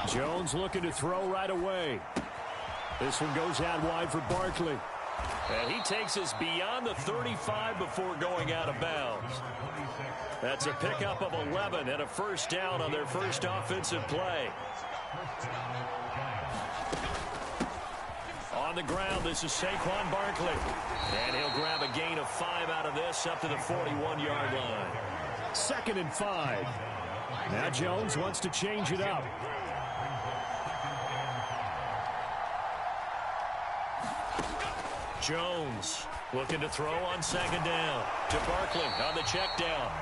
Jones looking to throw right away. This one goes out wide for Barkley. And he takes us beyond the 35 before going out of bounds. That's a pickup of 11 and a 1st down on their first offensive play. On the ground, this is Saquon Barkley. And he'll grab a gain of 5 out of this up to the 41-yard line. 2nd and 5. Now Jones wants to change it up. Jones looking to throw on 2nd down to Barkley on the check down.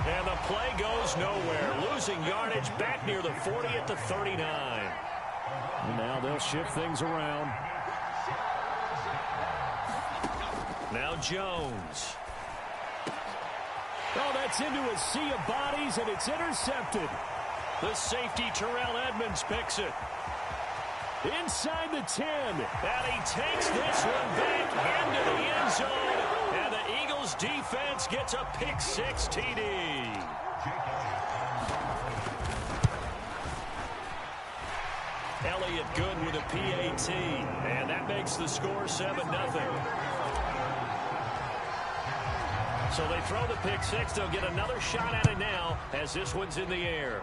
And the play goes nowhere. Losing yardage back near the 40 at the 39. And now they'll shift things around. Now Jones. Oh, that's into a sea of bodies, and it's intercepted. The safety, Terrell Edmonds, picks it. Inside the 10. And he takes this one back into the end zone. And the Eagles defense gets a pick-6 TD. Elliott good with a PAT. And that makes the score 7-0. So they throw the pick six. They'll get another shot at it now as this one's in the air.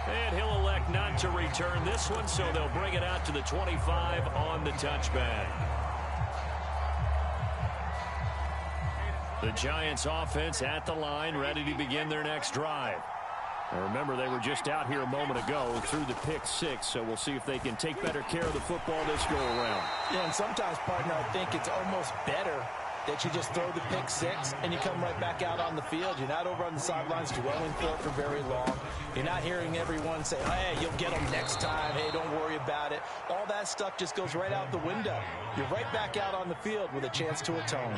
And he'll elect not to return this one, so they'll bring it out to the 25 on the touchback. The Giants offense at the line, ready to begin their next drive. Now remember, they were just out here a moment ago through the pick six, so we'll see if they can take better care of the football this go-around. Yeah, and sometimes, partner, I think it's almost better that you just throw the pick six and you come right back out on the field. You're not over on the sidelines dwelling for it for very long. You're not hearing everyone say, hey, you'll get them next time. Hey, don't worry about it. All that stuff just goes right out the window. You're right back out on the field with a chance to atone.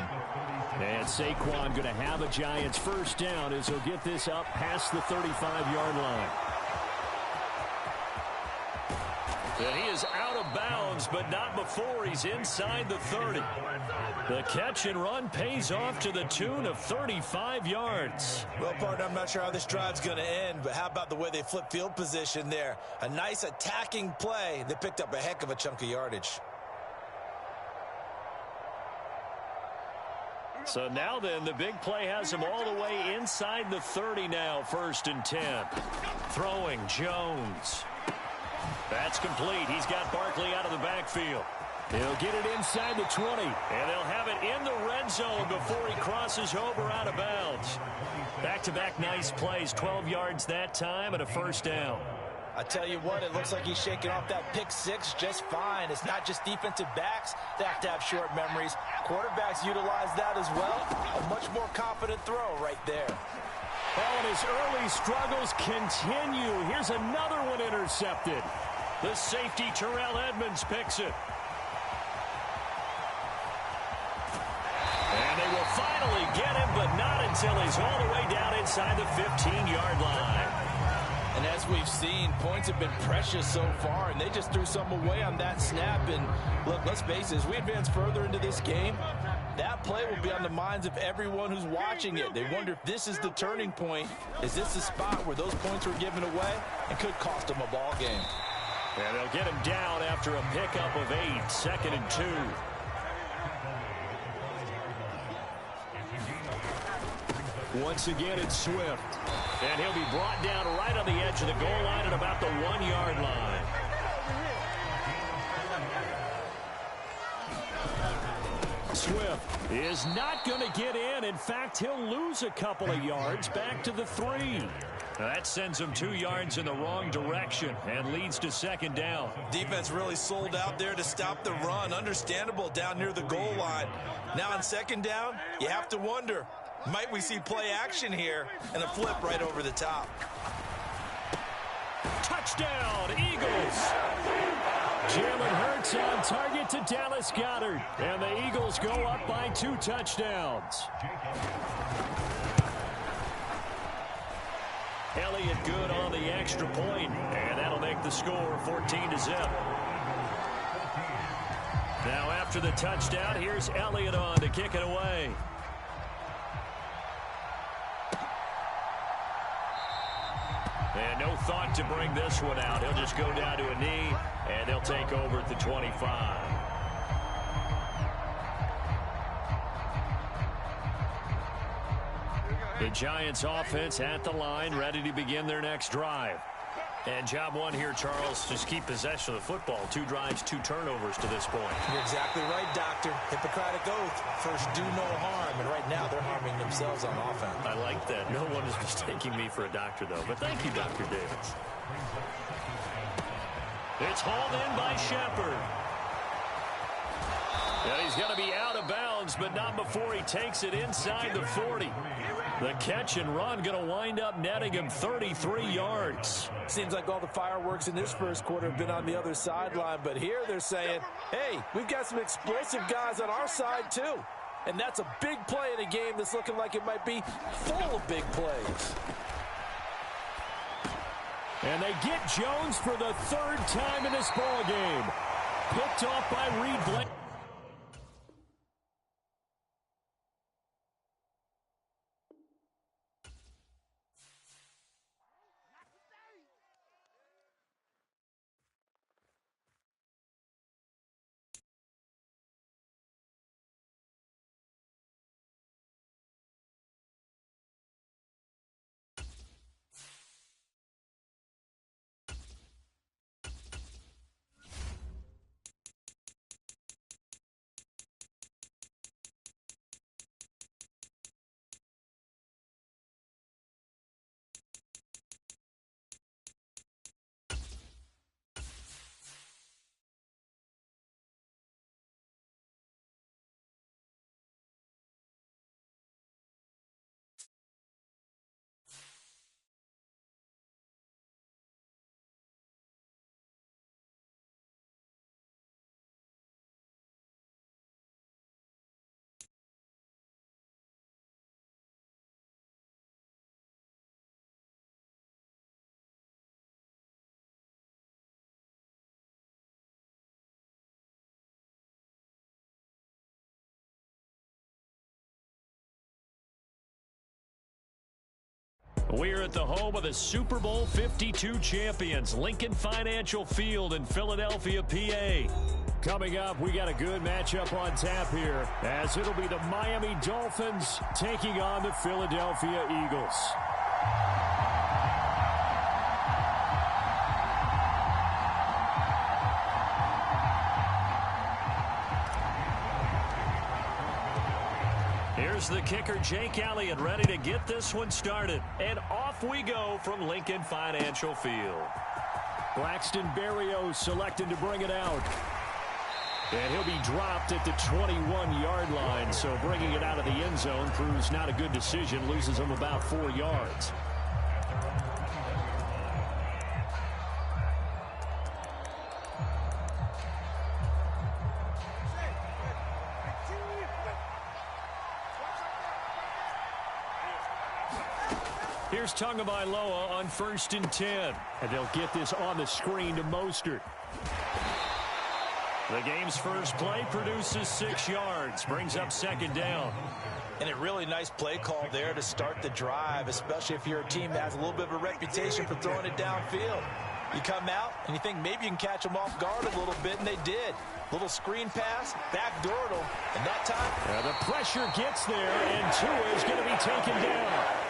And Saquon going to have a Giants first down as he'll get this up past the 35-yard line. And he is out of bounds, but not before he's inside the 30. The catch and run pays off to the tune of 35 yards. Well, partner, I'm not sure how this drive's going to end, but how about the way they flip field position there? A nice attacking play. They picked up a heck of a chunk of yardage. So now then, the big play has him all the way inside the 30 now, 1st and 10. Throwing Jones. That's complete. He's got Barkley out of the backfield. He'll get it inside the 20, and they'll have it in the red zone before he crosses over out of bounds. Back-to-back nice plays, 12 yards that time and a first down. I tell you what, it looks like he's shaking off that pick six just fine. It's not just defensive backs that have to have short memories. Quarterbacks utilize that as well. A much more confident throw right there. Oh, and his early struggles continue. Here's another one intercepted. The safety, Terrell Edmonds, picks it. And they will finally get him, but not until he's all the way down inside the 15-yard line. And as we've seen, points have been precious so far, and they just threw some away on that snap. And look, let's face it, as we advance further into this game, that play will be on the minds of everyone who's watching it. They wonder if this is the turning point. Is this the spot where those points were given away and could cost them a ball game? And they'll get him down after a pickup of 8, 2nd and 2. Once again, it's Swift. And he'll be brought down right on the edge of the goal line at about the 1-yard line. Swift is not going to get in. In fact, he'll lose a couple of yards back to the 3. That sends him 2 yards in the wrong direction and leads to 2nd down. Defense really sold out there to stop the run. Understandable down near the goal line. Now on 2nd down, you have to wonder, might we see play action here and a flip right over the top? Touchdown, Eagles! Jalen Hurts on target to Dallas Goedert. And the Eagles go up by 2 touchdowns. Elliott good on the extra point, and that'll make the score 14-0. Now after the touchdown, here's Elliott on to kick it away. And no thought to bring this one out. He'll just go down to a knee, and they'll take over at the 25. The Giants offense at the line, ready to begin their next drive. And job one here, Charles, just keep possession of the football. 2 drives, 2 turnovers to this point. You're exactly right, Doctor. Hippocratic oath. First, do no harm. And right now, they're harming themselves on offense. I like that. No one is mistaking me for a doctor, though. But thank you, Dr. Davis. It's hauled in by Shepard. And he's going to be out of bounds, but not before he takes it inside the 40. The catch and run going to wind up netting him 33 yards. Seems like all the fireworks in this first quarter have been on the other sideline, but here they're saying, hey, we've got some explosive guys on our side too. And that's a big play in a game that's looking like it might be full of big plays. And they get Jones for the 3rd time in this ball game. Picked off by Reed Blank. We're at the home of the Super Bowl 52 champions, Lincoln Financial Field in Philadelphia, PA. Coming up, we got a good matchup on tap here, as it'll be the Miami Dolphins taking on the Philadelphia Eagles. Here's the kicker, Jake Elliott, ready to get this one started. And off we go from Lincoln Financial Field. Braxton Berrios selected to bring it out. And he'll be dropped at the 21-yard line, so bringing it out of the end zone proves not a good decision, loses him about 4 yards. Here's Tagovailoa on 1st and 10. And they'll get this on the screen to Mostert. The game's first play produces 6 yards, brings up 2nd down. And a really nice play call there to start the drive, especially if you're a team that has a little bit of a reputation for throwing it downfield. You come out and you think maybe you can catch them off guard a little bit, and they did. Little screen pass, backdoored them, and that time... The pressure gets there, and Tua is going to be taken down.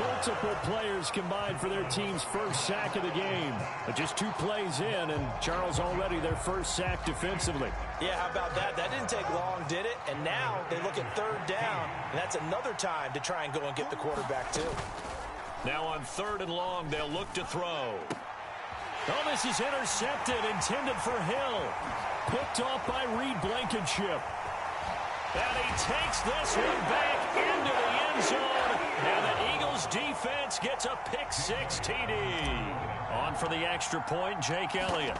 Multiple players combined for their team's first sack of the game. But just 2 plays in, and Charles already their first sack defensively. Yeah, how about that? That didn't take long, did it? And now they look at 3rd down, and that's another time to try and go and get the quarterback, too. Now on 3rd and long, they'll look to throw. Oh, this is intercepted, intended for Hill. Picked off by Reed Blankenship. And he takes this one back into the end zone. And the Eagles defense gets a pick-6 TD. On for the extra point, Jake Elliott.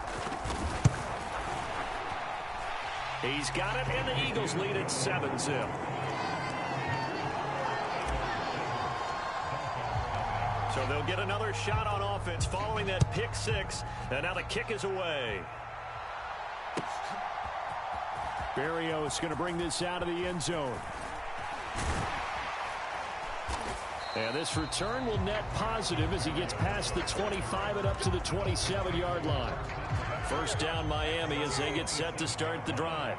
He's got it, and the Eagles lead at 7-0. So they'll get another shot on offense following that pick-6. And now the kick is away. Berrios going to bring this out of the end zone. And this return will net positive as he gets past the 25 and up to the 27-yard line. First down Miami as they get set to start the drive.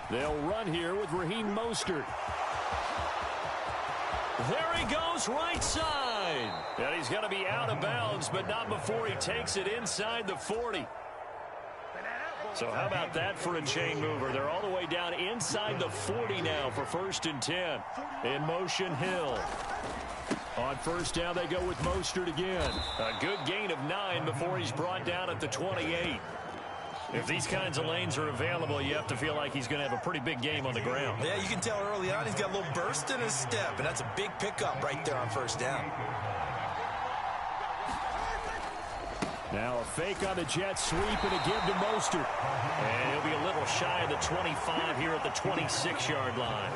They'll run here with Raheem Mostert. There he goes, right side. And he's going to be out of bounds, but not before he takes it inside the 40. So how about that for a chain mover? They're all the way down inside the 40 now for 1st and 10. In motion, Hill. On 1st down, they go with Mostert again. A good gain of 9 before he's brought down at the 28. If these kinds of lanes are available, you have to feel like he's going to have a pretty big game on the ground. Yeah, you can tell early on he's got a little burst in his step, and that's a big pickup right there on 1st down. Now a fake on the jet sweep and a give to Mostert. And he'll be a little shy of the 25 here at the 26-yard line.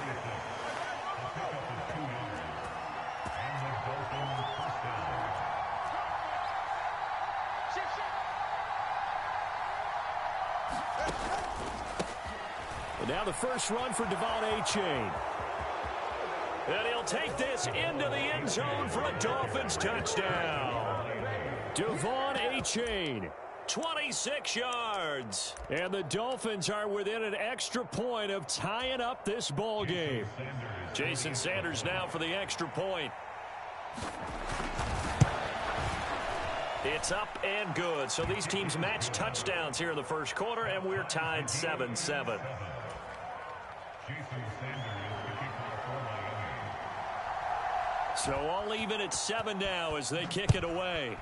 And now the first run for Devon Achane. And he'll take this into the end zone for a Dolphins touchdown. Devon Achane, 26 yards. And the Dolphins are within an extra point of tying up this ball game. Jason Sanders now for the extra point. It's up and good. So these teams match touchdowns here in the first quarter, and we're tied 7-7. So all even at 7 now as they kick it away.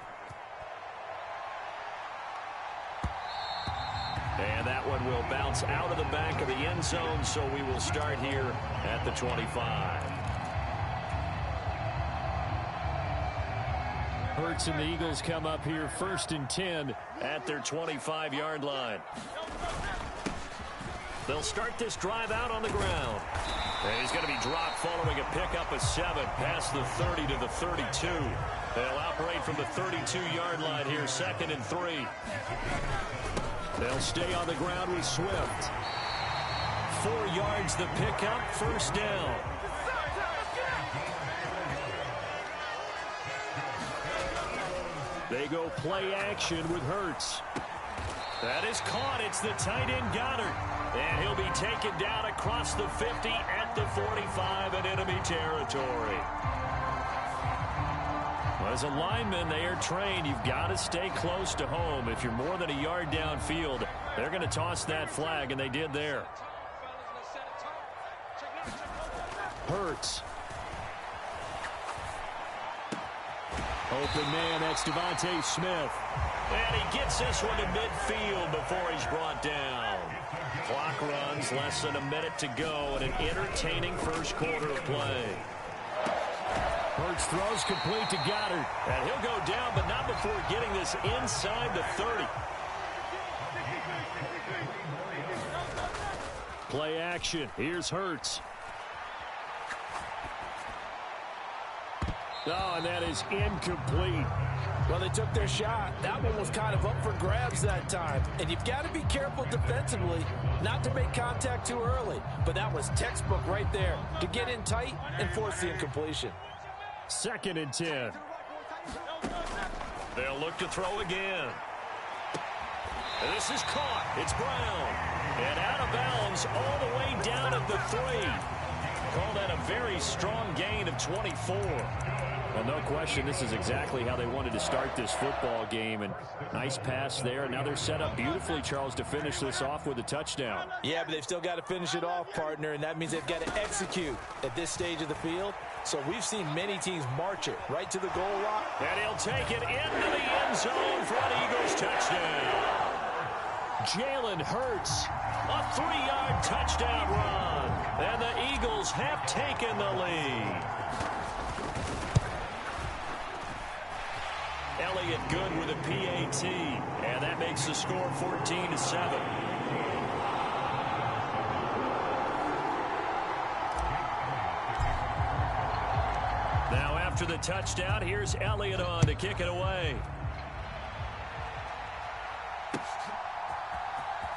And that one will bounce out of the back of the end zone, so we will start here at the 25. Hurts and the Eagles come up here 1st and 10 at their 25-yard line. They'll start this drive out on the ground. And he's going to be dropped following a pickup of 7 past the 30 to the 32. They'll operate from the 32-yard line here, 2nd and 3. They'll stay on the ground with Swift. 4 yards the pickup, 1st down. They go play action with Hurts. That is caught. It's the tight end Goddard. And he'll be taken down across the 50 at the 45 in enemy territory. As a lineman, they are trained. You've got to stay close to home. If you're more than a yard downfield, they're going to toss that flag, and they did there. Hurts. Open man, that's Devontae Smith. And he gets this one to midfield before he's brought down. Clock runs, less than a minute to go, and an entertaining first quarter of play. Hurts throws complete to Goddard. And he'll go down, but not before getting this inside the 30. Play action. Here's Hurts. Oh, and that is incomplete. Well, they took their shot. That one was kind of up for grabs that time. And you've got to be careful defensively not to make contact too early. But that was textbook right there to get in tight and force the incompletion. 2nd and 10. They'll look to throw again. And this is caught. It's Brown. And out of bounds all the way down at the 3. Call that a very strong gain of 24. Well, no question, this is exactly how they wanted to start this football game. And nice pass there. And now they're set up beautifully, Charles, to finish this off with a touchdown. Yeah, but they've still got to finish it off, partner, and that means they've got to execute at this stage of the field. So we've seen many teams march it right to the goal line. And he'll take it into the end zone for an Eagles touchdown. Jalen Hurts, a 3-yard touchdown run. And the Eagles have taken the lead. Elliott good with a PAT, and that makes the score 14-7. Now after the touchdown, here's Elliott on to kick it away.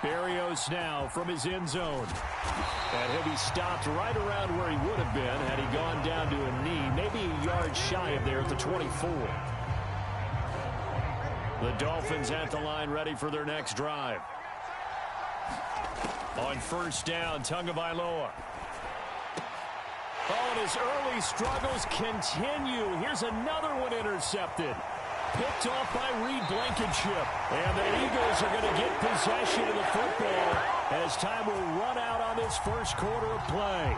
Berrios now from his end zone. And he'll be stopped right around where he would have been had he gone down to a knee, maybe a yard shy of there at the 24. The Dolphins at the line ready for their next drive. On first down, Tagovailoa. Oh, and his early struggles continue. Here's another one intercepted. Picked off by Reed Blankenship. And the Eagles are going to get possession of the football as time will run out on this first quarter of play.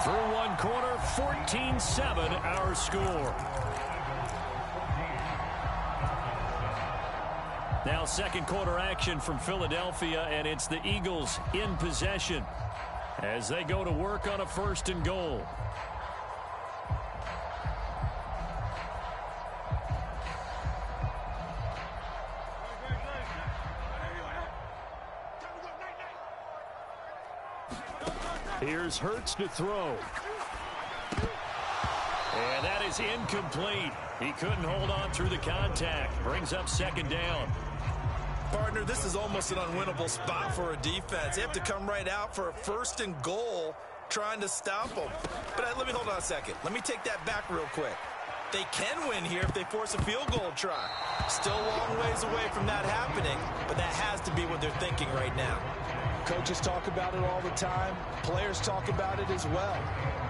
Through one quarter, 14-7 our score. Now second quarter action from Philadelphia, and it's the Eagles in possession as they go to work on a 1st and goal. Here's Hurts to throw. And that is incomplete. He couldn't hold on through the contact. Brings up 2nd down. Partner, this is almost an unwinnable spot for a defense. They have to come right out for a 1st and goal trying to stop them. But let me hold on a second. Let me take that back real quick. They can win here if they force a field goal try. Still a long ways away from that happening, but that has to be what they're thinking right now. Coaches talk about it all the time. Players talk about it as well.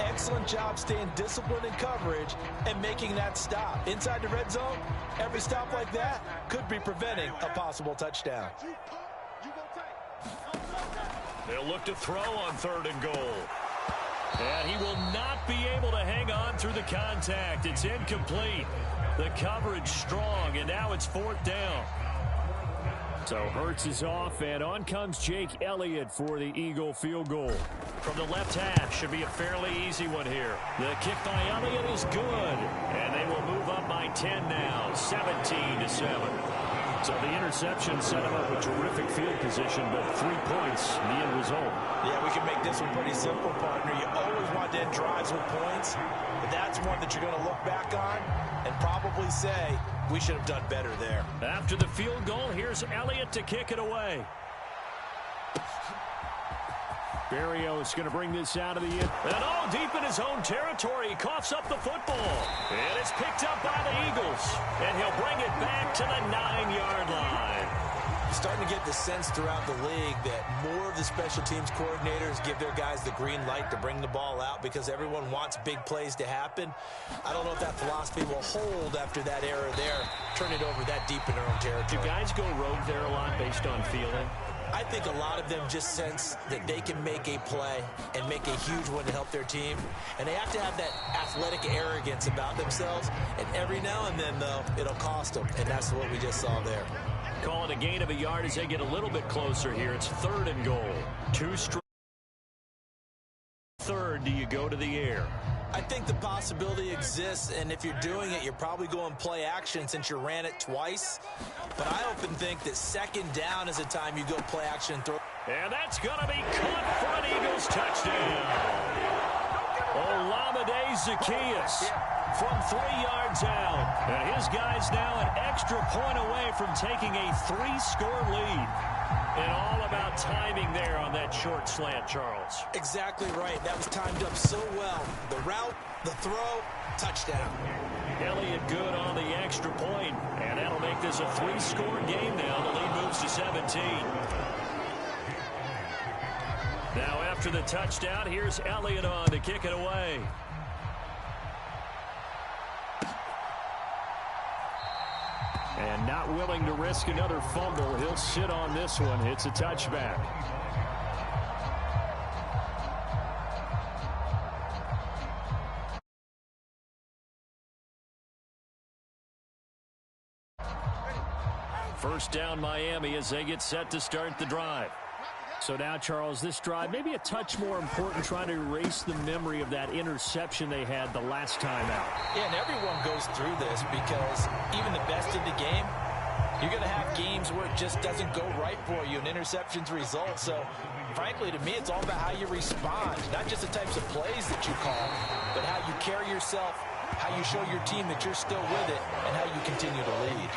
Excellent job staying disciplined in coverage and making that stop. Inside the red zone, every stop like that could be preventing a possible touchdown. They'll look to throw on 3rd and goal. And he will not be able to hang on through the contact. It's incomplete. The coverage strong, and now it's 4th down. So Hurts is off, and on comes Jake Elliott for the Eagle field goal. From the left hash, should be a fairly easy one here. The kick by Elliott is good, and they will move up by 10 now, 17-7. So the interception set him up with terrific field position, but 3 points, the end result. Yeah, we can make this one pretty simple, partner. You always want to end drives with points, but that's one that you're going to look back on and probably say, we should have done better there. After the field goal, here's Elliott to kick it away. Berrios is going to bring this out of the end. And all deep in his own territory. He coughs up the football. And it's picked up by the Eagles. And he'll bring it back to the 9-yard line. Starting to get the sense throughout the league that more of the special teams coordinators give their guys the green light to bring the ball out because everyone wants big plays to happen. I don't know if that philosophy will hold after that error there, turn it over that deep in their own territory. Do guys go rogue there a lot based on feeling? I think a lot of them just sense that they can make a play and make a huge one to help their team. And they have to have that athletic arrogance about themselves. And every now and then, though, it'll cost them. And that's what we just saw there. Calling a gain of a yard as they get a little bit closer here. It's 3rd and goal. 2 straight. 3rd, do you go to the air? I think the possibility exists, and if you're doing it, you're probably going play action since you ran it twice. But I often think that 2nd down is a time you go play action and throw. And that's going to be caught for an Eagles touchdown. Olamide Zaccheaus from 3 yards out. And his guy's now an extra point away from taking a 3-score lead. And all about timing there on that short slant, Charles. Exactly right. That was timed up so well. The route, the throw, touchdown. Elliott good on the extra point. And that'll make this a 3-score game now. The lead moves to 17. Now after the touchdown, here's Elliott on to kick it away. And not willing to risk another fumble. He'll sit on this one. It's a touchback. First down Miami as they get set to start the drive. So now, Charles, this drive maybe a touch more important, trying to erase the memory of that interception they had the last time out. Yeah, and everyone goes through this because even the best in the game, you're going to have games where it just doesn't go right for you and interceptions result. So, frankly, to me, it's all about how you respond, not just the types of plays that you call, but how you carry yourself, how you show your team that you're still with it, and how you continue to lead.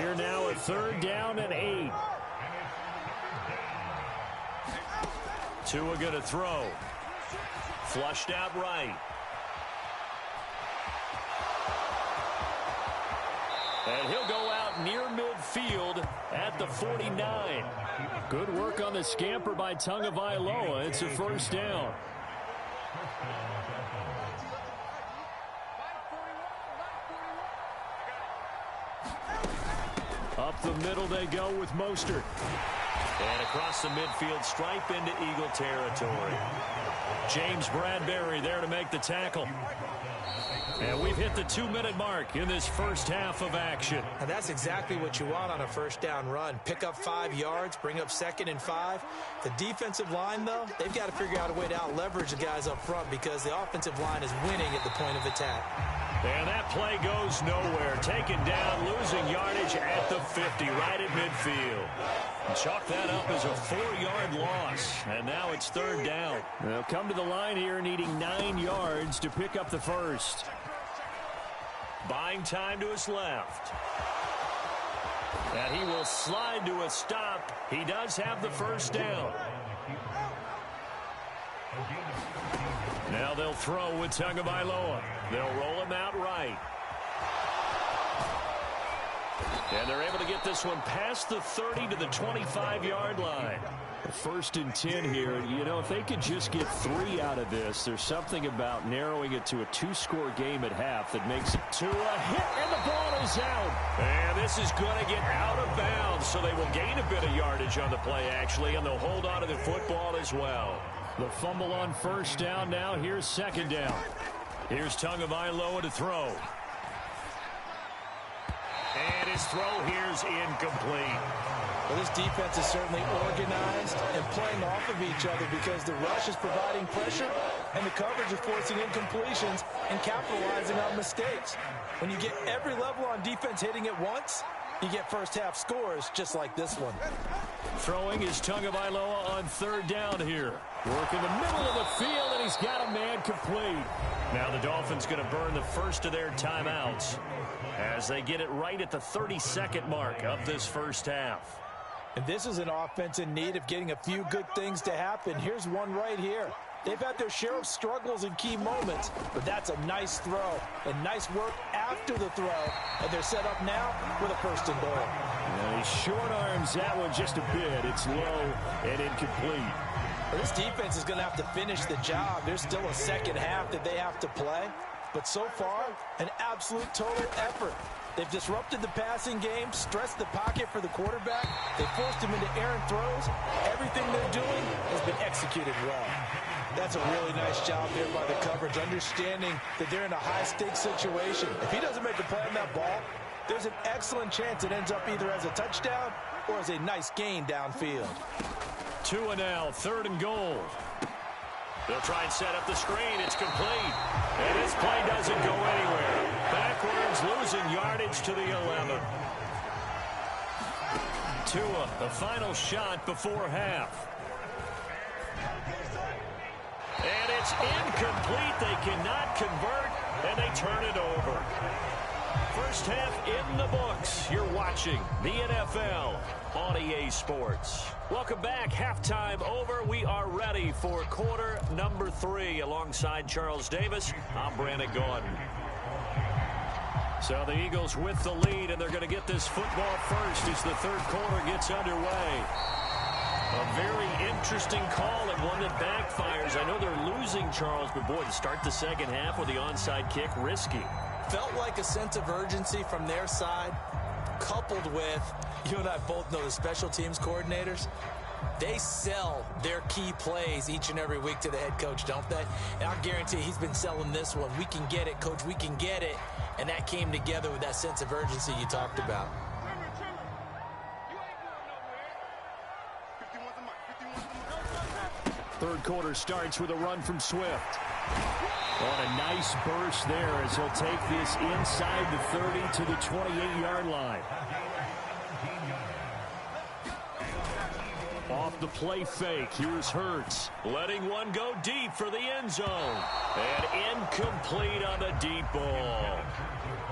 Here now, a 3rd down and 8. Tua going to throw. Flushed out right. And he'll go out near midfield at the 49. Good work on the scamper by Tagovailoa. It's a 1st down. Up the middle they go with Mostert. And across the midfield stripe into Eagle territory. James Bradbury there to make the tackle. And we've hit the 2-minute mark in this first half of action. And that's exactly what you want on a 1st down run. Pick up 5 yards, bring up 2nd and 5. The defensive line, though, they've got to figure out a way to out-leverage the guys up front because the offensive line is winning at the point of attack. And that play goes nowhere. Taken down, losing yardage at the 50, right at midfield. Chalk that up as a 4-yard loss. And now it's 3rd down. They'll come to the line here needing 9 yards to pick up the first. Buying time to his left. And he will slide to a stop. He does have the 1st down. Now they'll throw with Tagovailoa. They'll roll him out right. And they're able to get this one past the 30 to the 25-yard line. 1st and 10 here. You know, if they could just get 3 out of this, there's something about narrowing it to a 2-score game at half that makes it to a hit, and the ball is out. And this is going to get out of bounds, so they will gain a bit of yardage on the play, actually, and they'll hold on to the football as well. The fumble on 1st down now. Here's 2nd down. Here's Tagovailoa to throw. And his throw here's incomplete. Well, this defense is certainly organized and playing off of each other because the rush is providing pressure and the coverage is forcing incompletions and capitalizing on mistakes. When you get every level on defense hitting at once, you get first-half scores just like this one. Throwing is Tagovailoa on 3rd down here. Work in the middle of the field, and he's got a man complete. Now the Dolphins going to burn the first of their timeouts as they get it right at the 32nd mark of this first half. And this is an offense in need of getting a few good things to happen. Here's one right here. They've had their share of struggles in key moments, but that's a nice throw and nice work after the throw. And they're set up now with a first and goal. And he short arms that one just a bit. It's low and incomplete. Well, this defense is going to have to finish the job. There's still a second half that they have to play. But so far, an absolute total effort. They've disrupted the passing game, stressed the pocket for the quarterback. They forced him into errant throws. Everything they're doing has been executed well. That's a really nice job there by the coverage, understanding that they're in a high-stakes situation. If he doesn't make a play on that ball, there's an excellent chance it ends up either as a touchdown or as a nice gain downfield. 2 and now, 3rd and goal. They'll try and set up the screen. It's complete. And this play doesn't go anywhere. Backwards, losing yardage to the 11. Tua, the final shot before half. And it's incomplete. They cannot convert, and they turn it over. First half in the books. You're watching the NFL on EA Sports. Welcome back. Halftime over. We are ready for quarter number 3. Alongside Charles Davis, I'm Brandon Gordon. So the Eagles with the lead, and they're going to get this football first as the third quarter gets underway. A very interesting call and one that backfires. I know they're losing, Charles, but boy, to start the second half with the onside kick, risky. Felt like a sense of urgency from their side, coupled with, you and I both know the special teams coordinators. They sell their key plays each and every week to the head coach, don't they? And I guarantee he's been selling this one. We can get it, coach, we can get it. And that came together with that sense of urgency you talked about. Third quarter starts with a run from Swift. On a nice burst there as he'll take this inside the 30 to the 28-yard line. Off the play fake, here's Hurts. Letting one go deep for the end zone. And incomplete on the deep ball.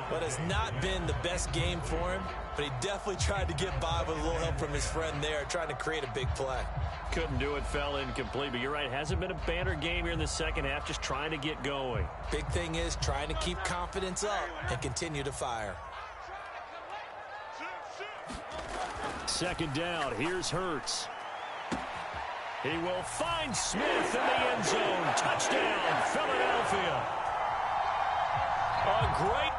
But it's not been the best game for him, but he definitely tried to get by with a little help from his friend there, trying to create a big play. Couldn't do it, fell incomplete. But you're right, hasn't been a banner game here in the second half, just trying to get going. Big thing is trying to keep confidence up and continue to fire. Second down, here's Hurts. He will find Smith in the end zone. Touchdown, Philadelphia. A great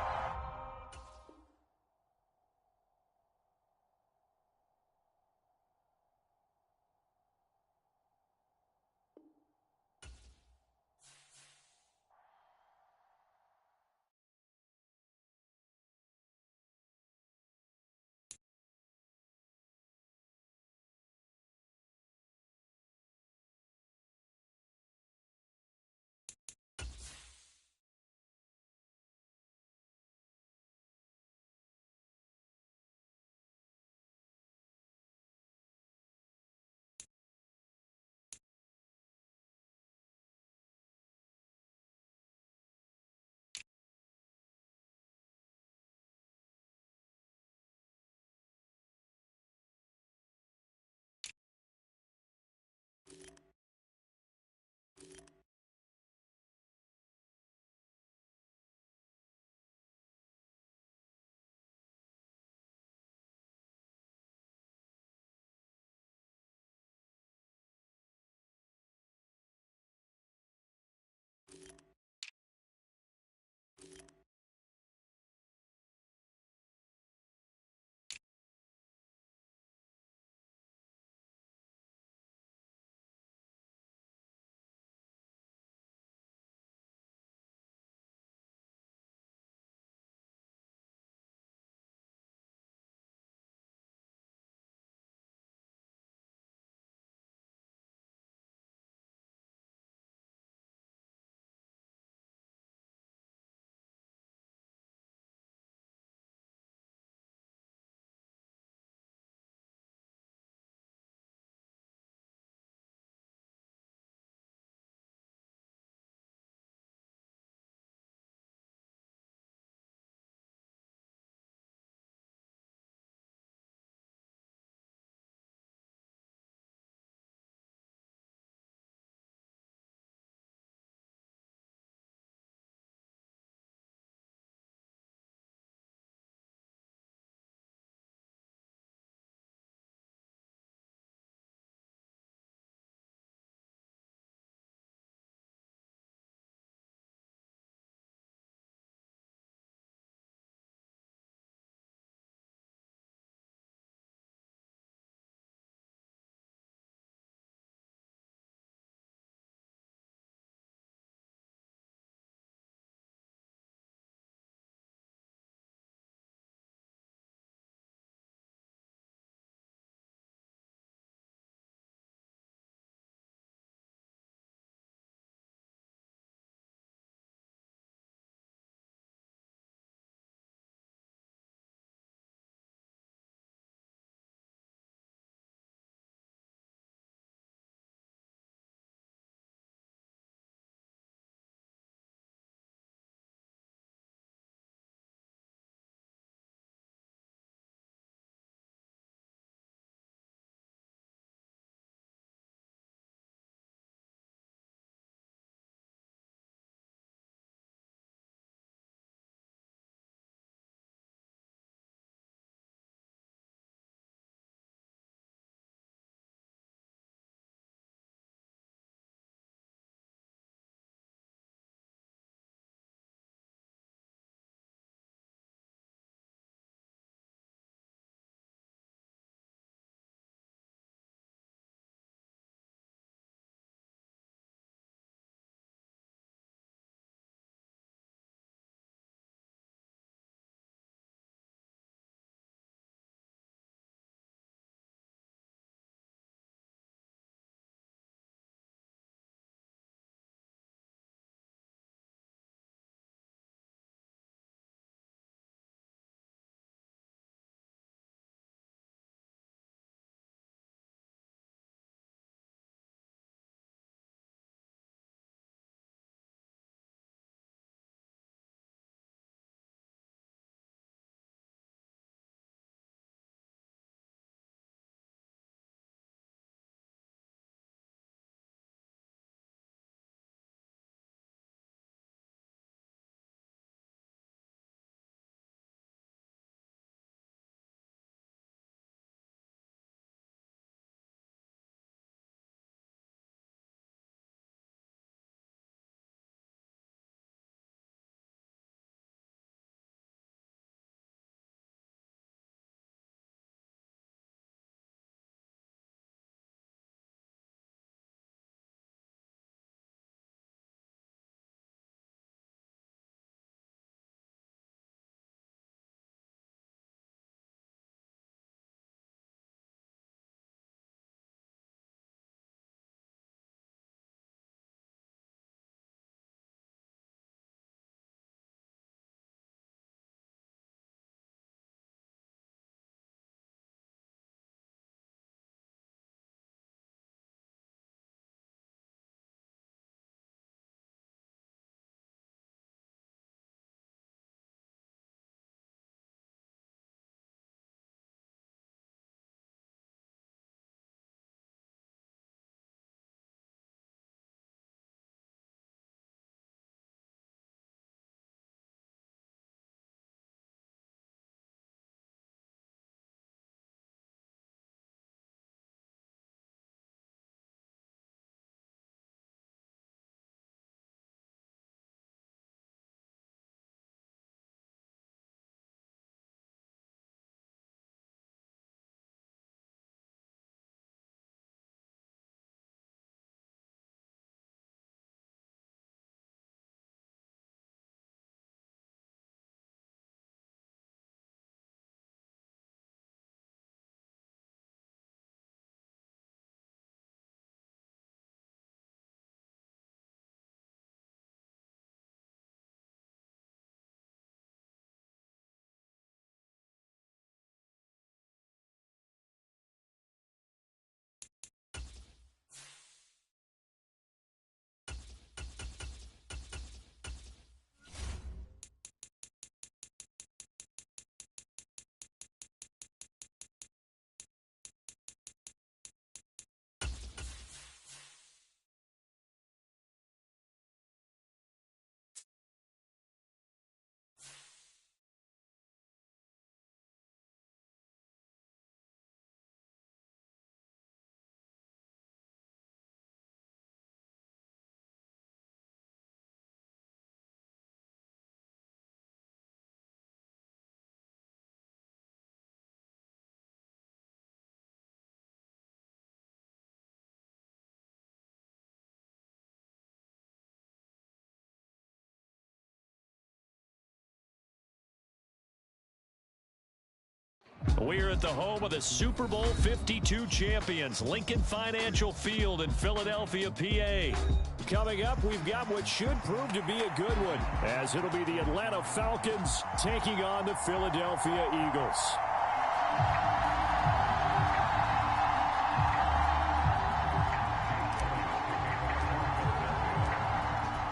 We're at the home of the Super Bowl 52 champions, Lincoln Financial Field in Philadelphia, PA. Coming up, we've got what should prove to be a good one, as it'll be the Atlanta Falcons taking on the Philadelphia Eagles.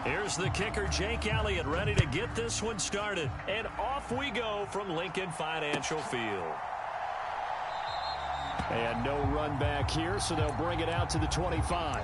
Here's the kicker, Jake Elliott, ready to get this one started. And off we go from Lincoln Financial Field. And no run back here, so they'll bring it out to the 25.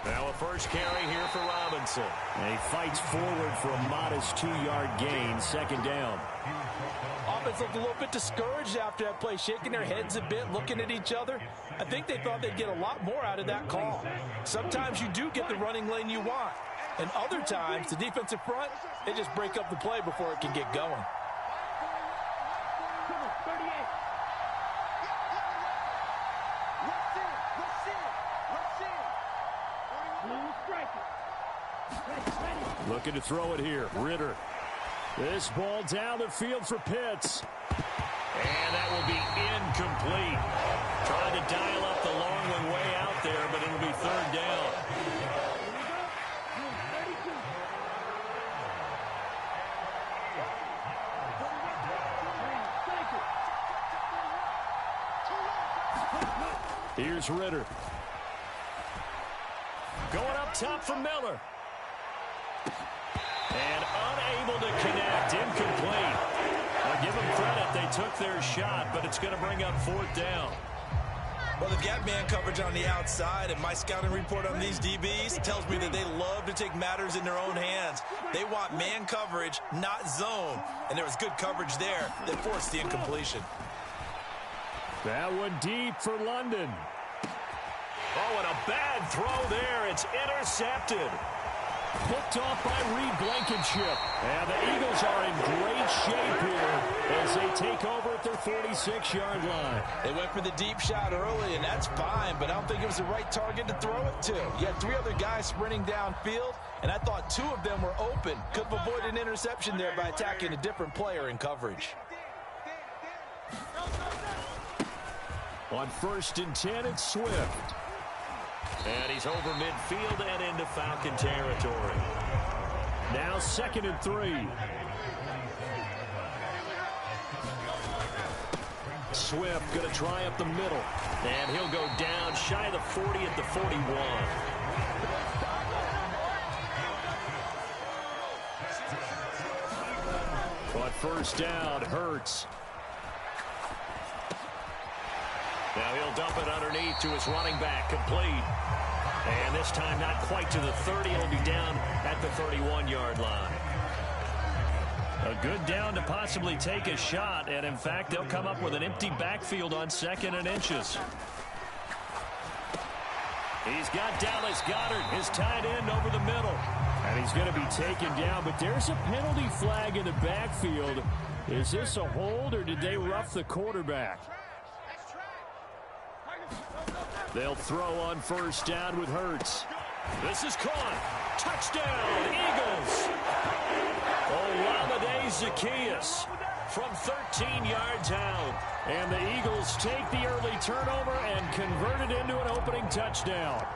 Now a first carry here for Robinson. And he fights forward for a modest 2-yard gain, second down. Offense looked a little bit discouraged after that play, shaking their heads a bit, looking at each other. I think they thought they'd get a lot more out of that call. Sometimes you do get the running lane you want, and other times the defensive front, they just break up the play before it can get going. Looking to throw it here, Ritter. This ball down the field for Pitts. And that will be incomplete. Trying to dial up the long one way out there, but it'll be third down. Here's Ritter. Going up top for Miller. And unable to connect, incomplete. I'll give them credit, they took their shot, but it's going to bring up fourth down. Well, they've got man coverage on the outside, and my scouting report on these DBs tells me that they love to take matters in their own hands. They want man coverage, not zone, and there was good coverage there that forced the incompletion. That one deep for London. Oh, and a bad throw there. It's intercepted. Picked off by Reed Blankenship. And the Eagles are in great shape here as they take over at their 46-yard line. They went for the deep shot early, and that's fine, but I don't think it was the right target to throw it to. You had 3 other guys sprinting downfield, and I thought 2 of them were open. Could have avoided an interception there by attacking a different player in coverage. On 1st and 10, it's Swift. And he's over midfield and into Falcon territory. Now 2nd and 3. Swift going to try up the middle. And he'll go down shy of the 40 at the 41. On 1st down, Hurts. Now he'll dump it underneath to his running back, complete. And this time not quite to the 30. It'll be down at the 31-yard line. A good down to possibly take a shot. And, in fact, they'll come up with an empty backfield on 2nd and inches. He's got Dallas Goedert, his tight end, over the middle. And he's going to be taken down. But there's a penalty flag in the backfield. Is this a hold or did they rough the quarterback? They'll throw on 1st down with Hurts. This is caught. Touchdown, Eagles. Olamide Zaccheaus from 13 yards out. And the Eagles take the early turnover and convert it into an opening touchdown.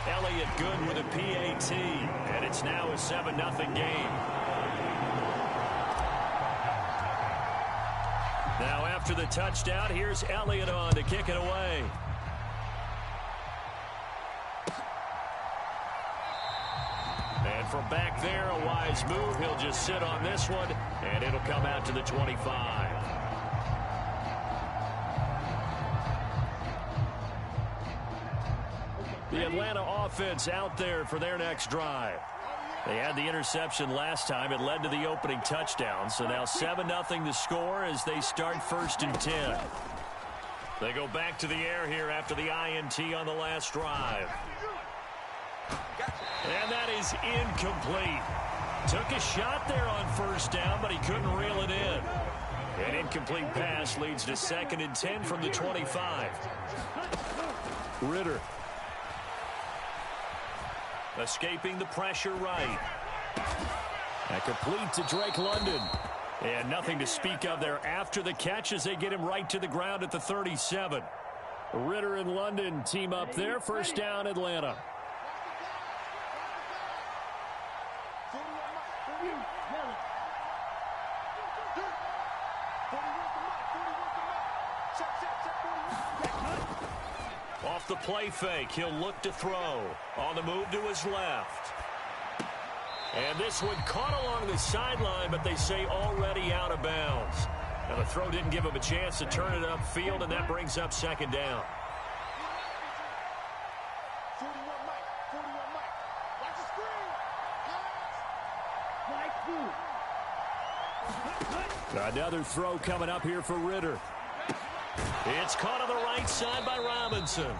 Elliott good with a PAT. And it's now a 7-0 game. Now after the touchdown, here's Elliott on to kick it away. And from back there, a wise move. He'll just sit on this one, and it'll come out to the 25. The Atlanta offense out there for their next drive. They had the interception last time. It led to the opening touchdown. So now 7-0 the score as they start 1st and 10. They go back to the air here after the INT on the last drive. And that is incomplete. Took a shot there on first down, but he couldn't reel it in. An incomplete pass leads to 2nd and 10 from the 25. Ritter. Escaping the pressure right. And complete to Drake London. And nothing to speak of there after the catch as they get him right to the ground at the 37. Ritter and London team up there. First down, Atlanta. Off the play fake, he'll look to throw. On the move to his left. And this one caught along the sideline, but they say already out of bounds. Now the throw didn't give him a chance to turn it upfield, and that brings up 2nd down. Another throw coming up here for Ritter. It's caught on the right side by Robinson.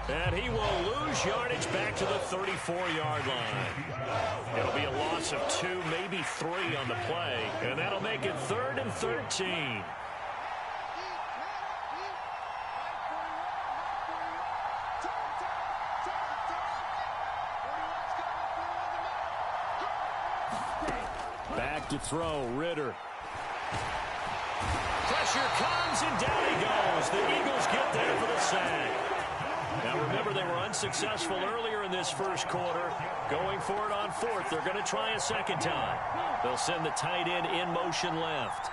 And he will lose yardage back to the 34-yard line. It'll be a loss of 2, maybe 3 on the play. And that'll make it 3rd and 13. Back to throw, Ritter. Pressure comes, and down he goes. The Eagles get there for the sack. Now remember, they were unsuccessful earlier in this first quarter. Going for it on 4th. They're going to try a 2nd time. They'll send the tight end in motion left.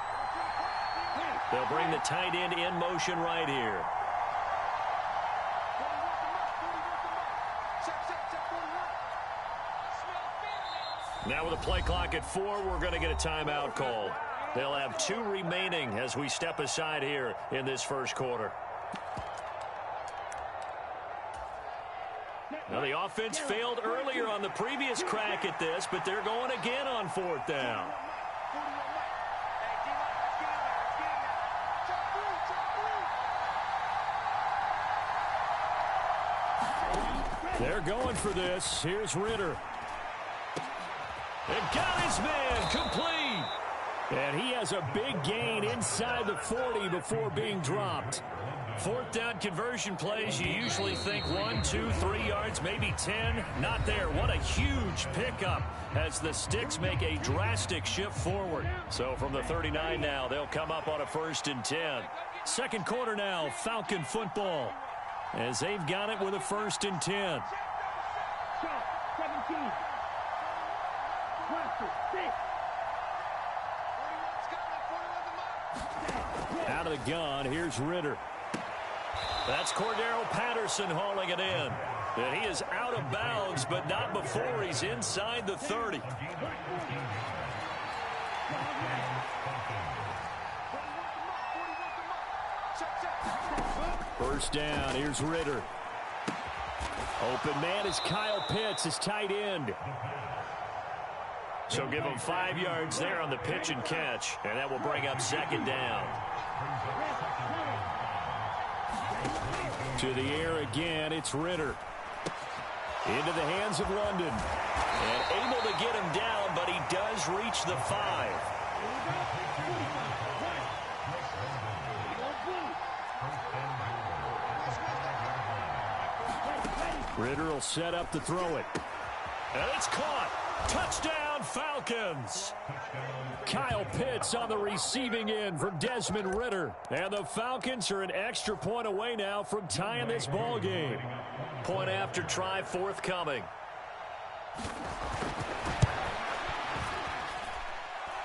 They'll bring the tight end in motion right here. Now with a play clock at 4, we're going to get a timeout called. They'll have 2 remaining as we step aside here in this first quarter. Now the offense failed earlier on the previous crack at this, but they're going again on 4th down. They're going for this. Here's Ritter. And got his man complete. And he has a big gain inside the 40 before being dropped. 4th down conversion plays, you usually think 1, 2, 3 yards, maybe 10. Not there. What a huge pickup as the Sticks make a drastic shift forward. So from the 39 now, they'll come up on a 1st and 10. Second quarter now, Falcon football, as they've got it with a 1st and 10. 17. Out of the gun, here's Ritter. That's Cordero Patterson hauling it in. And he is out of bounds, but not before he's inside the 30. First down, here's Ritter. Open man is Kyle Pitts, his tight end. So give him 5 yards there on the pitch and catch, and that will bring up 2nd down. To the air again, it's Ritter. Into the hands of London. And able to get him down, but he does reach the 5. Ritter will set up to throw it. And it's caught. Touchdown, Falcons. Kyle Pitts on the receiving end from Desmond Ritter. And the Falcons are an extra point away now from tying this ball game. Point after try forthcoming.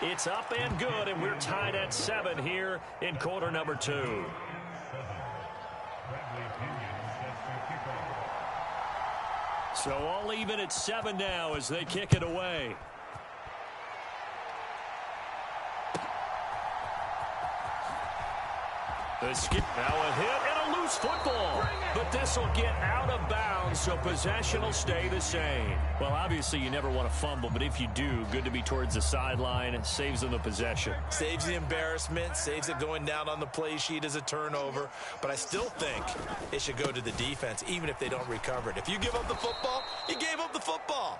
It's up and good, and we're tied at 7 here in quarter number 2. So all even at 7 now as they kick it away. The skip, now a hit and a loose football. But but this will get out of bounds, so possession will stay the same. Well, obviously you never want to fumble, but if you do, good to be towards the sideline. It saves them the possession. Saves the embarrassment, saves it going down on the play sheet as a turnover. But I still think it should go to the defense, even if they don't recover it. If you give up the football, you gave up the football.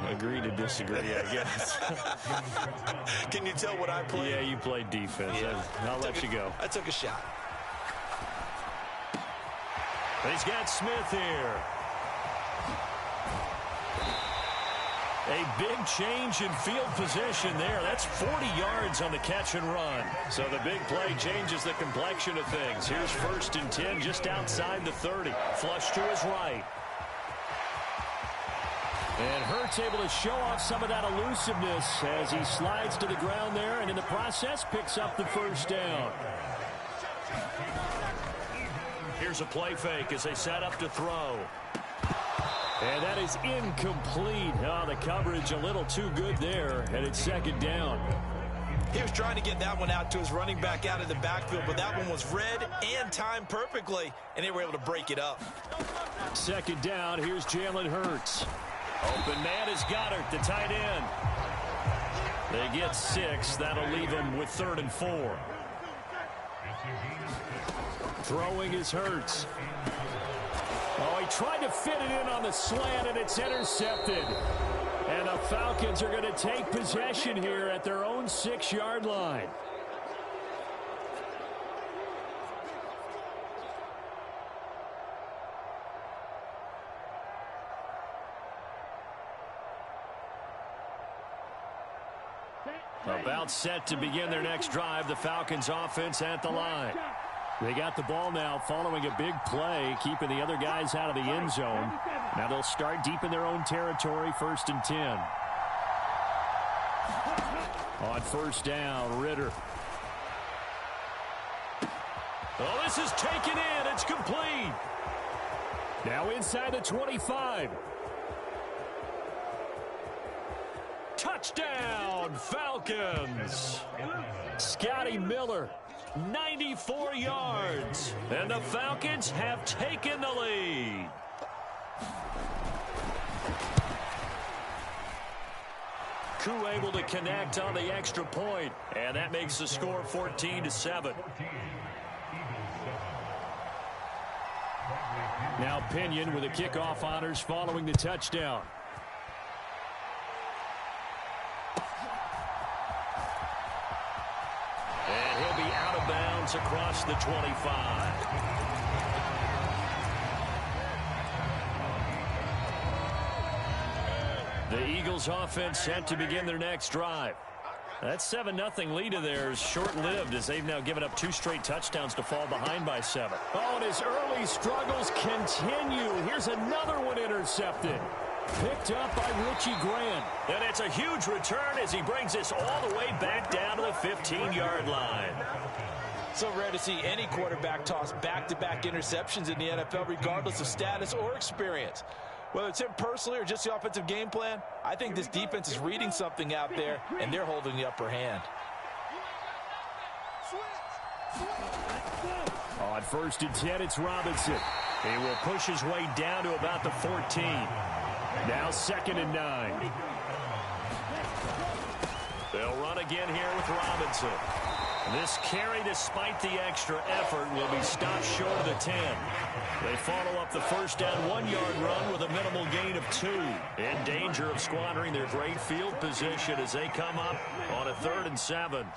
Agree to disagree, I guess. Can you tell what I played? Yeah, you played defense. Yeah. I'll let you go. I took a shot. He's got Smith here. A big change in field position there. That's 40 yards on the catch and run. So the big play changes the complexion of things. Here's 1st and 10 just outside the 30. Flush to his right. And Hurts able to show off some of that elusiveness as he slides to the ground there, and in the process picks up the 1st down. Here's a play fake as they set up to throw. And that is incomplete. Oh, the coverage a little too good there, and it's 2nd down. He was trying to get that one out to his running back out of the backfield, but that one was read and timed perfectly, and they were able to break it up. 2nd down, here's Jalen Hurts. Open man is Goddard, the tight end. They get 6. That'll leave him with 3rd and 4. Throwing is Hurts. Oh, he tried to fit it in on the slant, and it's intercepted. And the Falcons are going to take possession here at their own 6-yard line. About set to begin their next drive, the Falcons offense at the line. They got the ball now following a big play, keeping the other guys out of the end zone. Now they'll start deep in their own territory, 1st and 10. On 1st down, Ritter. Oh, this is taken in. It's complete. Now inside the 25. Touchdown, Falcons. Scotty Miller, 94 yards. And the Falcons have taken the lead. Koo able to connect on the extra point, and that makes the score 14-7. Now Pinion with the kickoff honors following the touchdown. And he'll be out of bounds across the 25. The Eagles offense set to begin their next drive. That 7-0 lead of theirs short-lived as they've now given up 2 straight touchdowns to fall behind by 7. Oh, and his early struggles continue. Here's another one intercepted. Picked up by Richie Grant. And it's a huge return as he brings this all the way back down to the 15-yard line. So rare to see any quarterback toss back-to-back interceptions in the NFL, regardless of status or experience. Whether it's him personally or just the offensive game plan, I think this defense is reading something out there, and they're holding the upper hand. On 1st and 10, it's Robinson. He will push his way down to about the 14. Now 2nd and 9. They'll run again here with Robinson. This carry, despite the extra effort, will be stopped short of the 10. They follow up the first down 1-yard run with a minimal gain of 2. In danger of squandering their great field position as they come up on a 3rd and 7.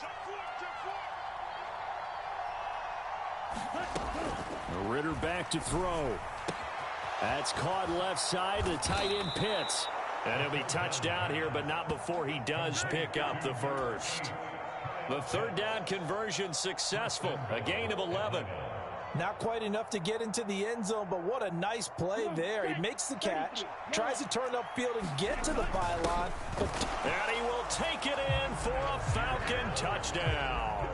Ritter back to throw. That's caught left side. The tight end Pitts. And he'll be touchdown here, but not before he does pick up the first. The 3rd down conversion successful. A gain of 11. Not quite enough to get into the end zone, but what a nice play there. He makes the catch, tries to turn upfield and get to the pylon. And he will take it in for a Falcon touchdown.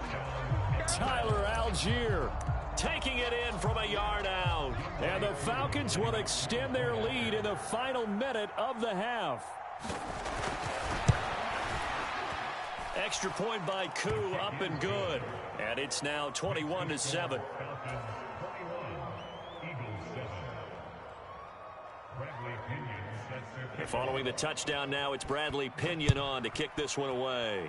Tyler Algier taking it in from a yard out. And the Falcons will extend their lead in the final minute of the half. Extra point by Koo, up and good. And it's now 21-7. And following the touchdown now, it's Bradley Pinion on to kick this one away.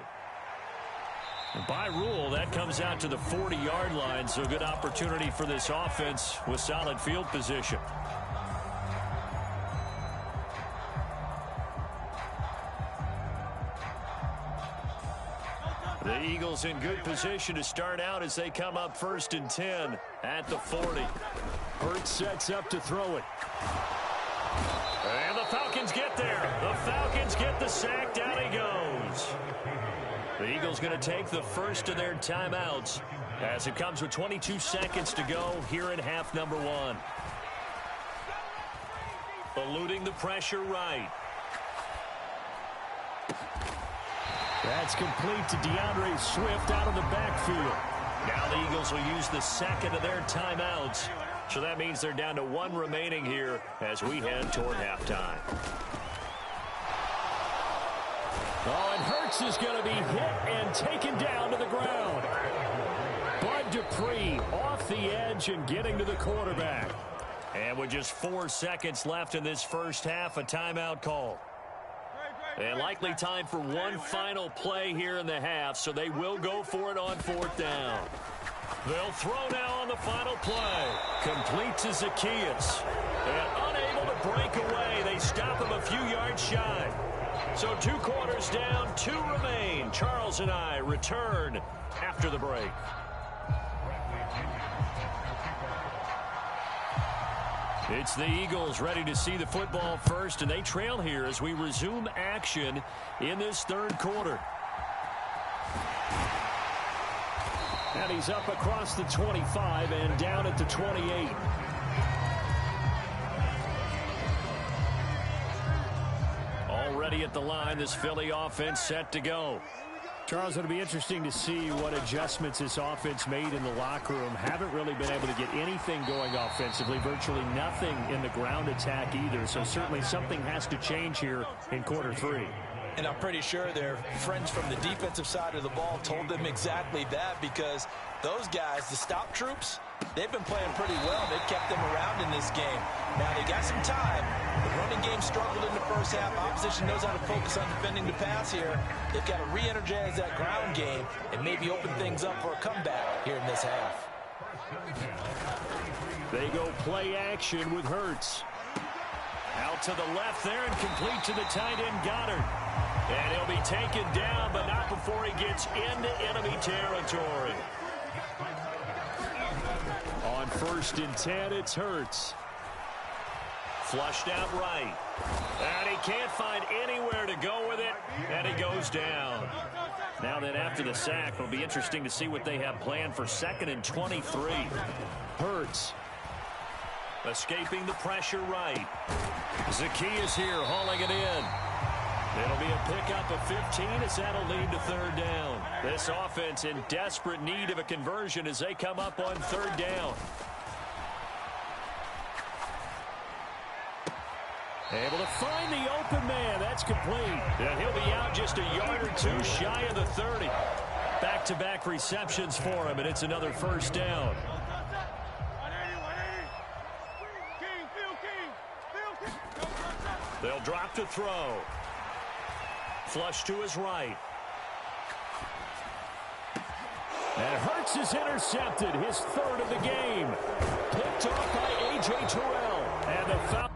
And by rule, that comes out to the 40-yard line, so good opportunity for this offense with solid field position. The Eagles in good position to start out as they come up 1st and 10 at the 40. Hurts sets up to throw it. And the Falcons get there. The Falcons get the sack. Down he goes. The Eagles going to take the first of their timeouts as it comes with 22 seconds to go here in half number 1. Eluding the pressure right. That's complete to DeAndre Swift out of the backfield. Now the Eagles will use the second of their timeouts. So that means they're down to 1 remaining here as we head toward halftime. Oh, and Hurts is going to be hit and taken down to the ground. Bud Dupree off the edge and getting to the quarterback. And with just 4 seconds left in this first half, a timeout call. And likely time for one final play here in the half, so they will go for it on 4th down. They'll throw now on the final play. Complete to Zacchaeus. And unable to break away. They stop him a few yards shy. So 2 quarters down, 2 remain. Charles and I return after the break. It's the Eagles ready to see the football first, and they trail here as we resume action in this 3rd quarter. And he's up across the 25 and down at the 28. Already at the line, this Philly offense set to go. Charles, it'll be interesting to see what adjustments this offense made in the locker room. Haven't really been able to get anything going offensively, virtually nothing in the ground attack either. So certainly something has to change here in quarter 3. And I'm pretty sure their friends from the defensive side of the ball told them exactly that, because those guys, the stop troops, they've been playing pretty well. They've kept them around in this game. Now, they got some time. The running game struggled in the first half. Opposition knows how to focus on defending the pass here. They've got to re-energize that ground game and maybe open things up for a comeback here in this half. They go play action with Hurts. Out to the left there and complete to the tight end Goddard. And he'll be taken down, but not before he gets into enemy territory. On 1st and 10, it's Hurts. Flushed out right. And he can't find anywhere to go with it, and he goes down. Now then, after the sack, it'll be interesting to see what they have planned for 2nd and 23. Hurts. Escaping the pressure right. Zacchaeus here hauling it in. It'll be a pickup of 15 as that'll lead to 3rd down. This offense in desperate need of a conversion as they come up on 3rd down. Able to find the open man. That's complete. And he'll be out just a yard or 2 shy of the 30. Back-to-back receptions for him, and it's another 1st down. They'll drop to throw. Flush to his right. And Hurts is intercepted. His 3rd of the game. Picked off by A.J. Terrell. And the foul.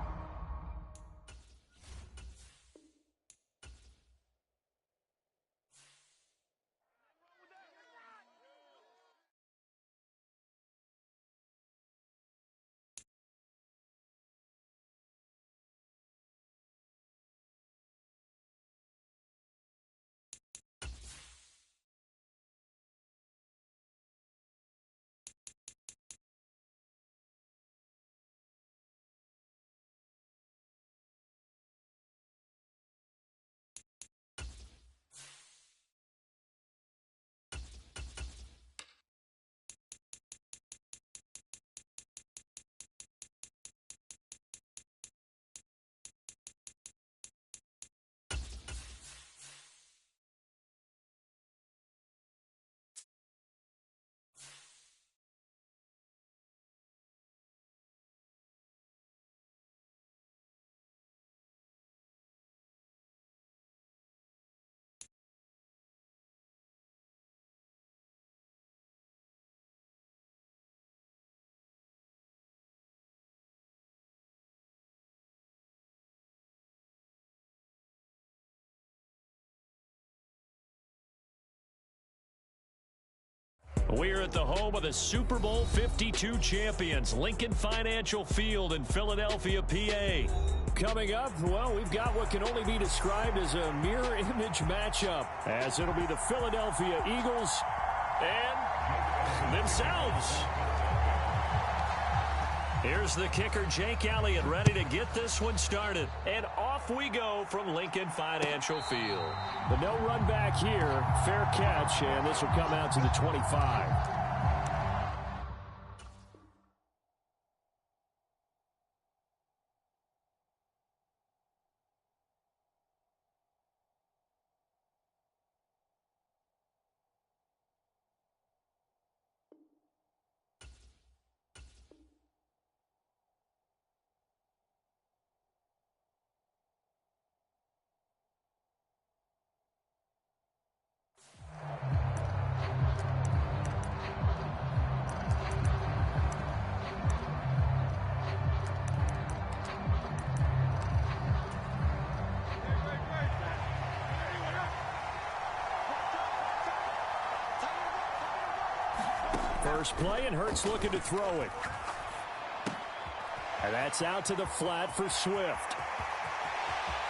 We're at the home of the Super Bowl 52 champions, Lincoln Financial Field in Philadelphia, PA. Coming up, well, we've got what can only be described as a mirror image matchup, as it'll be the Philadelphia Eagles and themselves. Here's the kicker, Jake Elliott, ready to get this one started. And off we go from Lincoln Financial Field. But no run back here. Fair catch, and this will come out to the 25. First play, and Hurts looking to throw it. And that's out to the flat for Swift.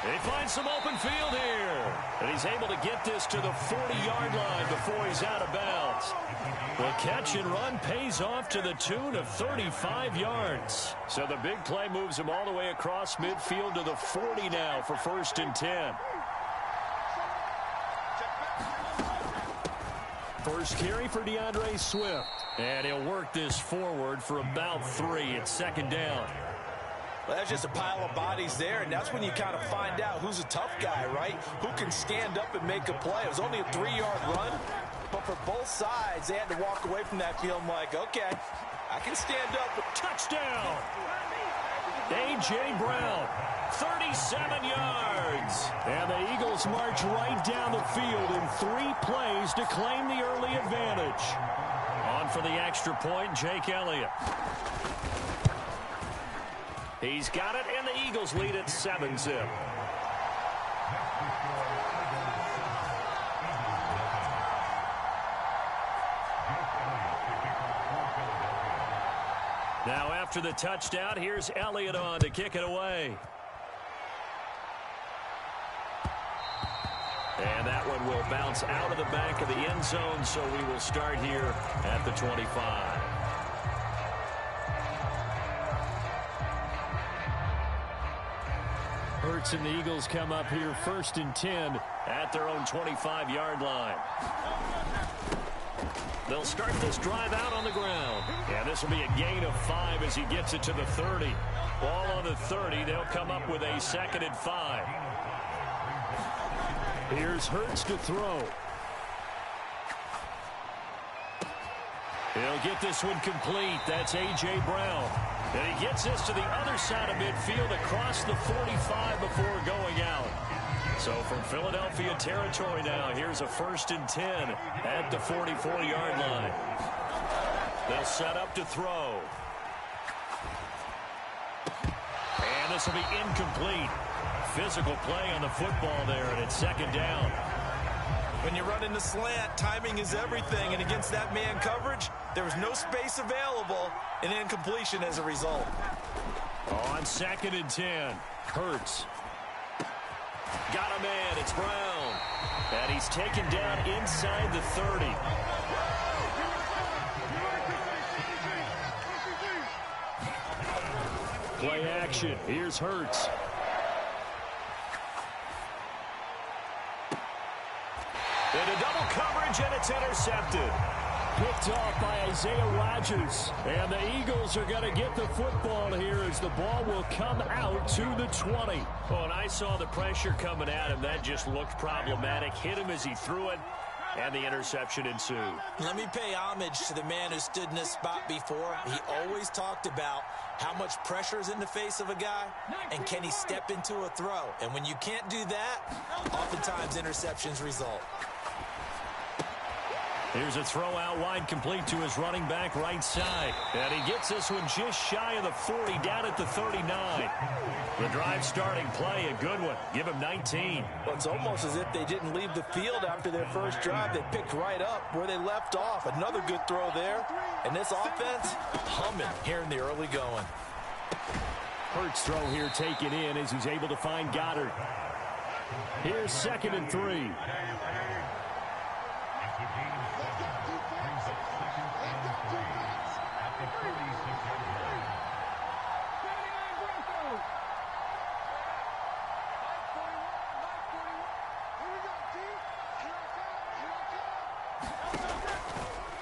He finds some open field here. And he's able to get this to the 40-yard line before he's out of bounds. The catch and run pays off to the tune of 35 yards. So the big play moves him all the way across midfield to the 40 now for 1st and 10. First carry for DeAndre Swift. And he'll work this forward for about 3. It's 2nd down. Well, that's just a pile of bodies there, and that's when you kind of find out who's a tough guy, right? Who can stand up and make a play. It was only a 3-yard run, but for both sides, they had to walk away from that field like, okay, I can stand up. Touchdown! A.J. Brown, 37 yards. And the Eagles march right down the field in 3 plays to claim the early advantage. On for the extra point, Jake Elliott. He's got it, and the Eagles lead at 7-zip. Now after the touchdown, here's Elliott on to kick it away. And that one will bounce out of the back of the end zone, so we will start here at the 25. Hurts and the Eagles come up here 1st and 10 at their own 25-yard line. They'll start this drive out on the ground. And this will be a gain of 5 as he gets it to the 30. Ball on the 30. They'll come up with a 2nd and 5. Here's Hurts to throw. He'll get this one complete. That's A.J. Brown. And he gets this to the other side of midfield across the 45 before going out. So from Philadelphia territory now, here's a 1st and 10 at the 44-yard line. They'll set up to throw. And this will be incomplete. Physical play on the football there, and it's 2nd down. When you run in the slant, timing is everything, and against that man coverage, there was no space available, and incompletion as a result. On 2nd and 10, Hurts. Got a man, it's Brown. And he's taken down inside the 30. Play action. Here's Hurts. Into double coverage, and it's intercepted. Picked off by Isaiah Rodgers. And the Eagles are going to get the football here as the ball will come out to the 20. Oh, and I saw the pressure coming at him. That just looked problematic. Hit him as he threw it, and the interception ensued. Let me pay homage to the man who stood in this spot before. He always talked about how much pressure is in the face of a guy, and can he step into a throw. And when you can't do that, oftentimes interceptions result. Here's a throw out wide, complete to his running back right side. And he gets this one just shy of the 40, down at the 39. The drive starting play, a good one. Give him 19. Well, it's almost as if they didn't leave the field after their first drive. They picked right up where they left off. Another good throw there. And this offense, humming here in the early going. Hurts throw here taken in as he's able to find Goddard. Here's 2nd and 3.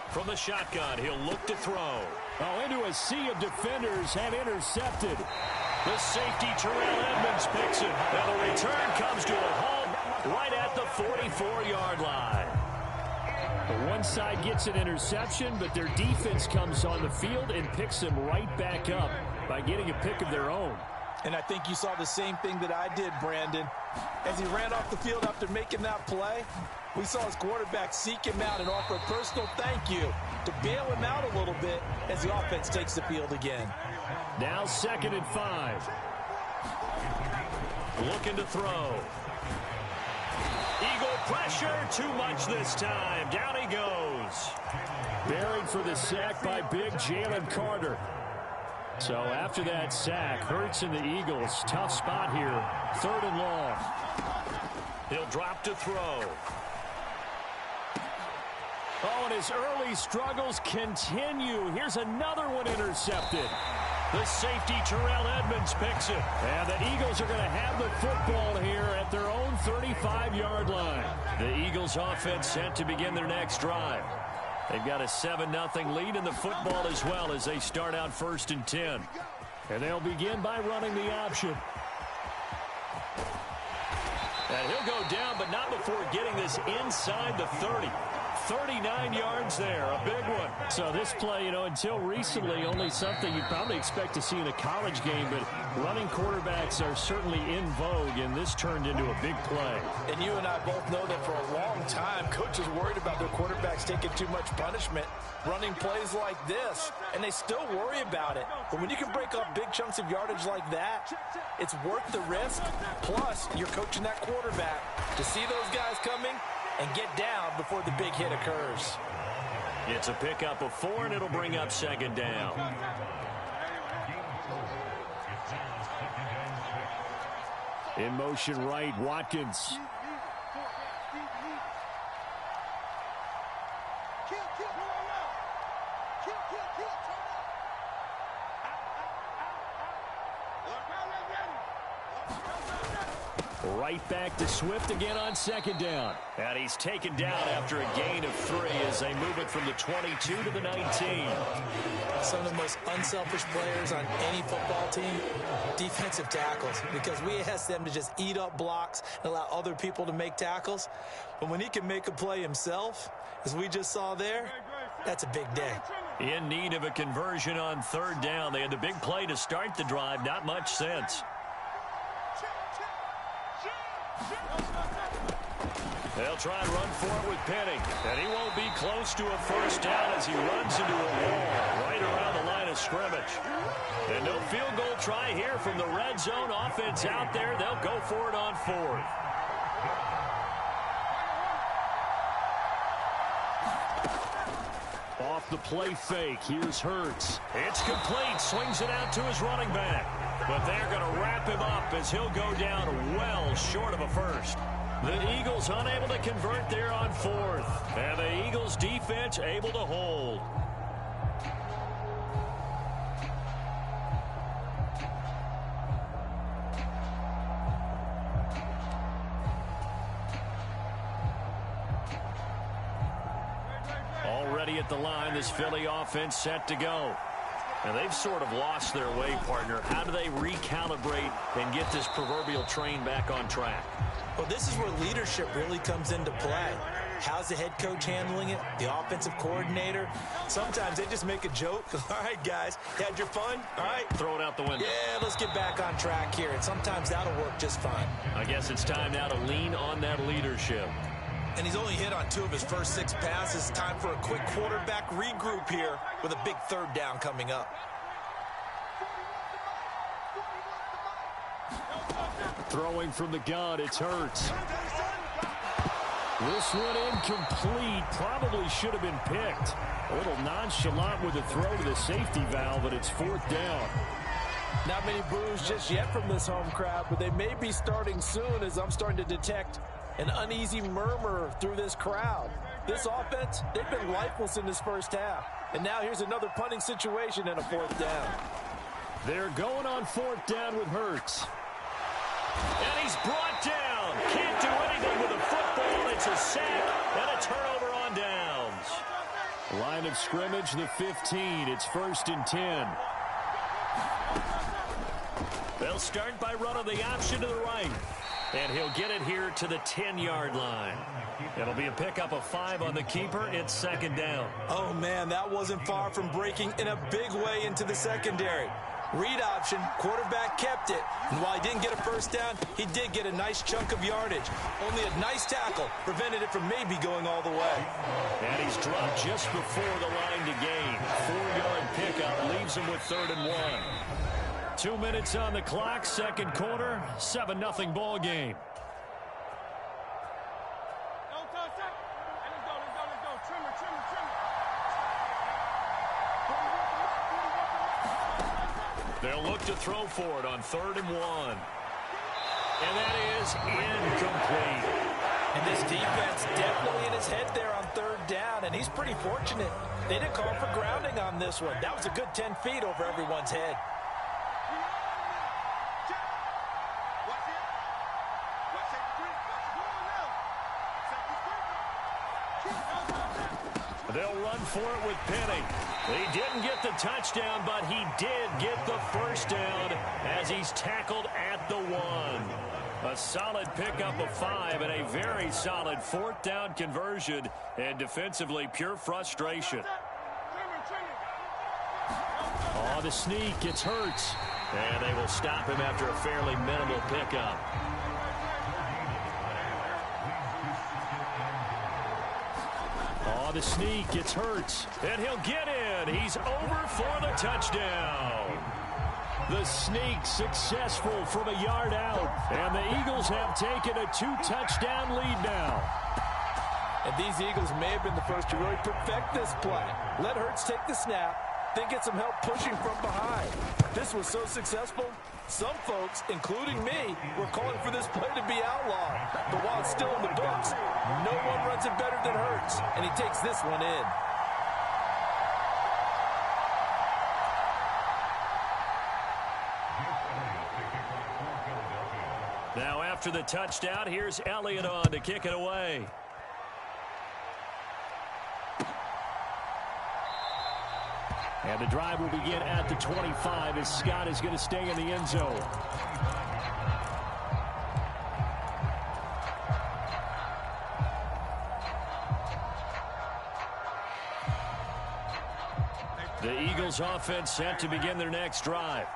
From the shotgun, he'll look to throw. Oh, into a sea of defenders and intercepted. The safety, Terrell Edmonds, picks it. And the return comes to a halt right at the 44-yard line. The one side gets an interception, but their defense comes on the field and picks them right back up by getting a pick of their own. And I think you saw the same thing that I did, Brandon. As he ran off the field after making that play, we saw his quarterback seek him out and offer a personal thank you to bail him out a little bit as the offense takes the field again. Now 2nd and 5. Looking to throw. Eagle pressure, too much this time. Down he goes. Buried for the sack by big Jalen Carter. So after that sack, Hurts and the Eagles, tough spot here. 3rd and long. He'll drop to throw. Oh, and his early struggles continue. Here's another one intercepted. The safety, Terrell Edmonds, picks it. And the Eagles are going to have the football here at their own 35-yard line. The Eagles offense set to begin their next drive. They've got a 7-0 lead in the football as well as they start out 1st and 10. And they'll begin by running the option. And he'll go down, but not before getting this inside the 30. 39 yards there, a big one. So this play, until recently, only something you'd probably expect to see in a college game, but running quarterbacks are certainly in vogue, and this turned into a big play. And you and I both know that for a long time, coaches worried about their quarterbacks taking too much punishment, running plays like this, and they still worry about it. But when you can break up big chunks of yardage like that, it's worth the risk. Plus, you're coaching that quarterback to see those guys coming and get down before the big hit occurs. It's a pickup of 4, and it'll bring up 2nd down. In motion right, Watkins. Right back to Swift again on 2nd down. And he's taken down after a gain of 3 as they move it from the 22 to the 19. Some of the most unselfish players on any football team, defensive tackles, because we ask them to just eat up blocks and allow other people to make tackles. But when he can make a play himself, as we just saw there, that's a big day. In need of a conversion on 3rd down. They had the big play to start the drive, not much sense. They'll try and run for it with Penning. And he won't be close to a 1st down as he runs into a wall right around the line of scrimmage. And no field goal try here from the red zone. Offense out there. They'll go for it on 4th. Off the play fake. Here's Hurts. It's complete. Swings it out to his running back. But they're going to wrap him up as he'll go down well short of a 1st. The Eagles unable to convert there on 4th. And the Eagles defense able to hold. Already at the line, this Philly offense set to go. And they've sort of lost their way, partner. How do they recalibrate and get this proverbial train back on track? Well, this is where leadership really comes into play. How's the head coach handling it? The offensive coordinator? Sometimes they just make a joke. All right, guys, you had your fun? All right. Throw it out the window. Yeah, let's get back on track here. And sometimes that'll work just fine. I guess it's time now to lean on that leadership. and he's only hit on 2 of his first 6 passes. Time for a quick quarterback regroup here with a big 3rd down coming up. Throwing from the gun, it's Hurts. This one incomplete. Probably should have been picked. A little nonchalant with the throw to the safety valve, but it's 4th down. Not many boos just yet from this home crowd, but they may be starting soon as I'm starting to detect an uneasy murmur through this crowd. This offense, they've been lifeless in this first half. And now here's another punting situation and a 4th down. They're going on 4th down with Hurts. And he's brought down. Can't do anything with a football. It's a sack and a turnover on downs. Line of scrimmage, the 15. It's 1st and 10. They'll start by running the option to the right. And he'll get it here to the 10-yard line. It'll be a pickup of 5 on the keeper. It's 2nd down. Oh, man, that wasn't far from breaking in a big way into the secondary. Read option, quarterback kept it. And while he didn't get a 1st down, he did get a nice chunk of yardage. Only a nice tackle prevented it from maybe going all the way. And he's dropped just before the line to gain. 4-yard pickup leaves him with 3rd and 1. 2 minutes on the clock, 2nd quarter, 7-0 ball game. They'll look to throw for it on 3rd and 1. And that is incomplete. And this defense definitely in his head there on 3rd down, and he's pretty fortunate. They didn't call for grounding on this one. That was a good 10 feet over everyone's head. They'll run for it with Penny. He didn't get the touchdown, but he did get the 1st down as he's tackled at the 1. A solid pickup of 5 and a very solid 4th down conversion, and defensively pure frustration. On the sneak, it's Hurts. And they will stop him after a fairly minimal pickup. On the sneak, it's Hurts. And he'll get in. He's over for the touchdown. The sneak successful from a yard out. And the Eagles have taken a 2-touchdown lead now. And these Eagles may have been the first to really perfect this play. Let Hurts take the snap, then get some help pushing from behind. This was so successful, some folks, including me, were calling for this play to be outlawed. But while it's still in the books, no one runs it better than Hurts, and he takes this one in. Now after the touchdown, here's Elliott on to kick it away. And the drive will begin at the 25 as Scott is going to stay in the end zone. The Eagles offense set to begin their next drive.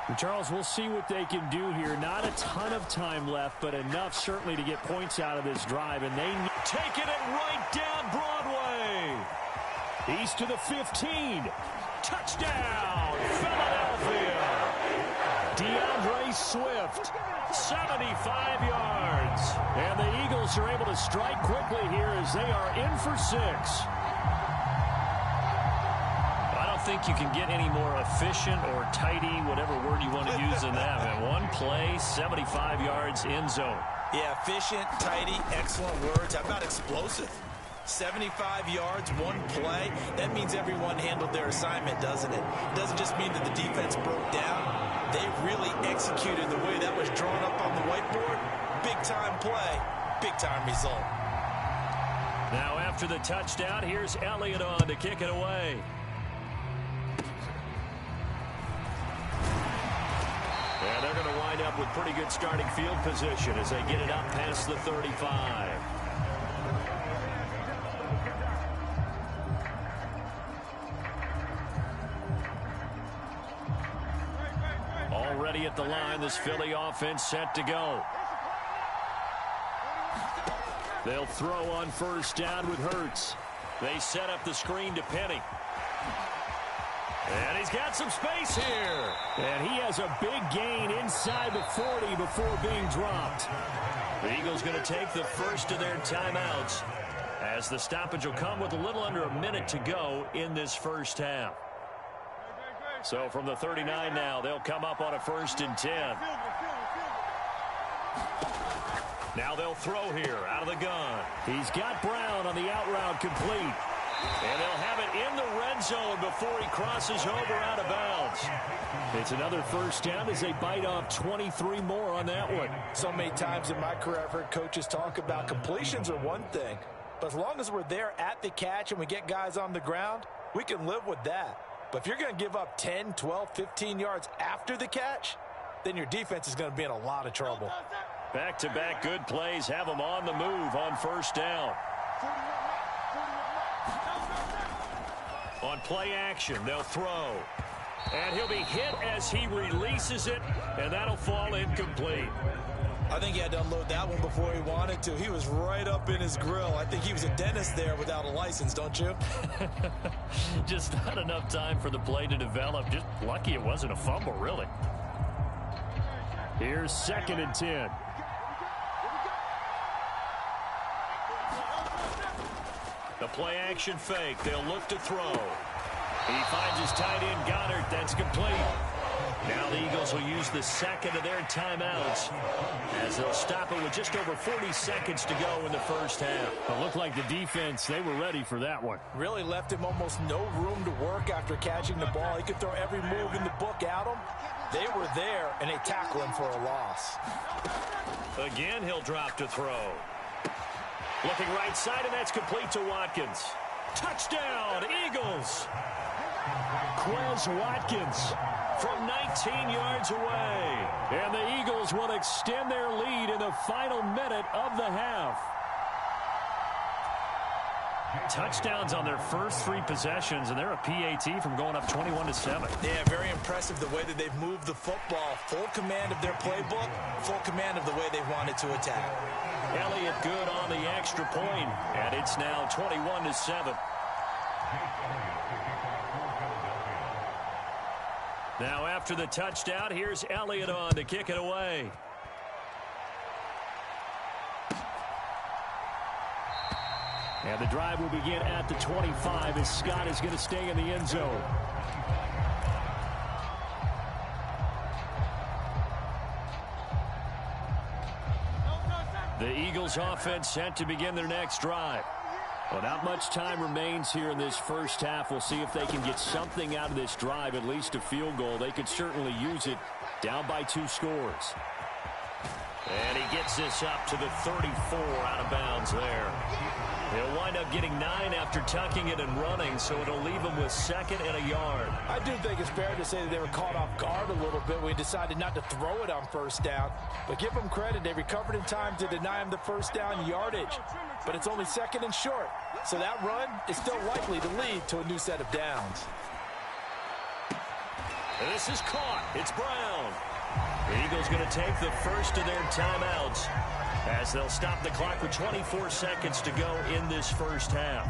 And Charles, we'll see what they can do here. Not a ton of time left, but enough certainly to get points out of this drive. And they taking it right down Broadway. He's to the 15. Touchdown, Philadelphia. DeAndre Swift, 75 yards. And the Eagles are able to strike quickly here as they are in for 6. I don't think you can get any more efficient or tidy, whatever word you want to use in that. Man, one play, 75 yards, end zone. Yeah, efficient, tidy, excellent words. How about explosive? 75 yards, one play. That means everyone handled their assignment, doesn't it? It doesn't just mean that the defense broke down. They really executed the way that was drawn up on the whiteboard. Big-time play, big-time result. Now after the touchdown, here's Elliott on to kick it away. And they're going to wind up with pretty good starting field position as they get it up past the 35. Already at the line, this Philly offense set to go. They'll throw on first down with Hurts. They set up the screen to Penny. And he's got some space here. And he has a big gain inside the 40 before being dropped. The Eagles going to take the first of their timeouts, as the stoppage will come with a little under a minute to go in this first half. So from the 39 now, they'll come up on a 1st and 10. Now they'll throw here out of the gun. He's got Brown on the out route complete. And they'll have it in the red zone before he crosses over out of bounds. It's another first down as they bite off 23 more on that one. So many times in my career I've heard coaches talk about completions are one thing. But as long as we're there at the catch and we get guys on the ground, we can live with that. But if you're going to give up 10, 12, 15 yards after the catch, then your defense is going to be in a lot of trouble. Back-to-back good plays have them on the move on first down. On play action, they'll throw. And he'll be hit as he releases it, and that'll fall incomplete. I think he had to unload that one before he wanted to. He was right up in his grill. I think he was a dentist there without a license, don't you? Just not enough time for the play to develop. Just lucky it wasn't a fumble, really. Here's 2nd and 10. The play action fake. They'll look to throw. He finds his tight end, Goddard. That's complete. Now the Eagles will use the second of their timeouts as they'll stop it with just over 40 seconds to go in the first half. It looked like the defense, they were ready for that one. Really left him almost no room to work after catching the ball. He could throw every move in the book at him. They were there, and they tackle him for a loss. Again, he'll drop to throw. Looking right side, and that's complete to Watkins. Touchdown, Eagles! Quez Watkins from 19 yards away. And the Eagles will extend their lead in the final minute of the half. Touchdowns on their first 3 possessions, and they're a PAT from going up 21-7. Yeah, very impressive the way that they've moved the football. Full command of their playbook, full command of the way they wanted to attack. Elliott good on the extra point, and it's now 21-7. Now after the touchdown, here's Elliott on to kick it away. And the drive will begin at the 25 as Scott is going to stay in the end zone. The Eagles offense set to begin their next drive. Well, not much time remains here in this first half. We'll see if they can get something out of this drive, at least a field goal. They could certainly use it down by 2 scores. And he gets this up to the 34 out of bounds there. He'll wind up getting 9 after tucking it and running, so it'll leave him with 2nd and a yard. I do think it's fair to say that they were caught off guard a little bit when he decided not to throw it on first down. But give them credit, they recovered in time to deny him the first down yardage. But it's only 2nd and short, so that run is still likely to lead to a new set of downs. And this is caught. It's Brown. The Eagles going to take the first of their timeouts as they'll stop the clock with 24 seconds to go in this first half.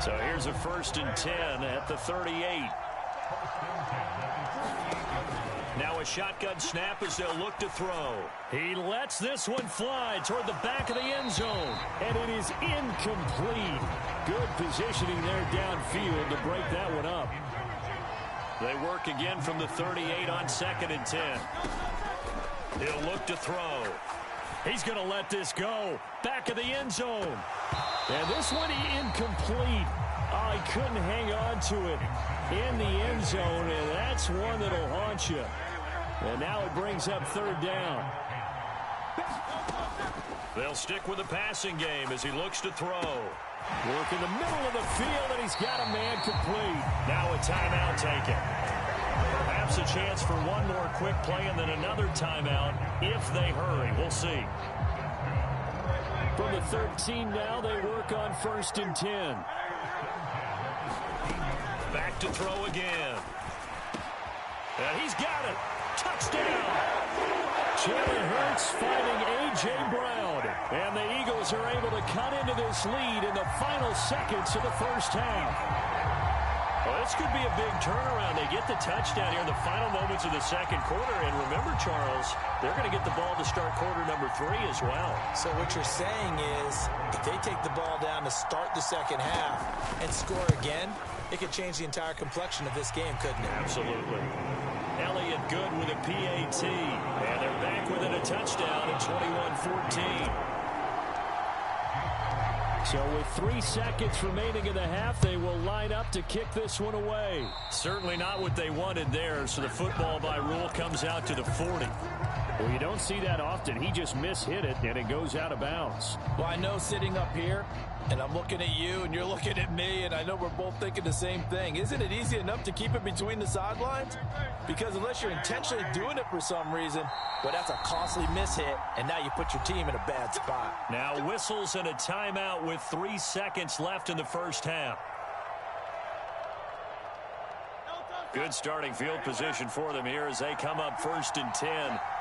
So here's a 1st and 10 at the 38. Now a shotgun snap as they'll look to throw. He lets this one fly toward the back of the end zone, and it is incomplete. Good positioning there downfield to break that one up. They work again from the 38 on 2nd and 10. He'll look to throw. He's going to let this go. Back of the end zone. And this one incomplete. Oh, he couldn't hang on to it in the end zone, and that's one that'll haunt you. And now it brings up 3rd down. They'll stick with the passing game as he looks to throw. Work in the middle of the field, and he's got a man complete. Now a timeout taken. Perhaps a chance for one more quick play and then another timeout if they hurry. We'll see. From the 13 now, they work on 1st and 10. Back to throw again. And he's got it. Touchdown. Jalen Hurts finding A.J. Brown. And the Eagles are able to cut into this lead in the final seconds of the first half. Well, this could be a big turnaround. They get the touchdown here in the final moments of the second quarter. And remember, Charles, they're going to get the ball to start quarter number 3 as well. So what you're saying is if they take the ball down to start the second half and score again, it could change the entire complexion of this game, couldn't it? Absolutely. Elliott good with a PAT. And they're back within a touchdown at 21-14. So with 3 seconds remaining in the half, they will line up to kick this one away. Certainly not what they wanted there, so the football by rule comes out to the 40. Well, you don't see that often. He just mishit it, and it goes out of bounds. Well, I know sitting up here, and I'm looking at you, and you're looking at me, and I know we're both thinking the same thing. Isn't it easy enough to keep it between the sidelines? Because unless you're intentionally doing it for some reason, well, that's a costly mishit, and now you put your team in a bad spot. Now whistles and a timeout with 3 seconds left in the first half. Good starting field position for them here as they come up 1st and 10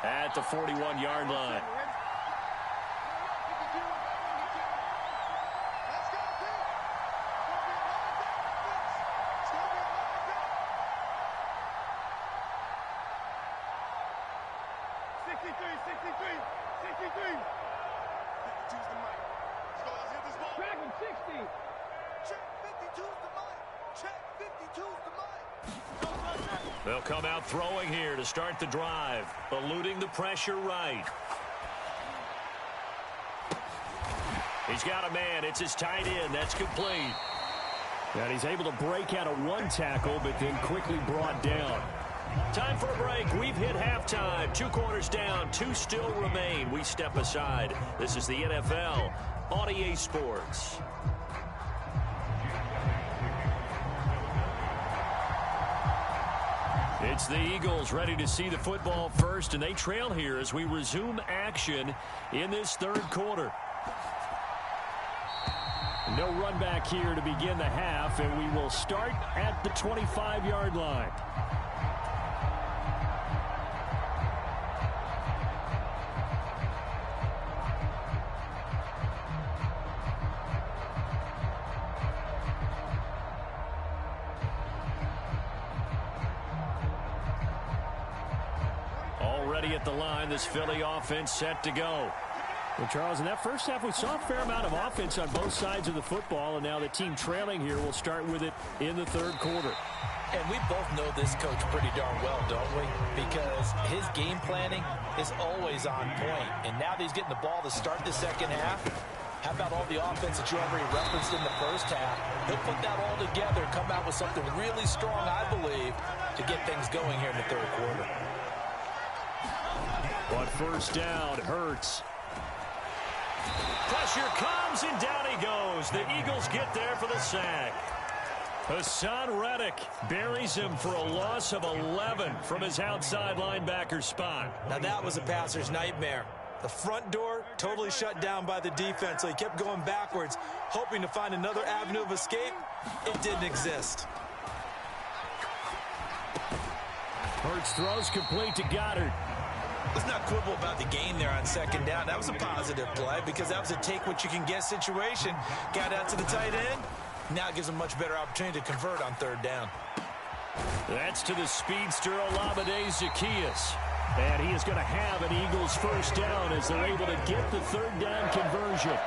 at the 41-yard line. They'll come out throwing here to start the drive, eluding the pressure right. He's got a man. It's his tight end. That's complete. And he's able to break out of 1 tackle, but then quickly brought down. Time for a break. We've hit halftime. 2 quarters down. 2 still remain. We step aside. This is the NFL on EA Sports. It's the Eagles ready to see the football first, and they trail here as we resume action in this 3rd quarter. No run back here to begin the half, and we will start at the 25-yard line. Already at the line, this Philly offense set to go. Well, Charles, in that first half, we saw a fair amount of offense on both sides of the football, and now the team trailing here will start with it in the 3rd quarter. And we both know this coach pretty darn well, don't we? Because his game planning is always on point. And now that he's getting the ball to start the second half, how about all the offense that you already referenced in the first half? He'll put that all together and come out with something really strong, I believe, to get things going here in the 3rd quarter. But first down, Hurts. Pressure comes, and down he goes. The Eagles get there for the sack. Hassan Reddick buries him for a loss of 11 from his outside linebacker spot. Now that was a passer's nightmare. The front door totally shut down by the defense, so he kept going backwards, hoping to find another avenue of escape. It didn't exist. Hurts throws complete to Goddard. Let's not quibble about the gain there on 2nd down. That was a positive play because that was a take-what-you-can-get situation. Got out to the tight end. Now it gives him a much better opportunity to convert on 3rd down. That's to the speedster Olamide Zaccheaus. And he is going to have an Eagles first down as they're able to get the 3rd down conversion.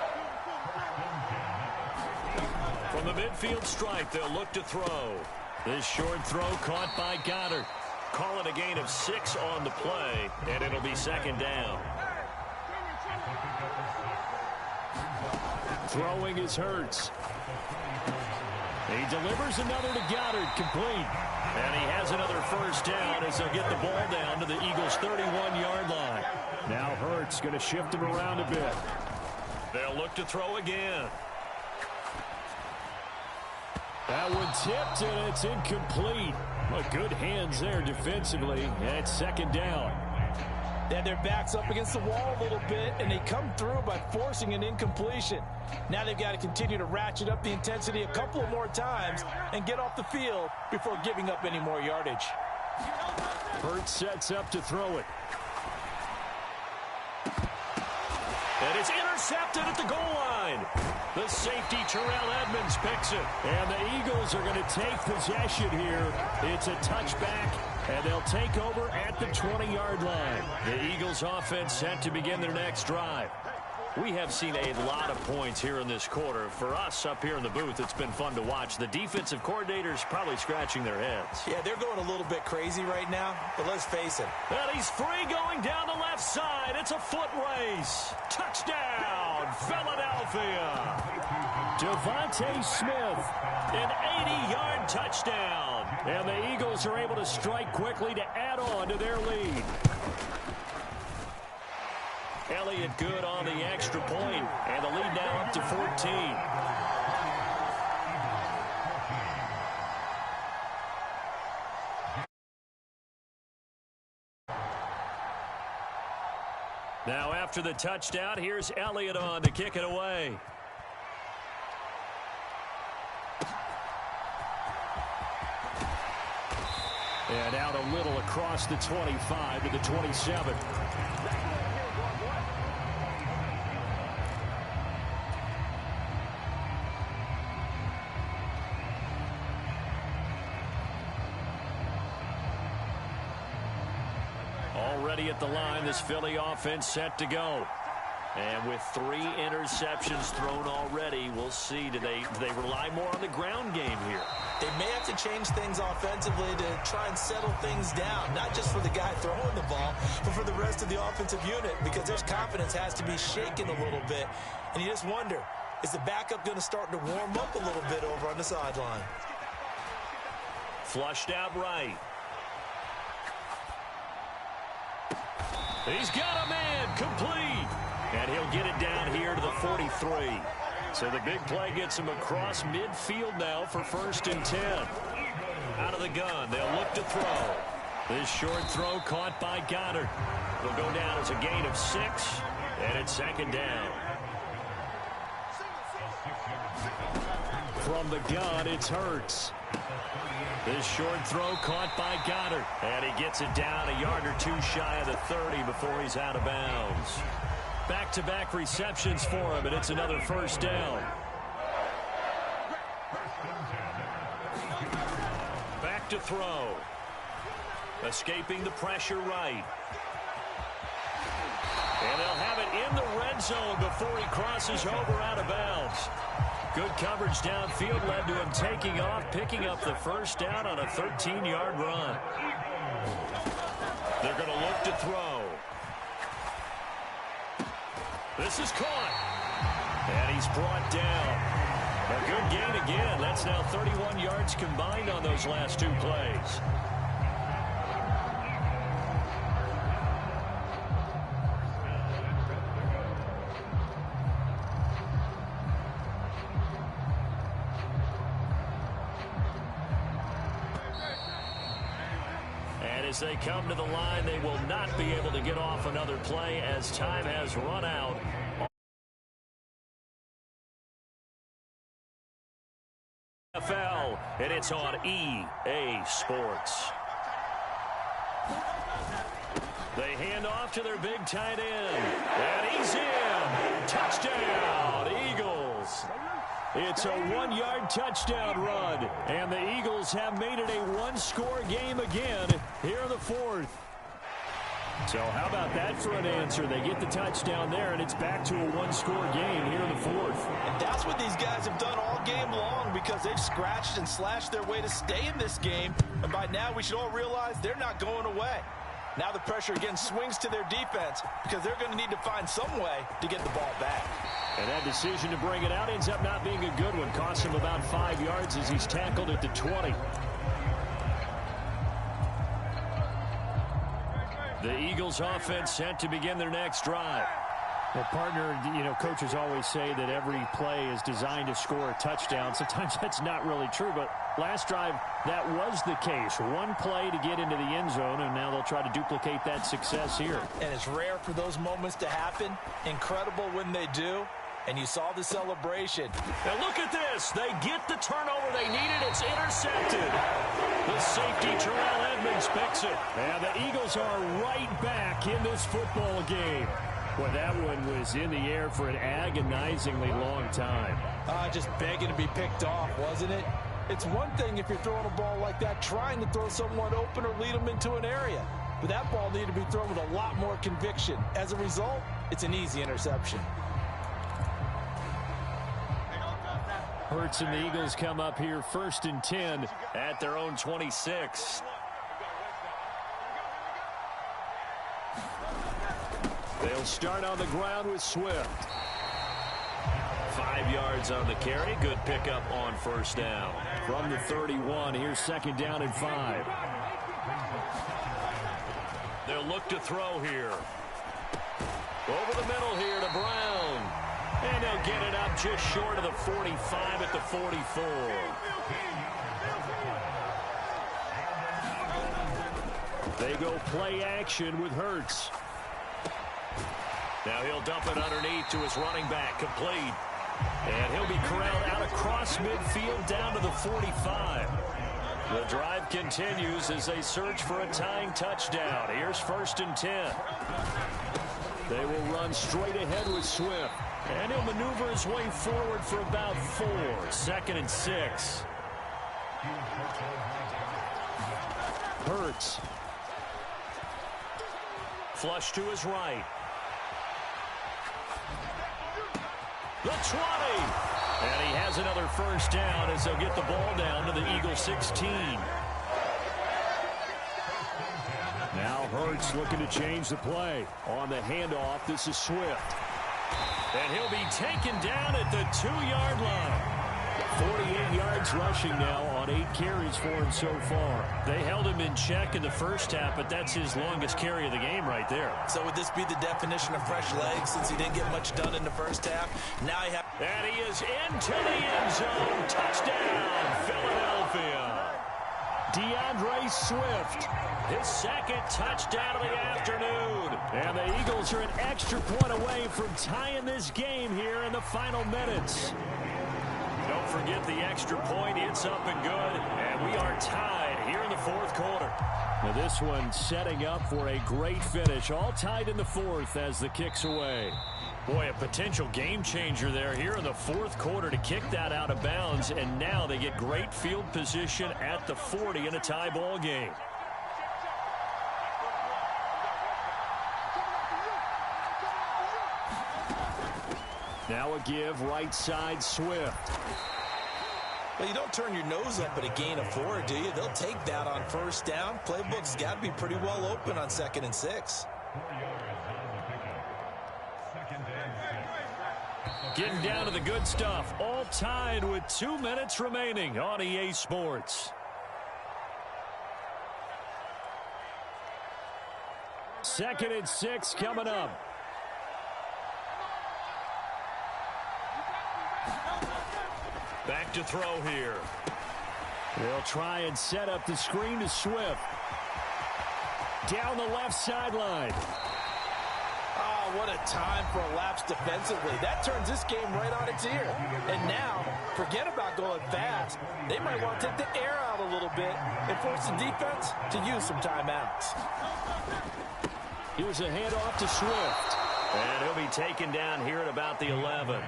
From the midfield stripe, they'll look to throw. This short throw caught by Goddard. Call it a gain of 6 on the play, and it'll be 2nd down. Throwing is Hurts. He delivers another to Goddard, complete. And he has another first down as they'll get the ball down to the Eagles' 31-yard line. Now Hurts going to shift him around a bit. They'll look to throw again. That one tipped, and it's incomplete. But good hands there defensively. And it's 2nd down. Then their backs up against the wall a little bit, and they come through by forcing an incompletion. Now they've got to continue to ratchet up the intensity a couple of more times and get off the field before giving up any more yardage. Hurts sets up to throw it. And it's intercepted at the goal line. The safety, Terrell Edmonds, picks it. And the Eagles are going to take possession here. It's a touchback, and they'll take over at the 20-yard line. The Eagles offense set to begin their next drive. We have seen a lot of points here in this quarter. For us up here in the booth, it's been fun to watch. The defensive coordinators probably scratching their heads. Yeah, they're going a little bit crazy right now, but let's face it. And he's free going down the left side. It's a foot race. Touchdown, Philadelphia. Devontae Smith, an 80-yard touchdown. And the Eagles are able to strike quickly to add on to their lead. Elliott good on the extra point, and the lead now up to 14. Now after the touchdown, here's Elliott on to kick it away. And out a little across the 25 to the 27. Already at the line, this Philly offense set to go. And with 3 interceptions thrown already, we'll see. Do they rely more on the ground game here? They may have to change things offensively to try and settle things down, not just for the guy throwing the ball, but for the rest of the offensive unit, because their confidence has to be shaken a little bit. And you just wonder, is the backup going to start to warm up a little bit over on the sideline? Flushed out right. He's got a man, complete. And he'll get it down here to the 43. So the big play gets him across midfield now for 1st and 10. Out of the gun, they'll look to throw. This short throw caught by Goddard. Will go down as a gain of 6, and it's 2nd down. From the gun, it's Hurts. This short throw caught by Goddard. And he gets it down a yard or 2 shy of the 30 before he's out of bounds. Back-to-back receptions for him, and it's another 1st down. Back to throw. Escaping the pressure right. And they'll have it in the red zone before he crosses over out of bounds. Good coverage downfield led to him taking off, picking up the 1st down on a 13-yard run. They're going to look to throw. This is caught. And he's brought down. A good gain again. That's now 31 yards combined on those last 2 plays. As they come to the line, they will not be able to get off another play as time has run out. NFL, and it's on EA Sports. They hand off to their big tight end, and he's in. Touchdown, Eagles. It's a 1-yard touchdown run, and the Eagles have made it a 1-score game again here in the 4th. So how about that for an answer? They get the touchdown there, and it's back to a 1-score game here in the 4th. And that's what these guys have done all game long, because they've scratched and slashed their way to stay in this game. And by now, we should all realize they're not going away. Now the pressure again swings to their defense, because they're going to need to find some way to get the ball back. And that decision to bring it out ends up not being a good one. Costs him about 5 yards as he's tackled at the 20. The Eagles offense set to begin their next drive. Well, partner, you know, coaches always say that every play is designed to score a touchdown. Sometimes that's not really true, but last drive, that was the case. 1 play to get into the end zone, and now they'll try to duplicate that success here. And it's rare for those moments to happen. Incredible when they do. And you saw the celebration. And look at this. They get the turnover they needed. It's intercepted. The safety, Terrell Edmonds, picks it. And the Eagles are right back in this football game. Well, that one was in the air for an agonizingly long time. Just begging to be picked off, wasn't it? It's one thing if you're throwing a ball like that, trying to throw someone open or lead them into an area. But that ball needed to be thrown with a lot more conviction. As a result, it's an easy interception. Hurts and the Eagles come up here 1st and 10 at their own 26. They'll start on the ground with Swift. 5 yards on the carry. Good pickup on 1st down. From the 31, here's 2nd down and 5. They'll look to throw here. Over the middle here to Brown. And they'll get it up just short of the 45 at the 44. They go play action with Hurts. Now he'll dump it underneath to his running back, complete. And he'll be corralled out across midfield down to the 45. The drive continues as they search for a tying touchdown. Here's 1st and 10. They will run straight ahead with Swift. And he'll maneuver his way forward for about 4. 2nd and 6. Hurts. Flush to his right. The 20. And he has another 1st down as they'll get the ball down to the Eagle 16. Now Hurts looking to change the play. On the handoff, this is Swift. And he'll be taken down at the 2-yard line. 48 yards rushing now on 8 carries for him so far. They held him in check in the first half, but that's his longest carry of the game right there. So would this be the definition of fresh legs since he didn't get much done in the first half? Now he has... And he is into the end zone. Touchdown, Philadelphia. DeAndre Swift. His 2nd touchdown of the afternoon. And the Eagles are an extra point away from tying this game here in the final minutes. Don't forget the extra point. It's up and good. And we are tied here in the 4th quarter. Now this one setting up for a great finish. All tied in the 4th as the kick's away. Boy, a potential game changer there here in the 4th quarter to kick that out of bounds. And now they get great field position at the 40 in a tie ball game. Now a give right side Swift. Well, you don't turn your nose up at a gain of 4, do you? They'll take that on 1st down. Playbook's got to be pretty well open on 2nd and 6. Getting down to the good stuff. All tied with 2 minutes remaining on EA Sports. Second and 6 coming up. Back to throw here. They'll try and set up the screen to Swift. Down the left sideline. Oh, what a time for a lapse defensively. That turns this game right on its ear. And now, forget about going fast. They might want to take the air out a little bit and force the defense to use some timeouts. Here's a handoff to Swift. And he'll be taken down here at about the 11.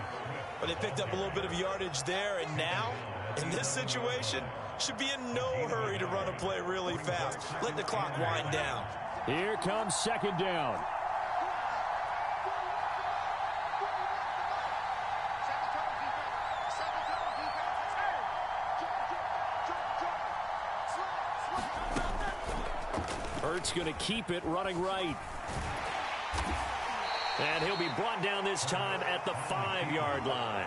But they picked up a little bit of yardage there, and now, in this situation, should be in no hurry to run a play really fast. Let the clock wind down. Here comes 2nd down. Hurts going to keep it running right. And he'll be brought down this time at the 5-yard line.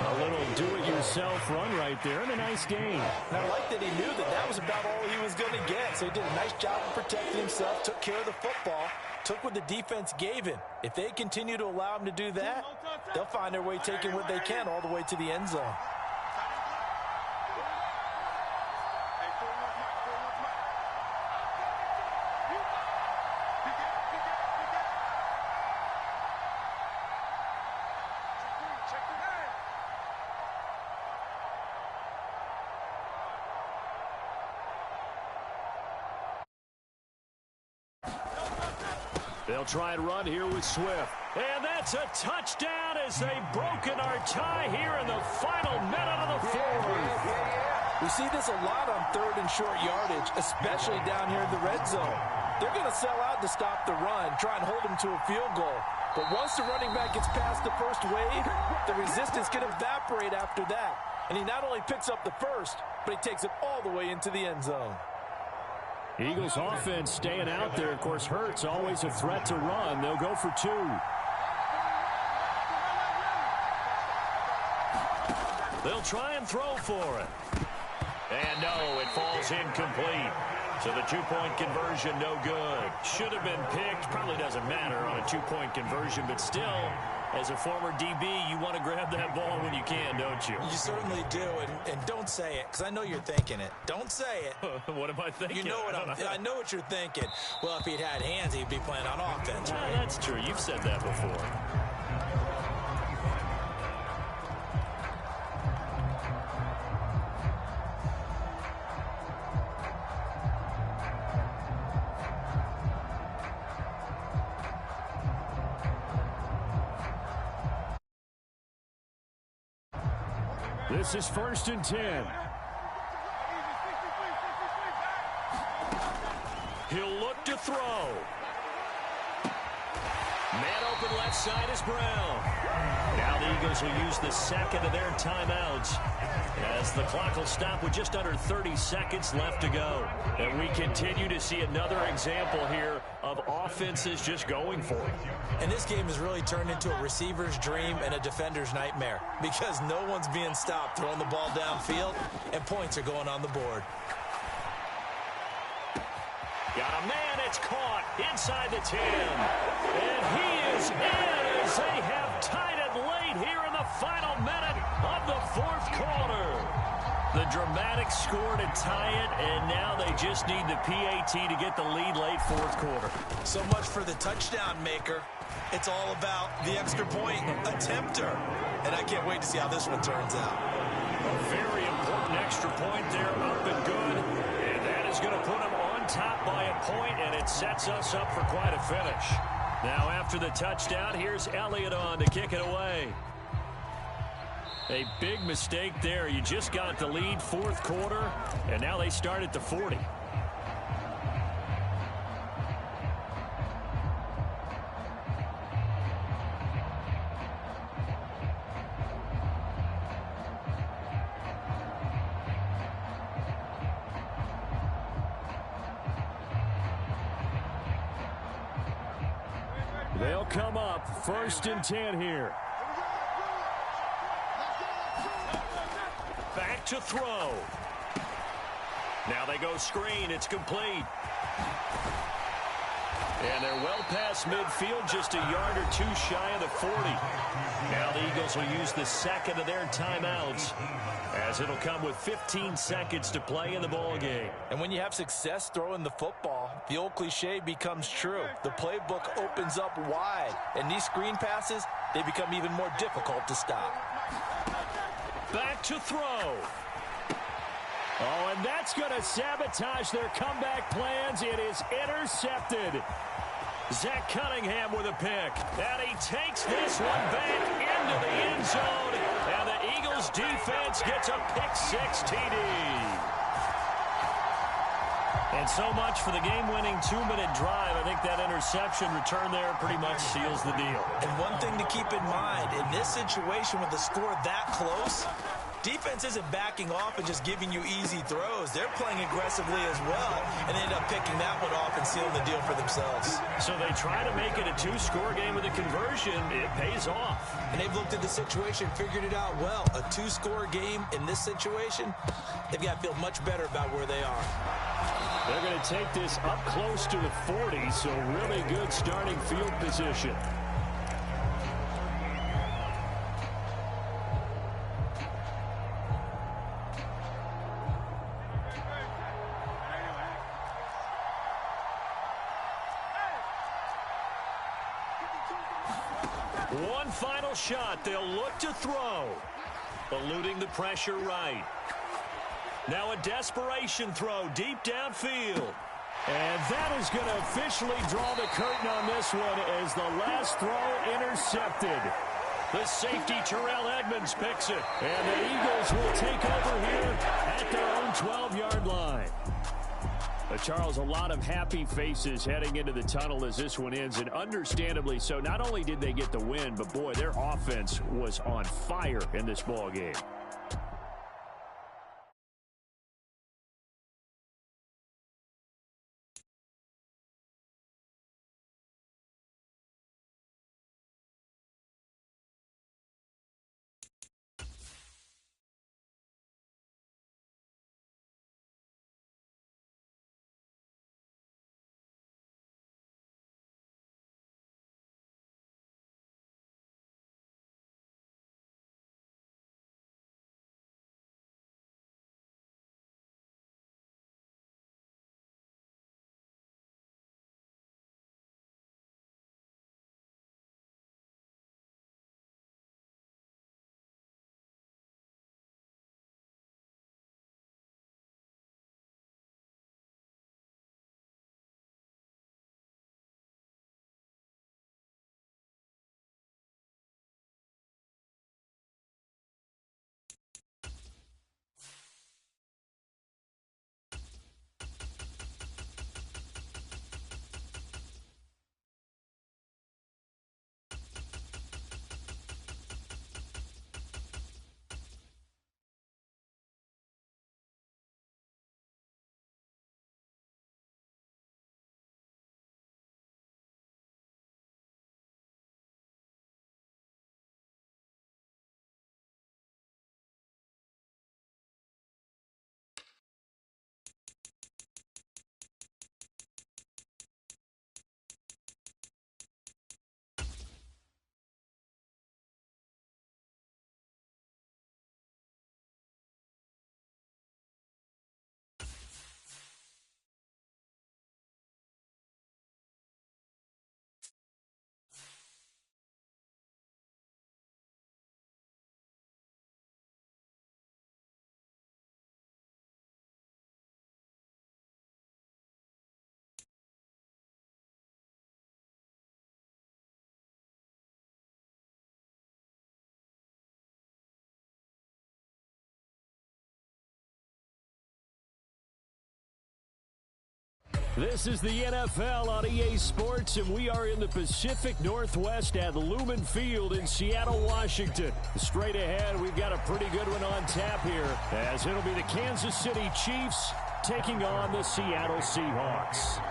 A little do-it-yourself run right there, and a nice gain. And I like that he knew that that was about all he was going to get. So he did a nice job of protecting himself, took care of the football, took what the defense gave him. If they continue to allow him to do that, they'll find their way taking what they can all the way to the end zone. They'll try and run here with Swift. And that's a touchdown as they've broken our tie here in the final minute of the fourth. We see this a lot on third and short yardage, especially down here in the red zone. They're going to sell out to stop the run, try and hold them to a field goal. But once the running back gets past the first wave, the resistance can evaporate after that. And he not only picks up the first, but he takes it all the way into the end zone. Eagles offense staying out there. Of course, Hurts always a threat to run. They'll go for two. They'll try and throw for it. And no, it falls incomplete. So the two-point conversion, no good. Should have been picked. Probably doesn't matter on a two-point conversion, but still, as a former DB, you want to grab that ball when you can, don't you? You certainly do, and don't say it, because I know you're thinking it. Don't say it. What am I thinking? You know what I know what you're thinking. Well, if he'd had hands, he'd be playing on offense, right? That's true. You've said that before. This is 1st and 10. He'll look to throw. Man open left side is Brown. Now the Eagles will use the second of their timeouts as the clock will stop with just under 30 seconds left to go. And we continue to see another example here of offenses just going for it. And this game has really turned into a receiver's dream and a defender's nightmare because no one's being stopped throwing the ball downfield, and points are going on the board. Got a man, it's caught inside the 10. And he is in as they have tied it late here in the final minute of the fourth quarter. The dramatic score to tie it, and now they just need the PAT to get the lead late fourth quarter. So much for the touchdown maker. It's all about the extra point attempter. And I can't wait to see how this one turns out. A very important extra point there, up and good. And that is going to put them on top by a point, and it sets us up for quite a finish. Now after the touchdown, here's Elliott on to kick it away. A big mistake there. You just got the lead fourth quarter, and now they start at the 40. They'll come up 1st and 10 here. Back to throw. Now they go screen. It's complete. And they're well past midfield, just a yard or two shy of the 40. Now the Eagles will use the second of their timeouts, as it'll come with 15 seconds to play in the ball game. And when you have success throwing the football, the old cliche becomes true. The playbook opens up wide, and these screen passes, they become even more difficult to stop. Back to throw. Oh, and that's going to sabotage their comeback plans. It is intercepted. Zach Cunningham with a pick. And he takes this one back into the end zone. And the Eagles defense gets a pick-6 TD. And so much for the game-winning 2-minute drive. I think that interception return there pretty much seals the deal. And one thing to keep in mind, in this situation with the score that close, defense isn't backing off and just giving you easy throws. They're playing aggressively as well, and they end up picking that one off and sealing the deal for themselves. So they try to make it a 2-score game with a conversion. It pays off. And they've looked at the situation, figured it out well. A 2-score game in this situation, they've got to feel much better about where they are. They're going to take this up close to the 40, so really good starting field position. One final shot. They'll look to throw. Eluding the pressure right. Now a desperation throw deep downfield. And that is going to officially draw the curtain on this one as the last throw intercepted. The safety, Terrell Edmonds, picks it. And the Eagles will take over here at their own 12-yard line. Charles, a lot of happy faces heading into the tunnel as this one ends, and understandably so. Not only did they get the win, but, boy, their offense was on fire in this ball game. This is the NFL on EA Sports, and we are in the Pacific Northwest at Lumen Field in Seattle, Washington. Straight ahead, we've got a pretty good one on tap here, as it'll be the Kansas City Chiefs taking on the Seattle Seahawks.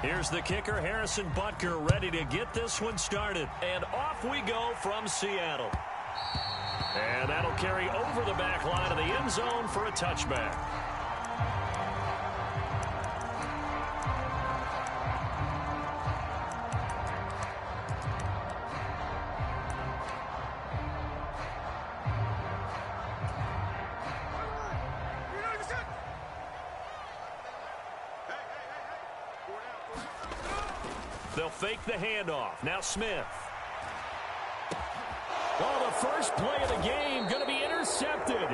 Here's the kicker, Harrison Butker, ready to get this one started. And off we go from Seattle. And that'll carry over the back line of the end zone for a touchback. They'll fake the handoff. Now Smith. Oh, the first play of the game going to be intercepted.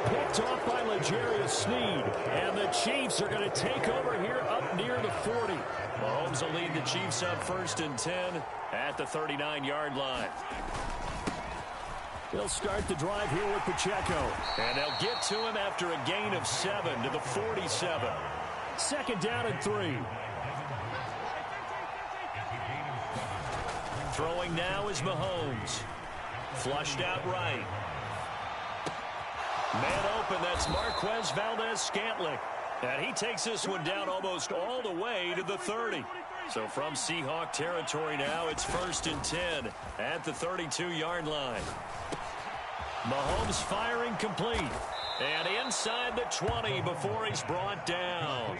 Picked off by L'Jarius Sneed. And the Chiefs are going to take over here up near the 40. Mahomes will lead the Chiefs up 1st and 10 at the 39-yard line. They'll start the drive here with Pacheco. And they'll get to him after a gain of 7 to the 47. 2nd down and 3. Throwing now is Mahomes. Flushed out right. Man open, that's Marquez Valdez-Scantling. And he takes this one down almost all the way to the 30. So from Seahawk territory now, it's 1st and 10 at the 32-yard line. Mahomes firing complete. And inside the 20 before he's brought down.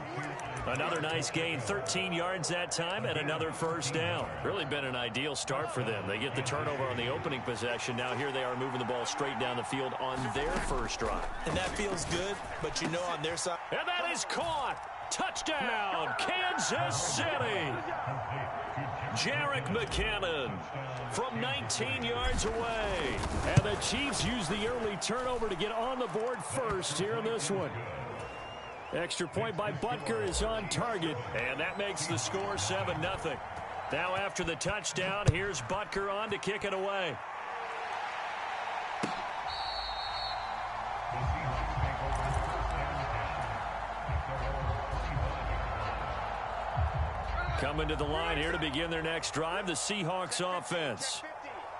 Another nice gain, 13 yards that time, and another 1st down. Really been an ideal start for them. They get the turnover on the opening possession. Now here they are moving the ball straight down the field on their first drive. And that feels good, but you know on their side. And that is caught. Touchdown, Kansas City. Jerick McKinnon from 19 yards away. And the Chiefs use the early turnover to get on the board first here in this one. Extra point by Butker is on target, and that makes the score 7-0. Now after the touchdown, here's Butker on to kick it away. Coming to the line here to begin their next drive, the Seahawks offense.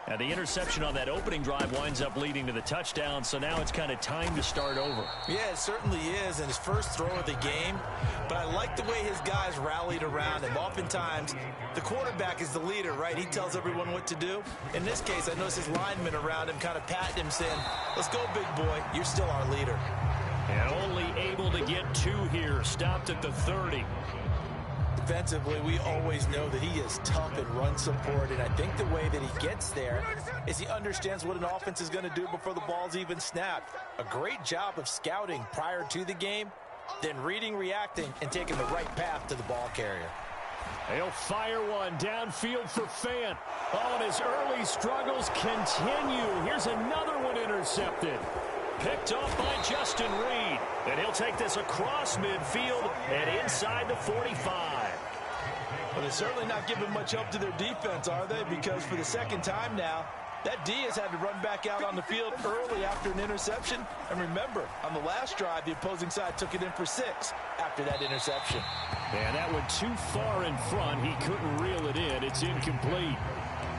And the interception on that opening drive winds up leading to the touchdown, so now it's kind of time to start over. Yeah, it certainly is, and his first throw of the game. But I like the way his guys rallied around him. Oftentimes, the quarterback is the leader, right? He tells everyone what to do. In this case, I noticed his linemen around him kind of patting him, saying, let's go, big boy. You're still our leader. And only able to get 2 here, stopped at the 30. Defensively, we always know that he is tough and run support, and I think the way that he gets there is he understands what an offense is going to do before the ball's even snapped. A great job of scouting prior to the game, then reading, reacting, and taking the right path to the ball carrier. He'll fire one downfield for Fant. Oh, and his early struggles continue. Here's another one intercepted. Picked off by Justin Reed. And he'll take this across midfield and inside the 45. Well, they're certainly not giving much help to their defense, are they? Because for the second time now, that D has had to run back out on the field early after an interception. And remember, on the last drive, the opposing side took it in for 6 after that interception. And that went too far in front. He couldn't reel it in. It's incomplete.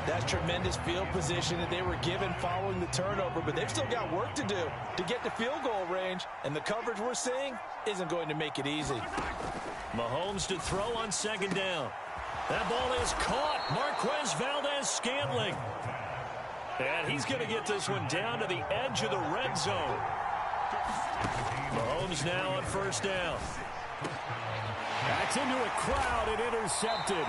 That's tremendous field position that they were given following the turnover, but they've still got work to do to get to field goal range, and the coverage we're seeing isn't going to make it easy. Mahomes to throw on second down. That ball is caught. Marquez Valdez-Scantling. And he's going to get this one down to the edge of the red zone. Mahomes now on first down. That's into a crowd and intercepted.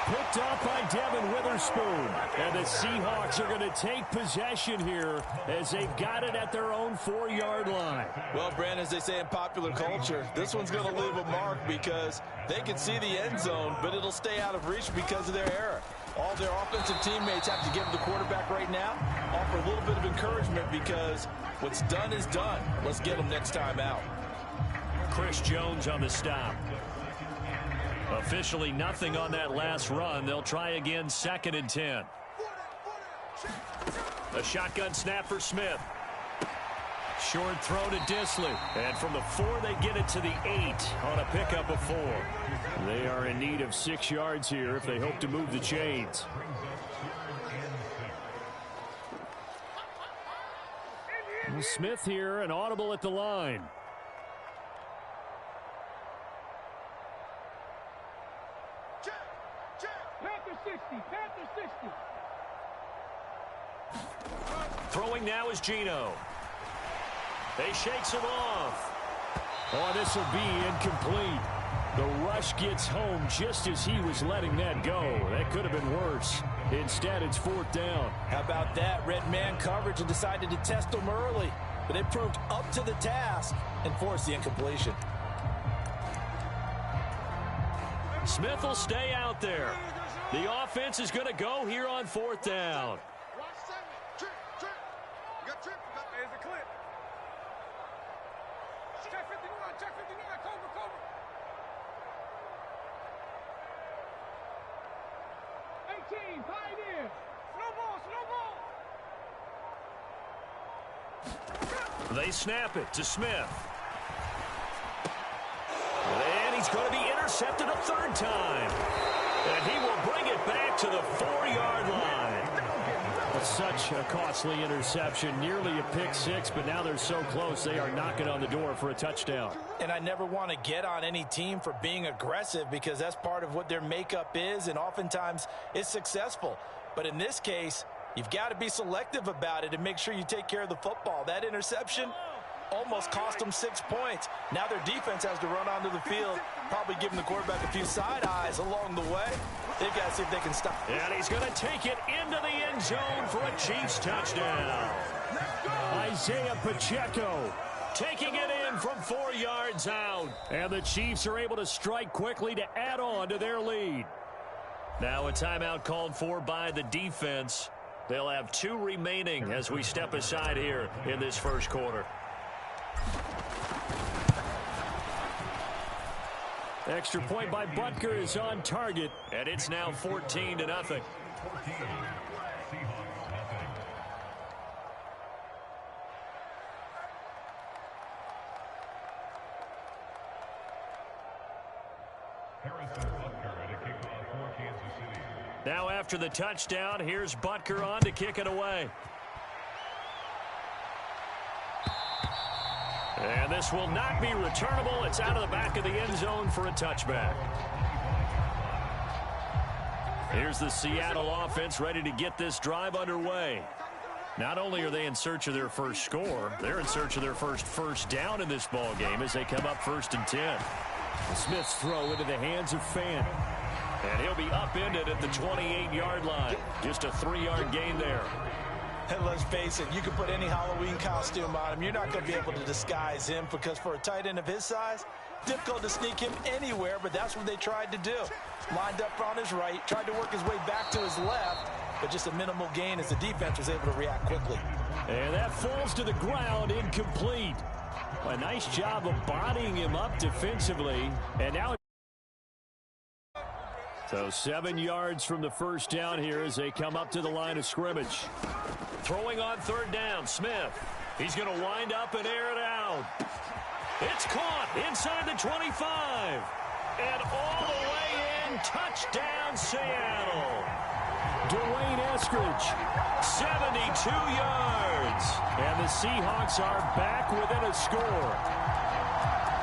Picked up by Devin Witherspoon. And the Seahawks are going to take possession here as they've got it at their own 4-yard line. Well, Brandon, as they say in popular culture, this one's going to leave a mark because they can see the end zone, but it'll stay out of reach because of their error. All their offensive teammates have to give the quarterback right now, offer a little bit of encouragement because what's done is done. Let's get them next time out. Chris Jones on the stop. Officially nothing on that last run. They'll try again, 2nd and 10. A shotgun snap for Smith. Short throw to Disley. And from the 4, they get it to the 8 on a pickup of 4. They are in need of 6 yards here if they hope to move the chains. And Smith here, an audible at the line. Throwing now is Geno. They shakes him off. Oh, this will be incomplete. The rush gets home just as he was letting that go. That could have been worse. Instead, it's 4th down. How about that? Red man coverage and decided to test them early. But they proved up to the task and forced the incompletion. Smith will stay out there. The offense is going to go here on 4th down. They snap it to Smith. And he's going to be intercepted a 3rd time. And he will bring it back to the 4-yard line. Such a costly interception, nearly a pick 6, but now they're so close they are knocking on the door for a touchdown. And I never want to get on any team for being aggressive because that's part of what their makeup is, and oftentimes it's successful. But in this case, you've got to be selective about it and make sure you take care of the football. That interception almost cost them 6 points. Now their defense has to run onto the field, probably giving the quarterback a few side eyes along the way. They've got to see if they can stop. And he's going to take it into the end zone for a Chiefs touchdown. Isaiah Pacheco taking it in from 4 yards out. And the Chiefs are able to strike quickly to add on to their lead. Now a timeout called for by the defense. They'll have 2 remaining as we step aside here in this first quarter. Extra point by Butker is on target, and it's now 14-0. Now after the touchdown, here's Butker on to kick it away. And this will not be returnable. It's out of the back of the end zone for a touchback. Here's the Seattle offense ready to get this drive underway. Not only are they in search of their first score, they're in search of their first down in this ball game as they come up 1st and 10. Smith's throw into the hands of Fant. And he'll be upended at the 28-yard line. Just a 3-yard gain there. And let's face it, you can put any Halloween costume on him. You're not going to be able to disguise him because for a tight end of his size, difficult to sneak him anywhere, but that's what they tried to do. Lined up on his right, tried to work his way back to his left, but just a minimal gain as the defense was able to react quickly. And that falls to the ground, incomplete. A nice job of bodying him up defensively. And now so 7 yards from the first down here as they come up to the line of scrimmage. Throwing on 3rd down, Smith. He's going to wind up and air it out. It's caught inside the 25. And all the way in, touchdown Seattle. Dwayne Eskridge, 72 yards. And the Seahawks are back within a score.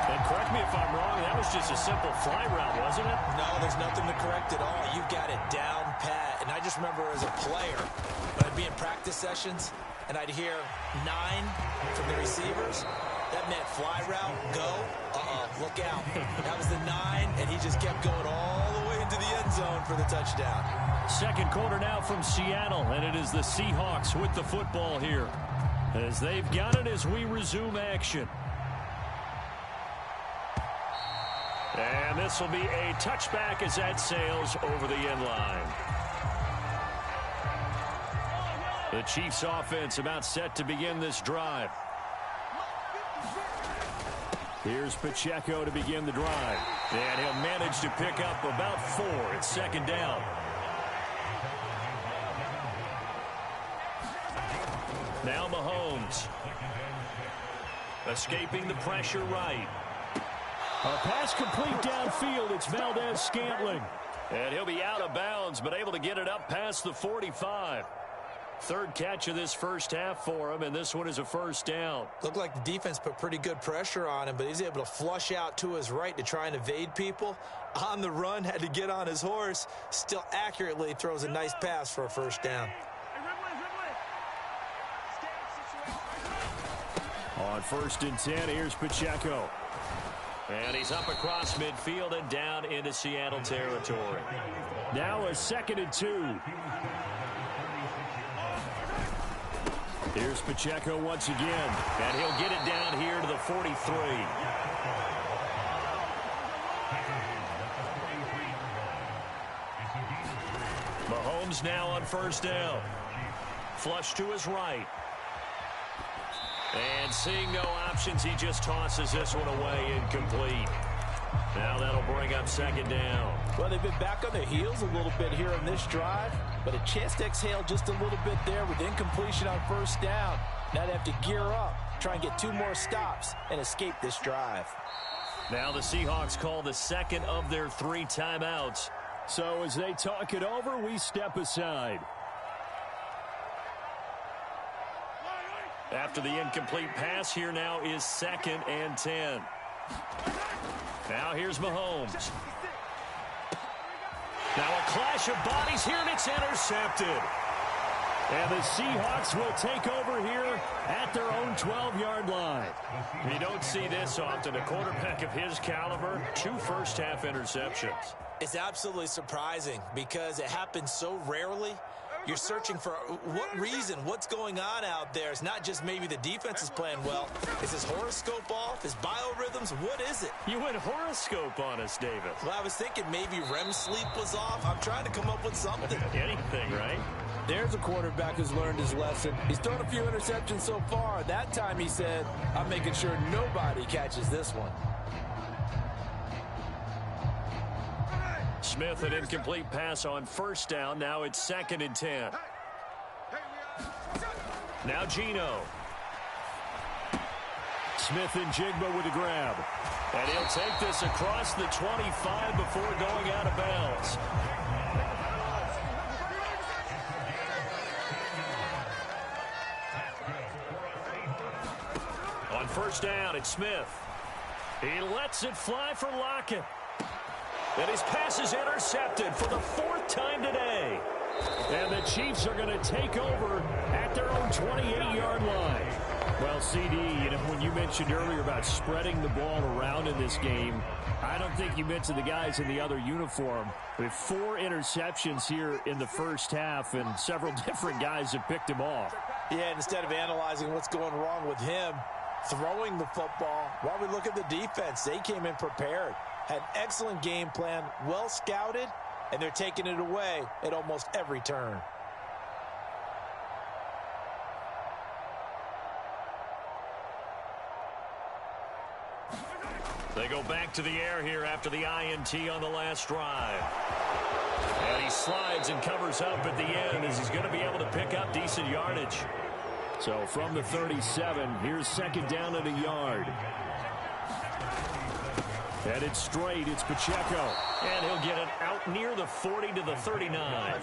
And correct me if I'm wrong, that was just a simple fly route, wasn't it? No, there's nothing to correct at all. You've got it down pat. And I just remember as a player, when I'd be in practice sessions, and I'd hear 9 from the receivers, that meant fly route, go, look out. That was the 9, and he just kept going all the way into the end zone for the touchdown. Second quarter now from Seattle, and it is the Seahawks with the football here. As they've got it as we resume action. And this will be a touchback as that sails over the end line. The Chiefs offense about set to begin this drive. Here's Pacheco to begin the drive. And he'll manage to pick up about 4. It's 2nd down. Now Mahomes. Escaping the pressure right. A pass complete downfield. It's Valdez-Scantling. And he'll be out of bounds, but able to get it up past the 45. 3rd catch of this first half for him, and this one is a 1st down. Looked like the defense put pretty good pressure on him, but he's able to flush out to his right to try and evade people. On the run, had to get on his horse. Still accurately throws a nice pass for a 1st down. On 1st and 10, here's Pacheco. And he's up across midfield and down into Seattle territory. Now a 2nd and 2. Here's Pacheco once again. And he'll get it down here to the 43. Mahomes now on 1st down. Flush to his right. And seeing no options, he just tosses this one away, incomplete. Now that'll bring up 2nd down. Well, they've been back on their heels a little bit here on this drive, but a chance to exhale just a little bit there with incompletion on 1st down. Now they have to gear up, try and get 2 more stops, and escape this drive. Now the Seahawks call the 2nd of their 3 timeouts. So as they talk it over, we step aside. After the incomplete pass, here now is 2nd and 10. Now here's Mahomes. Now a clash of bodies here, and it's intercepted. And the Seahawks will take over here at their own 12-yard line. You don't see this often. A quarterback of his caliber, 2 first-half interceptions. It's absolutely surprising because it happens so rarely. You're searching for what reason, what's going on out there. It's not just maybe the defense is playing well. Is his horoscope off? His biorhythms? What is it? You went horoscope on us, David. Well, I was thinking maybe REM sleep was off. I'm trying to come up with something. Anything, right? There's a quarterback who's learned his lesson. He's thrown a few interceptions so far. That time he said, I'm making sure nobody catches this one. Smith, an incomplete pass on first down. Now it's 2nd and 10. Now Geno. Smith and Jigba with a grab. And he'll take this across the 25 before going out of bounds. On first down, it's Smith. He lets it fly for Lockett. And his pass is intercepted for the 4th time today. And the Chiefs are going to take over at their own 28-yard line. Well, CD, when you mentioned earlier about spreading the ball around in this game, I don't think you mentioned the guys in the other uniform. With 4 interceptions here in the first half, and several different guys have picked him off. Yeah, instead of analyzing what's going wrong with him, throwing the football, while we look at the defense, they came in prepared. Had an excellent game plan, well scouted, and they're taking it away at almost every turn. They go back to the air here after the INT on the last drive. And he slides and covers up at the end as he's going to be able to pick up decent yardage. So from the 37, here's 2nd down and a yard. Headed straight, it's Pacheco. And he'll get it out near the 40 to the 39.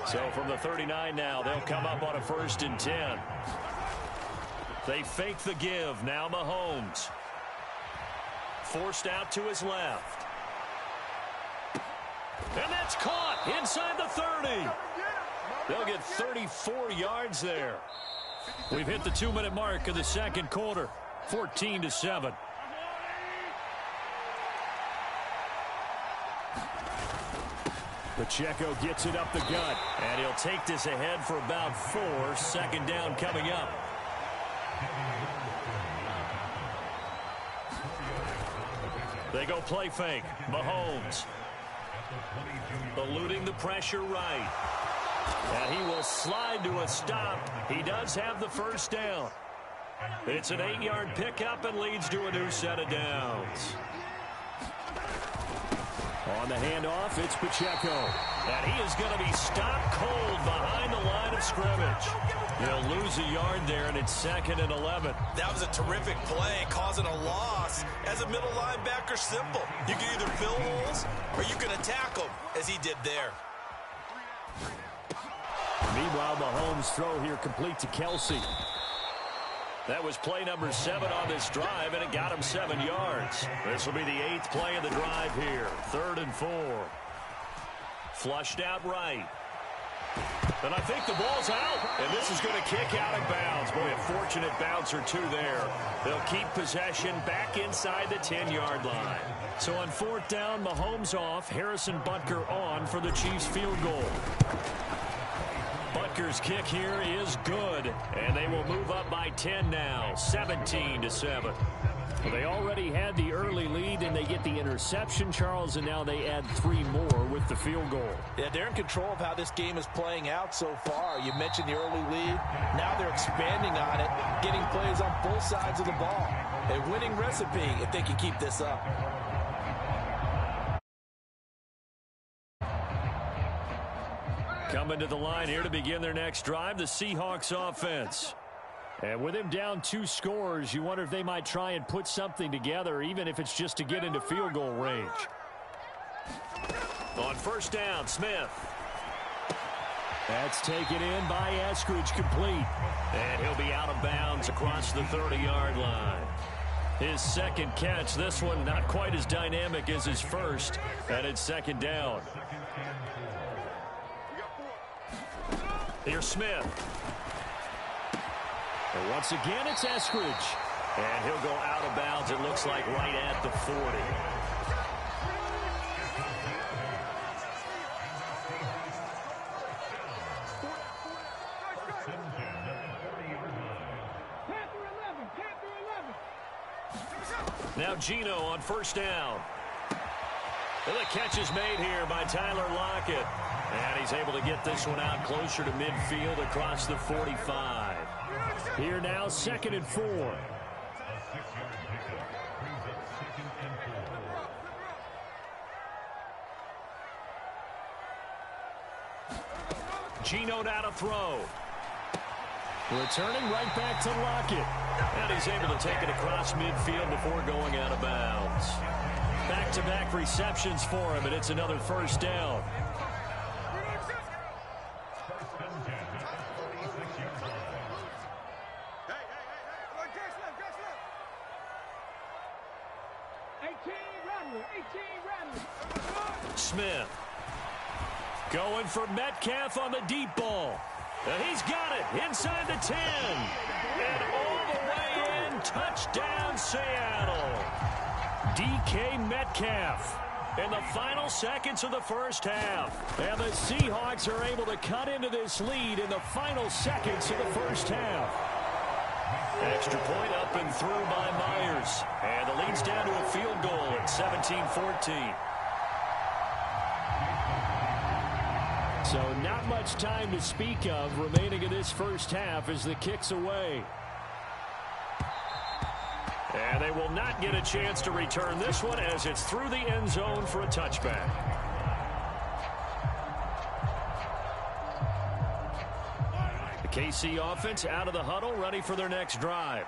So from the 39 now, they'll come up on a 1st and 10. They fake the give. Now Mahomes. Forced out to his left. And that's caught inside the 30. They'll get 34 yards there. We've hit the 2-minute mark of the 2nd quarter. 14-7. Pacheco gets it up the gut. And he'll take this ahead for about 4. 2nd down coming up. They go play fake. Mahomes. Eluding the pressure right. And he will slide to a stop. He does have the 1st down. It's an 8-yard pickup and leads to a new set of downs. On the handoff, it's Pacheco. And he is going to be stopped cold behind the line of scrimmage. He'll lose a yard there, and it's 2nd and 11. That was a terrific play, causing a loss. As a middle linebacker, simple. You can either fill holes or you can attack them, as he did there. Meanwhile, Mahomes' throw here complete to Kelsey. That was play number 7 on this drive, and it got him 7 yards. This will be the 8th play of the drive here. 3rd and 4. Flushed out right. And I think the ball's out. And this is going to kick out of bounds. Boy, a fortunate bounce or 2 there. They'll keep possession back inside the 10-yard line. So on 4th down, Mahomes off. Harrison Butker on for the Chiefs field goal. Butker's kick here is good, and they will move up by 10 now, 17-7. Well, they already had the early lead, and they get the interception, Charles, and now they add 3 more with the field goal. Yeah, they're in control of how this game is playing out so far. You mentioned the early lead. Now they're expanding on it, getting plays on both sides of the ball. A winning recipe if they can keep this up. Coming to the line here to begin their next drive, the Seahawks offense. And with him down 2 scores, you wonder if they might try and put something together, even if it's just to get into field goal range. On 1st down, Smith. That's taken in by Eskridge, complete. And he'll be out of bounds across the 30-yard line. His 2nd catch, this one not quite as dynamic as his first, and it's 2nd down. Here's Smith. And once again, it's Eskridge. And he'll go out of bounds, it looks like, right at the 40. Now Geno on 1st down. And the catch is made here by Tyler Lockett. And he's able to get this one out closer to midfield across the 45. Here now, 2nd and 4. Geno now to throw. Returning right back to Lockett. And he's able to take it across midfield before going out of bounds. Back-to-back receptions for him, and it's another first down. Smith going for Metcalf on the deep ball. He's got it inside the 10. And all the way in. Touchdown, Seattle. DK Metcalf in the final seconds of the first half. And the Seahawks are able to cut into this lead in the final seconds of the first half. Extra point up and through by Myers. And the lead's down to a field goal at 17-14. So not much time to speak of remaining in this first half as the kick's away. And they will not get a chance to return this one as it's through the end zone for a touchback. The KC offense out of the huddle, ready for their next drive.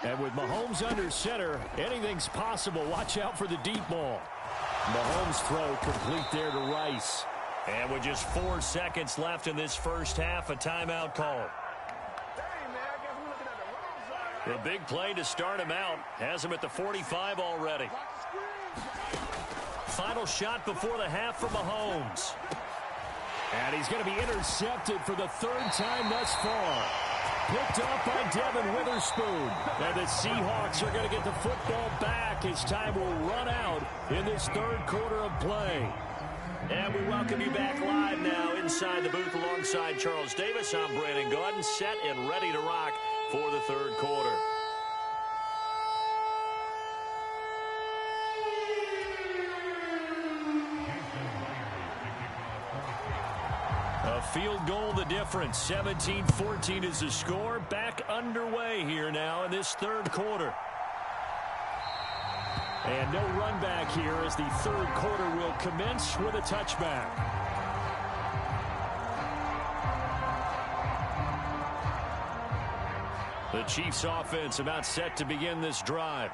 And with Mahomes under center, anything's possible. Watch out for the deep ball. Mahomes' throw complete there to Rice. And with just 4 seconds left in this first half, a timeout call. The big play to start him out has him at the 45 already. Final shot before the half for Mahomes. And he's going to be intercepted for the 3rd time thus far. Picked up by Devin Witherspoon. And the Seahawks are going to get the football back as time will run out in this 3rd quarter of play. And we welcome you back live now inside the booth alongside Charles Davis. I'm Brandon Gaudin, set and ready to rock for the 3rd quarter. A field goal the difference. 17-14 is the score. Back underway here now in this 3rd quarter. And no run back here as the 3rd quarter will commence with a touchback. The Chiefs offense about set to begin this drive.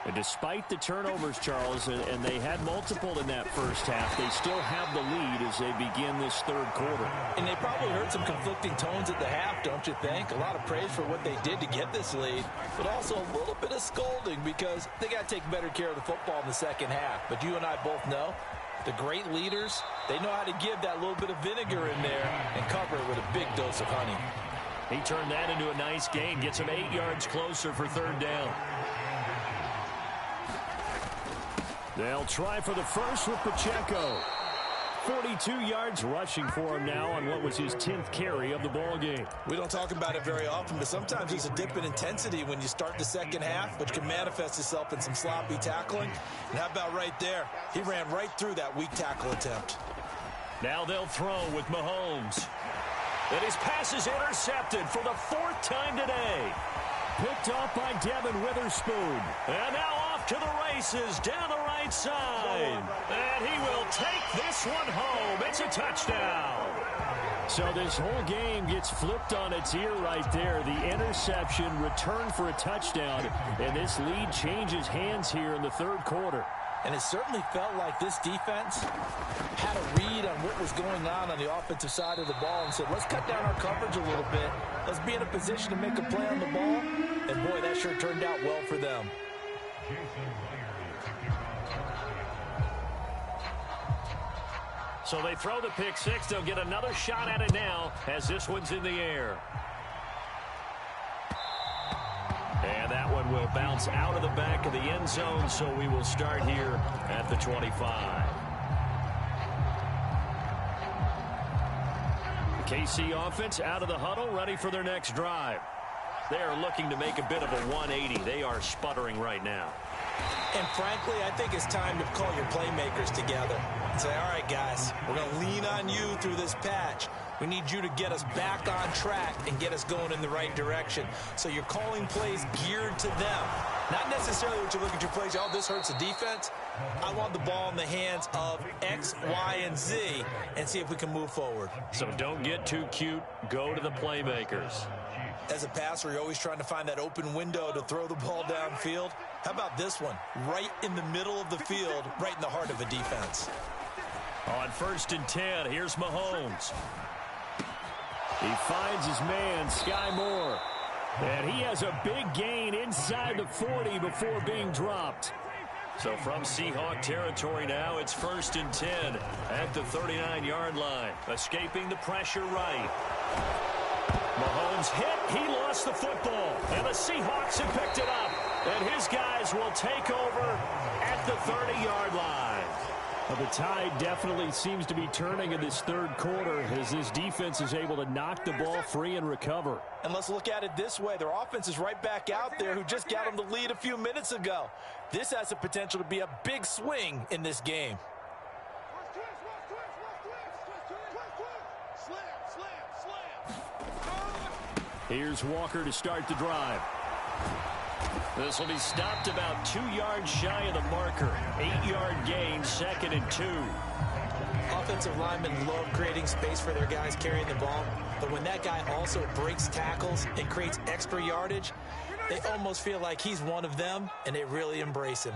And despite the turnovers, Charles, and they had multiple in that first half, they still have the lead as they begin this 3rd quarter. And they probably heard some conflicting tones at the half, don't you think? A lot of praise for what they did to get this lead, but also a little bit of scolding because they got to take better care of the football in the second half. But you and I both know the great leaders, they know how to give that little bit of vinegar in there and cover it with a big dose of honey. He turned that into a nice gain, gets him 8 yards closer for 3rd down. They'll try for the first with Pacheco. 42 yards rushing for him now on what was his 10th carry of the ball game. We don't talk about it very often, but sometimes there's a dip in intensity when you start the second half, which can manifest itself in some sloppy tackling. And how about right there? He ran right through that weak tackle attempt. Now they'll throw with Mahomes. And his pass is intercepted for the 4th time today. Picked off by Devin Witherspoon. And now off to the races down the right side. And he will take this one home. It's a touchdown. So this whole game gets flipped on its ear right there. The interception, return for a touchdown. And this lead changes hands here in the 3rd quarter. And it certainly felt like this defense had a read on what was going on the offensive side of the ball and said, let's cut down our coverage a little bit. Let's be in a position to make a play on the ball. And, boy, that sure turned out well for them. So they throw the pick six. They'll get another shot at it now as this one's in the air. And that one will bounce out of the back of the end zone, so we will start here at the 25. The KC offense out of the huddle, ready for their next drive. They are looking to make a bit of a 180. They are sputtering right now. And frankly, I think it's time to call your playmakers together and say, all right, guys, we're going to lean on you through this patch. We need you to get us back on track and get us going in the right direction. So you're calling plays geared to them. Not necessarily what you look at your plays. Oh, this hurts the defense. I want the ball in the hands of X, Y, and Z and see if we can move forward. So don't get too cute. Go to the playmakers. As a passer, you're always trying to find that open window to throw the ball downfield. How about this one? Right in the middle of the field, right in the heart of a defense. On 1st and 10, here's Mahomes. He finds his man, Sky Moore. And he has a big gain inside the 40 before being dropped. So from Seahawk territory now, it's 1st and 10 at the 39-yard line. Escaping the pressure right. Mahomes hit. He lost the football. And the Seahawks have picked it up. And his guys will take over at the 30-yard line. Well, the tide definitely seems to be turning in this third quarter as this defense is able to knock the ball free and recover. And let's look at it this way. Their offense is right back out there who just got them the lead a few minutes ago. This has the potential to be a big swing in this game. Here's Walker to start the drive. This will be stopped about 2 yards shy of the marker. 8-yard gain, 2nd and 2. Offensive linemen love creating space for their guys carrying the ball, but when that guy also breaks tackles and creates extra yardage, they almost feel like he's one of them, and they really embrace him.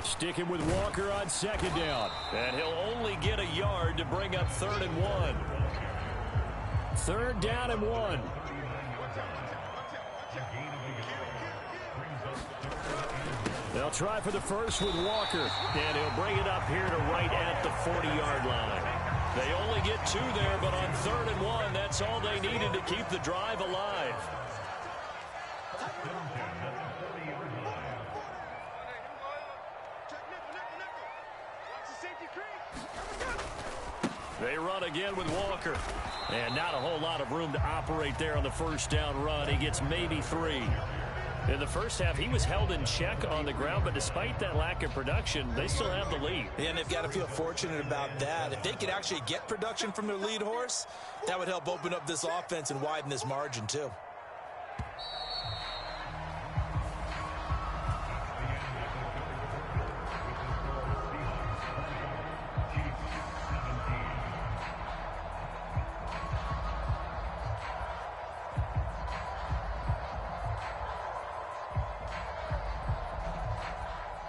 Sticking with Walker on 2nd down. And he'll only get a yard to bring up 3rd and 1. 3rd down and 1. They'll try for the first with Walker. And he'll bring it up here to right at the 40-yard line. They only get 2 there, but on 3rd and 1, that's all they needed to keep the drive alive. They run again with Walker. And not a whole lot of room to operate there on the 1st down run. He gets maybe 3. In the first half, he was held in check on the ground, but despite that lack of production, they still have the lead. And they've got to feel fortunate about that. If they could actually get production from their lead horse, that would help open up this offense and widen this margin too.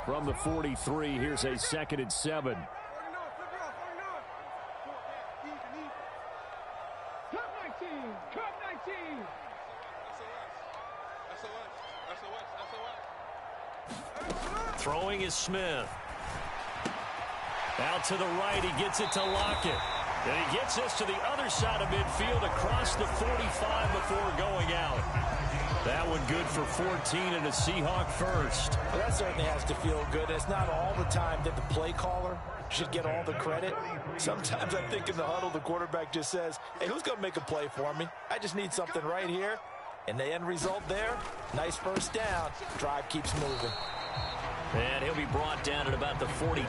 From the 43, here's a 2nd and 7. Throwing is Smith. Out to the right, he gets it to Lockett. And he gets this to the other side of midfield across the 45 before going out. That one good for 14 and a Seahawk first. Well, that certainly has to feel good. It's not all the time that the play caller should get all the credit. Sometimes I think in the huddle, the quarterback just says, hey, who's going to make a play for me? I just need something right here. And the end result there, nice 1st down. Drive keeps moving. And he'll be brought down at about the 42.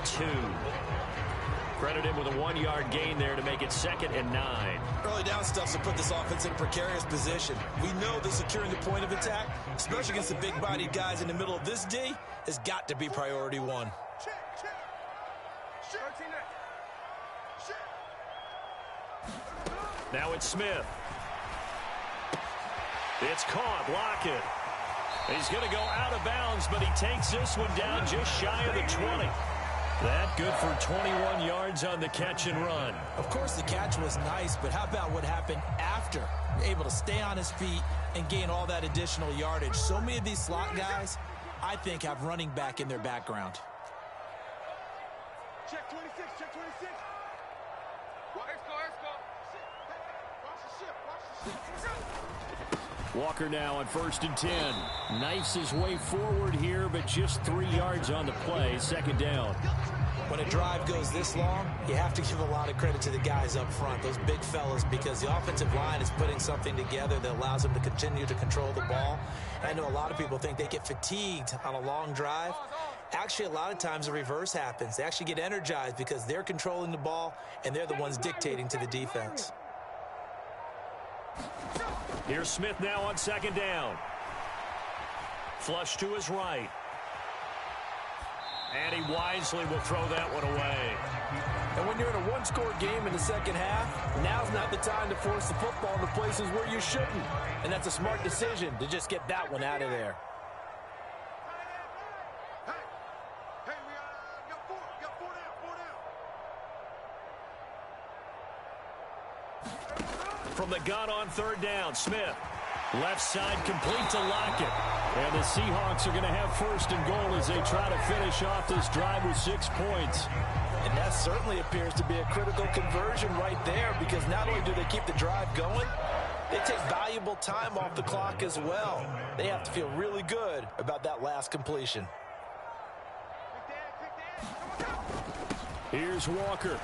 Credit him with a 1-yard gain there to make it 2nd and 9. Early down stuff to put this offense in a precarious position. We know that securing the point of attack, especially against the big-bodied guys in the middle of this D, has got to be priority 1. Now it's Smith. It's caught. Lockett. He's going to go out of bounds, but he takes this one down just shy of the 20. That good for 21 yards on the catch and run. Of course, the catch was nice, but how about what happened after? Able to stay on his feet and gain all that additional yardage. So many of these slot guys, I think, have running back in their background. Check 26, check 26. Let's go. Watch the ship, watch the ship. Walker now on 1st and 10. Knifes his way forward here, but just 3 yards on the play. 2nd down. When a drive goes this long, you have to give a lot of credit to the guys up front, those big fellas, because the offensive line is putting something together that allows them to continue to control the ball. And I know a lot of people think they get fatigued on a long drive, Actually, a lot of times the reverse happens. They actually get energized because they're controlling the ball, and they're the ones dictating to the defense. Here's Smith now on second down. Flush to his right. And he wisely will throw that one away. And when you're in a one-score game in the second half, now's not the time to force the football into places where you shouldn't. And that's a smart decision to just get that one out of there. Hey, we got four down. From the gun on third down, Smith. Left side complete to Lockett. And the Seahawks are going to have first and goal as they try to finish off this drive with 6 points. And that certainly appears to be a critical conversion right there, because not only do they keep the drive going, they take valuable time off the clock as well. They have to feel really good about that last completion. Here's Walker.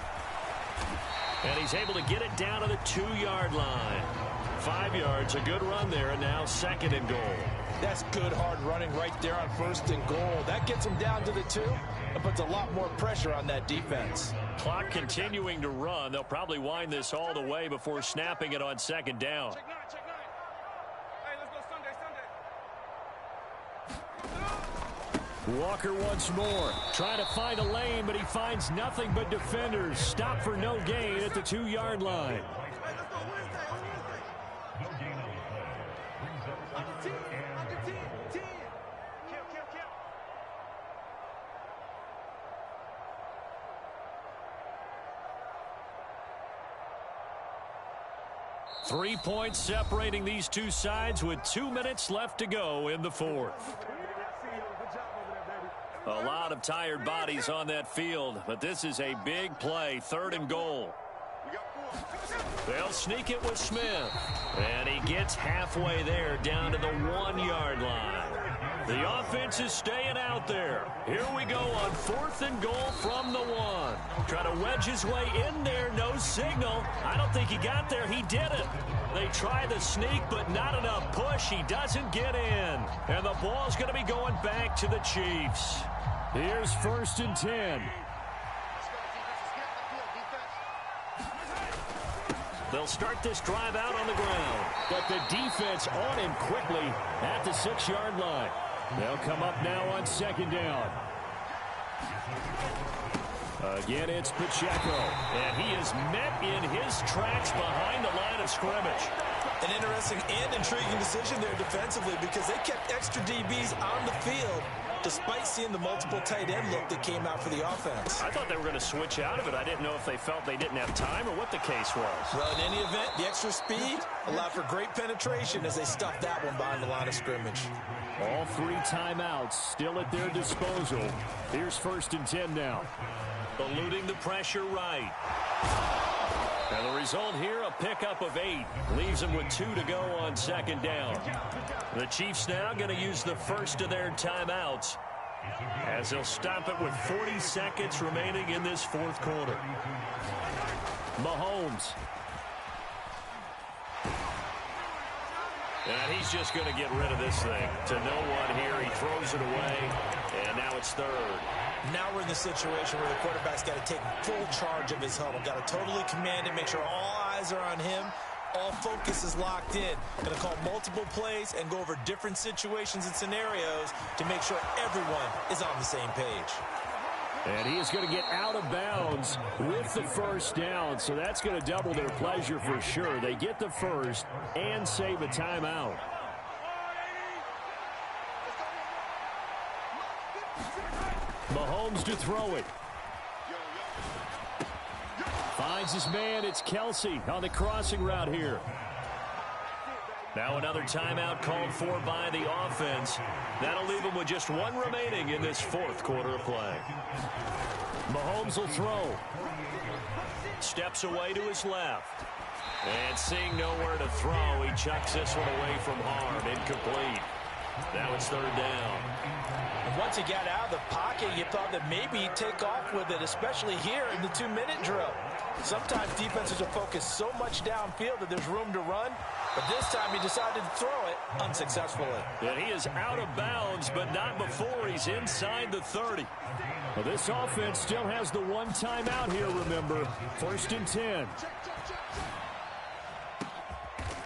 And he's able to get it down to the 2-yard line. 5 yards, a good run there, and now second and goal. That's good hard running right there on first and goal. That gets them down to the 2 and puts a lot more pressure on that defense. Clock continuing to run. They'll probably wind this all the way before snapping it on second down. Check 9. Hey, let's go Sunday. Walker once more. Trying to find a lane, but he finds nothing but defenders. Stop for no gain at the 2-yard line. Hey, let's go Wednesday. Under 10. Kill. 3 points separating these two sides with 2 minutes left to go in the fourth. A lot of tired bodies on that field, but this is a big play, third and goal. They'll sneak it with Smith, and he gets halfway there down to the 1-yard line. The offense is staying out there. Here we go on fourth and goal from the 1. Try to wedge his way in there, no signal. I don't think he got there. He didn't. They try the sneak, but not enough push. He doesn't get in. And the ball's going to be going back to the Chiefs. Here's first and 10. They'll start this drive out on the ground, but the defense on him quickly at the 6-yard line. They'll come up now on second down. Again, it's Pacheco, and he is met in his tracks behind the line of scrimmage. An interesting and intriguing decision there defensively, because they kept extra DBs on the field despite seeing the multiple tight end look that came out for the offense. I thought they were going to switch out of it. I didn't know if they felt they didn't have time or what the case was. Well, in any event, the extra speed allowed for great penetration as they stuffed that one behind the line of scrimmage. All 3 timeouts still at their disposal. Here's first and 10 now. Eluding the pressure right. And the result here, a pickup of 8. Leaves them with 2 to go on second down. The Chiefs now going to use the first of their timeouts as they'll stop it with 40 seconds remaining in this fourth quarter. Mahomes. And he's just going to get rid of this thing. To no one here. He throws it away. And now it's third. Now we're in the situation where the quarterback's got to take full charge of his huddle. Got to totally command it, make sure all eyes are on him. All focus is locked in. Going to call multiple plays and go over different situations and scenarios to make sure everyone is on the same page. And he is going to get out of bounds with the first down, so that's going to double their pleasure for sure. They get the first and save a timeout. Mahomes to throw it. Finds his man. It's Kelsey on the crossing route here. Now another timeout called for by the offense. That'll leave him with just 1 remaining in this fourth quarter of play. Mahomes will throw. Steps away to his left. And seeing nowhere to throw, he chucks this one away from harm. Incomplete. Now it's third down. And once he got out of the pocket, you thought that maybe he'd take off with it, especially here in the 2-minute drill. Sometimes defenses are focused so much downfield that there's room to run, but this time he decided to throw it unsuccessfully. And he is out of bounds, but not before he's inside the 30. Well, this offense still has the one timeout here, remember. 1st and 10.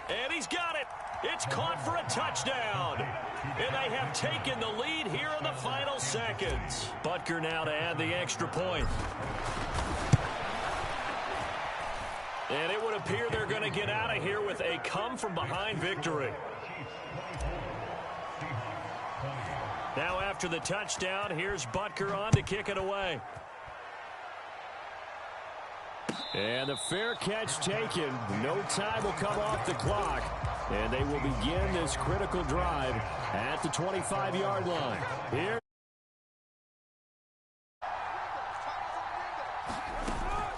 And he's got it. It's caught for a touchdown. And they have taken the lead here in the final seconds. Butker now to add the extra point. And it would appear they're going to get out of here with a come-from-behind victory. Now after the touchdown, here's Butker on to kick it away. And the fair catch taken. No time will come off the clock. And they will begin this critical drive at the 25-yard line.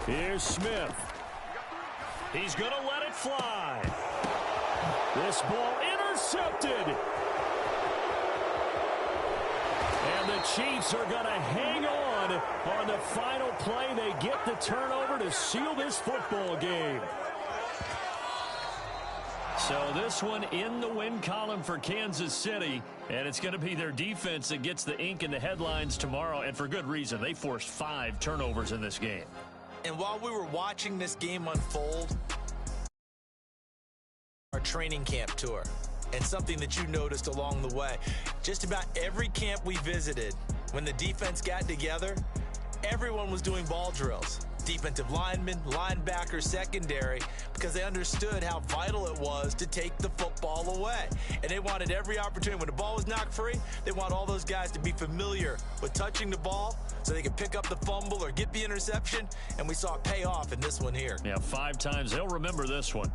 Here's Smith. He's going to let it fly. This ball intercepted. And the Chiefs are going to hang on the final play. They get the turnover to seal this football game. So this one in the win column for Kansas City, and it's going to be their defense that gets the ink in the headlines tomorrow, and for good reason. They forced 5 turnovers in this game. And while we were watching this game unfold, our training camp tour, and something that you noticed along the way, just about every camp we visited, when the defense got together, everyone was doing ball drills. Defensive linemen, linebackers, secondary, because they understood how vital it was to take the football away. And they wanted every opportunity. When the ball was knocked free, they want all those guys to be familiar with touching the ball so they could pick up the fumble or get the interception, and we saw it pay off in this one here. Yeah, 5 times. They'll remember this one.